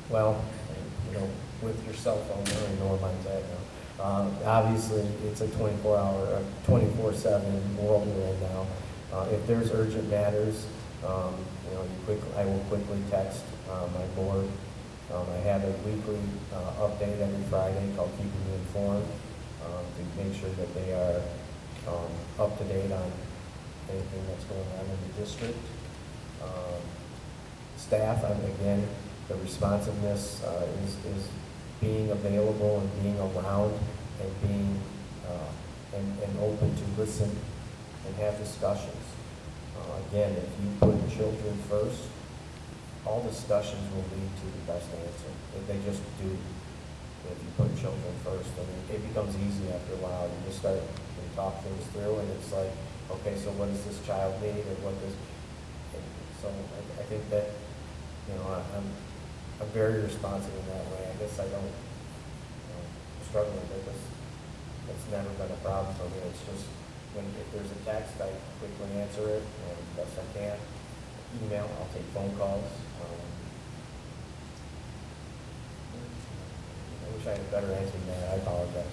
Well, you know, with your cell phone, I don't even know where mine's at now. Obviously, it's a 24/7 world we're in now. If there's urgent matters, you know, I will quickly text my board. I have a weekly update every Friday called Keeping You Informed, to make sure that they are up to date on anything that's going on in the district. Staff, again, the responsiveness is being available and being around and being and open to listen and have discussions. Again, if you put children first, all discussions will lead to the best answer. If they just do. If you put children first, I mean, it becomes easy after a while. You just start to talk things through, and it's like, okay, so what does this child need, or what does? So I think that, you know, I'm very responsive in that way. I guess I don't struggle with it. It's never been a problem for me. It's just if there's a text, I quickly answer it as best I can. Email, I'll take phone calls. I wish I had a better answer than that. I apologize.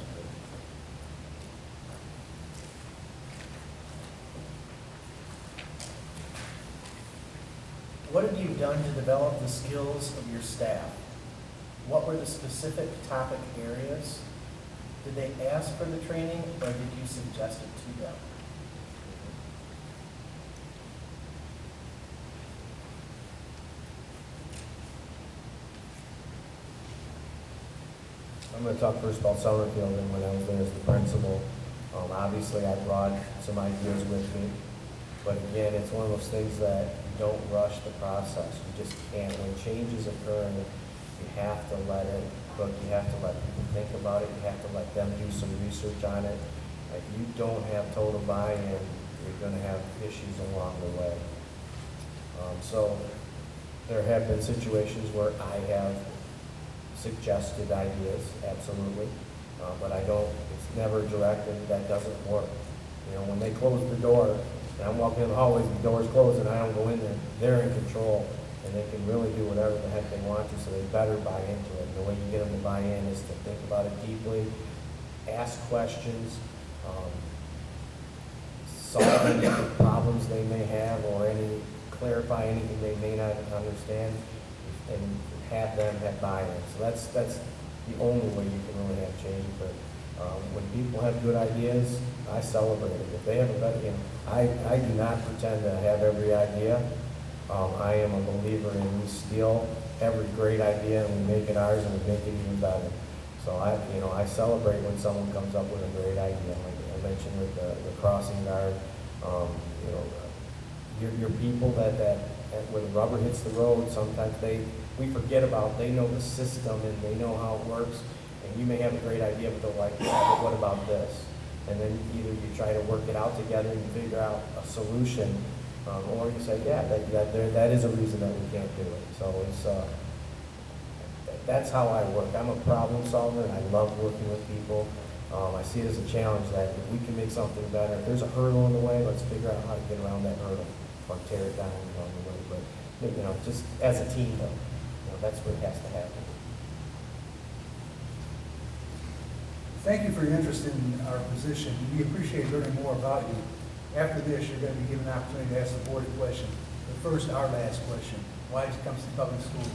What have you done to develop the skills of your staff? What were the specific topic areas? Did they ask for the training, or did you suggest it to them? I'm going to talk first about Summerfield, and when I was there as the principal, obviously I brought some ideas with me, but again, it's one of those things that you don't rush the process. You just can't. When change is occurring, you have to let it cook. You have to let people think about it. You have to let them do some research on it. If you don't have total buy-in, you're going to have issues along the way. So there have been situations where I have suggested ideas, absolutely, but I don't, it's never direct, and that doesn't work. You know, when they close the door, and I'm walking in the hallways, and the door's closed, and I don't go in there, they're in control, and they can really do whatever the heck they want to, so they better buy into it. And the way you get them to buy in is to think about it deeply, ask questions, solve any problems they may have, or clarify anything they may not understand, and have them have buy-in. So that's the only way you can really have change. But when people have good ideas, I celebrate it. If they have a better, I do not pretend to have every idea. I am a believer in we steal every great idea and we make it ours and we make it even better. So I celebrate when someone comes up with a great idea. Like I mentioned with the crossing guard, your people that when the rubber hits the road, sometimes we forget about, they know the system and they know how it works, and you may have a great idea, but they're like, yeah, but what about this? And then either you try to work it out together and figure out a solution, or you say, yeah, that is a reason that we can't do it. So that's how I work. I'm a problem solver, and I love working with people. I see it as a challenge that if we can make something better, if there's a hurdle in the way, let's figure out how to get around that hurdle or tear it down along the way. But just as a team, though, that's what has to happen. Thank you for your interest in our position. We appreciate learning more about you. After this, you're going to be given an opportunity to ask the board a question. But first, our last question. Why did Tecumseh Public Schools?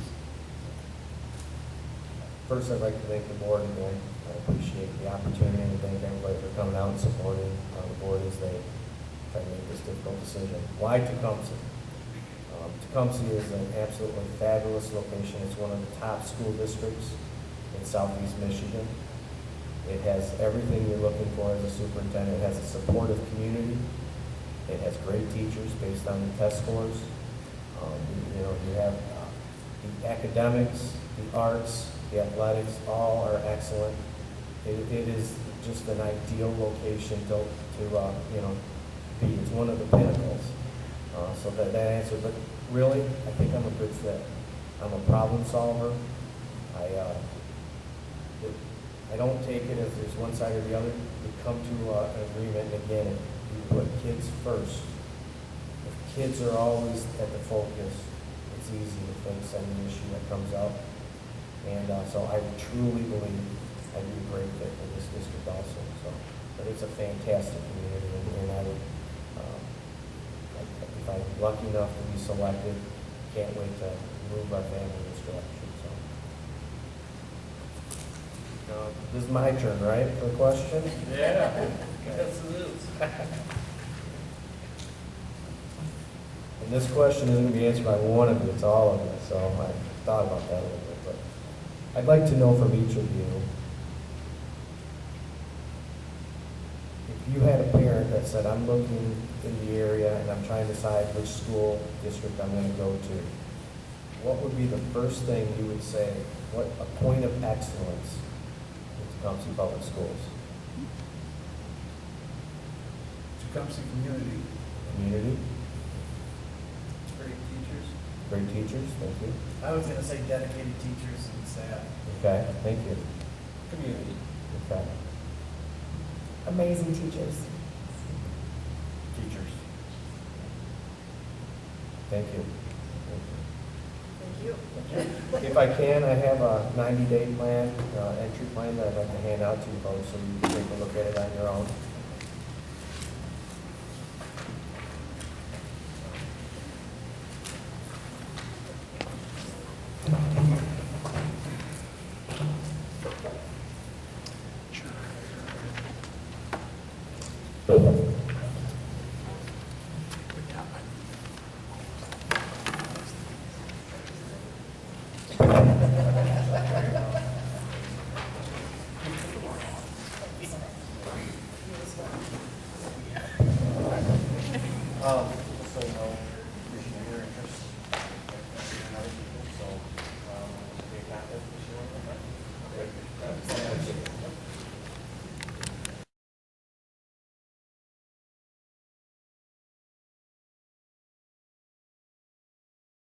First, I'd like to thank the board again. I appreciate the opportunity and thank everybody for coming out and supporting the board as they try to make this difficult decision. Why Tecumseh? Tecumseh is an absolutely fabulous location. It's one of the top school districts in southeast Michigan. It has everything you're looking for as a superintendent. It has a supportive community. It has great teachers based on the test scores. You have the academics, the arts, the athletics, all are excellent. It is just an ideal location to be. It's one of the pinnacles. So that answer, but really, I think I'm a good fit. I'm a problem solver. I don't take it as there's one side or the other. We come to an agreement, and again, if you put kids first, if kids are always at the focus, it's easy to fix any issue that comes up. And so I truly believe I'd be a great fit for this district also. But it's a fantastic community, and I would, if I'm lucky enough to be selected, can't wait to move our family in this direction. This is my turn, right, for the question? Yeah, yes it is. And this question isn't going to be answered by one of you, it's all of you, so I thought about that a little bit. But I'd like to know from each of you, if you had a parent that said, I'm looking in the area and I'm trying to decide which school district I'm going to go to, what would be the first thing you would say, what a point of excellence in Tecumseh Public Schools? Tecumseh community. Community? Great teachers. Great teachers, thank you. I was going to say dedicated teachers and staff. Okay, thank you. Community. Okay. Amazing teachers. Teachers. Thank you. Thank you. If I can, I have a 90-day plan, entry plan that I'd like to hand out to you folks so you can take a look at it on your own.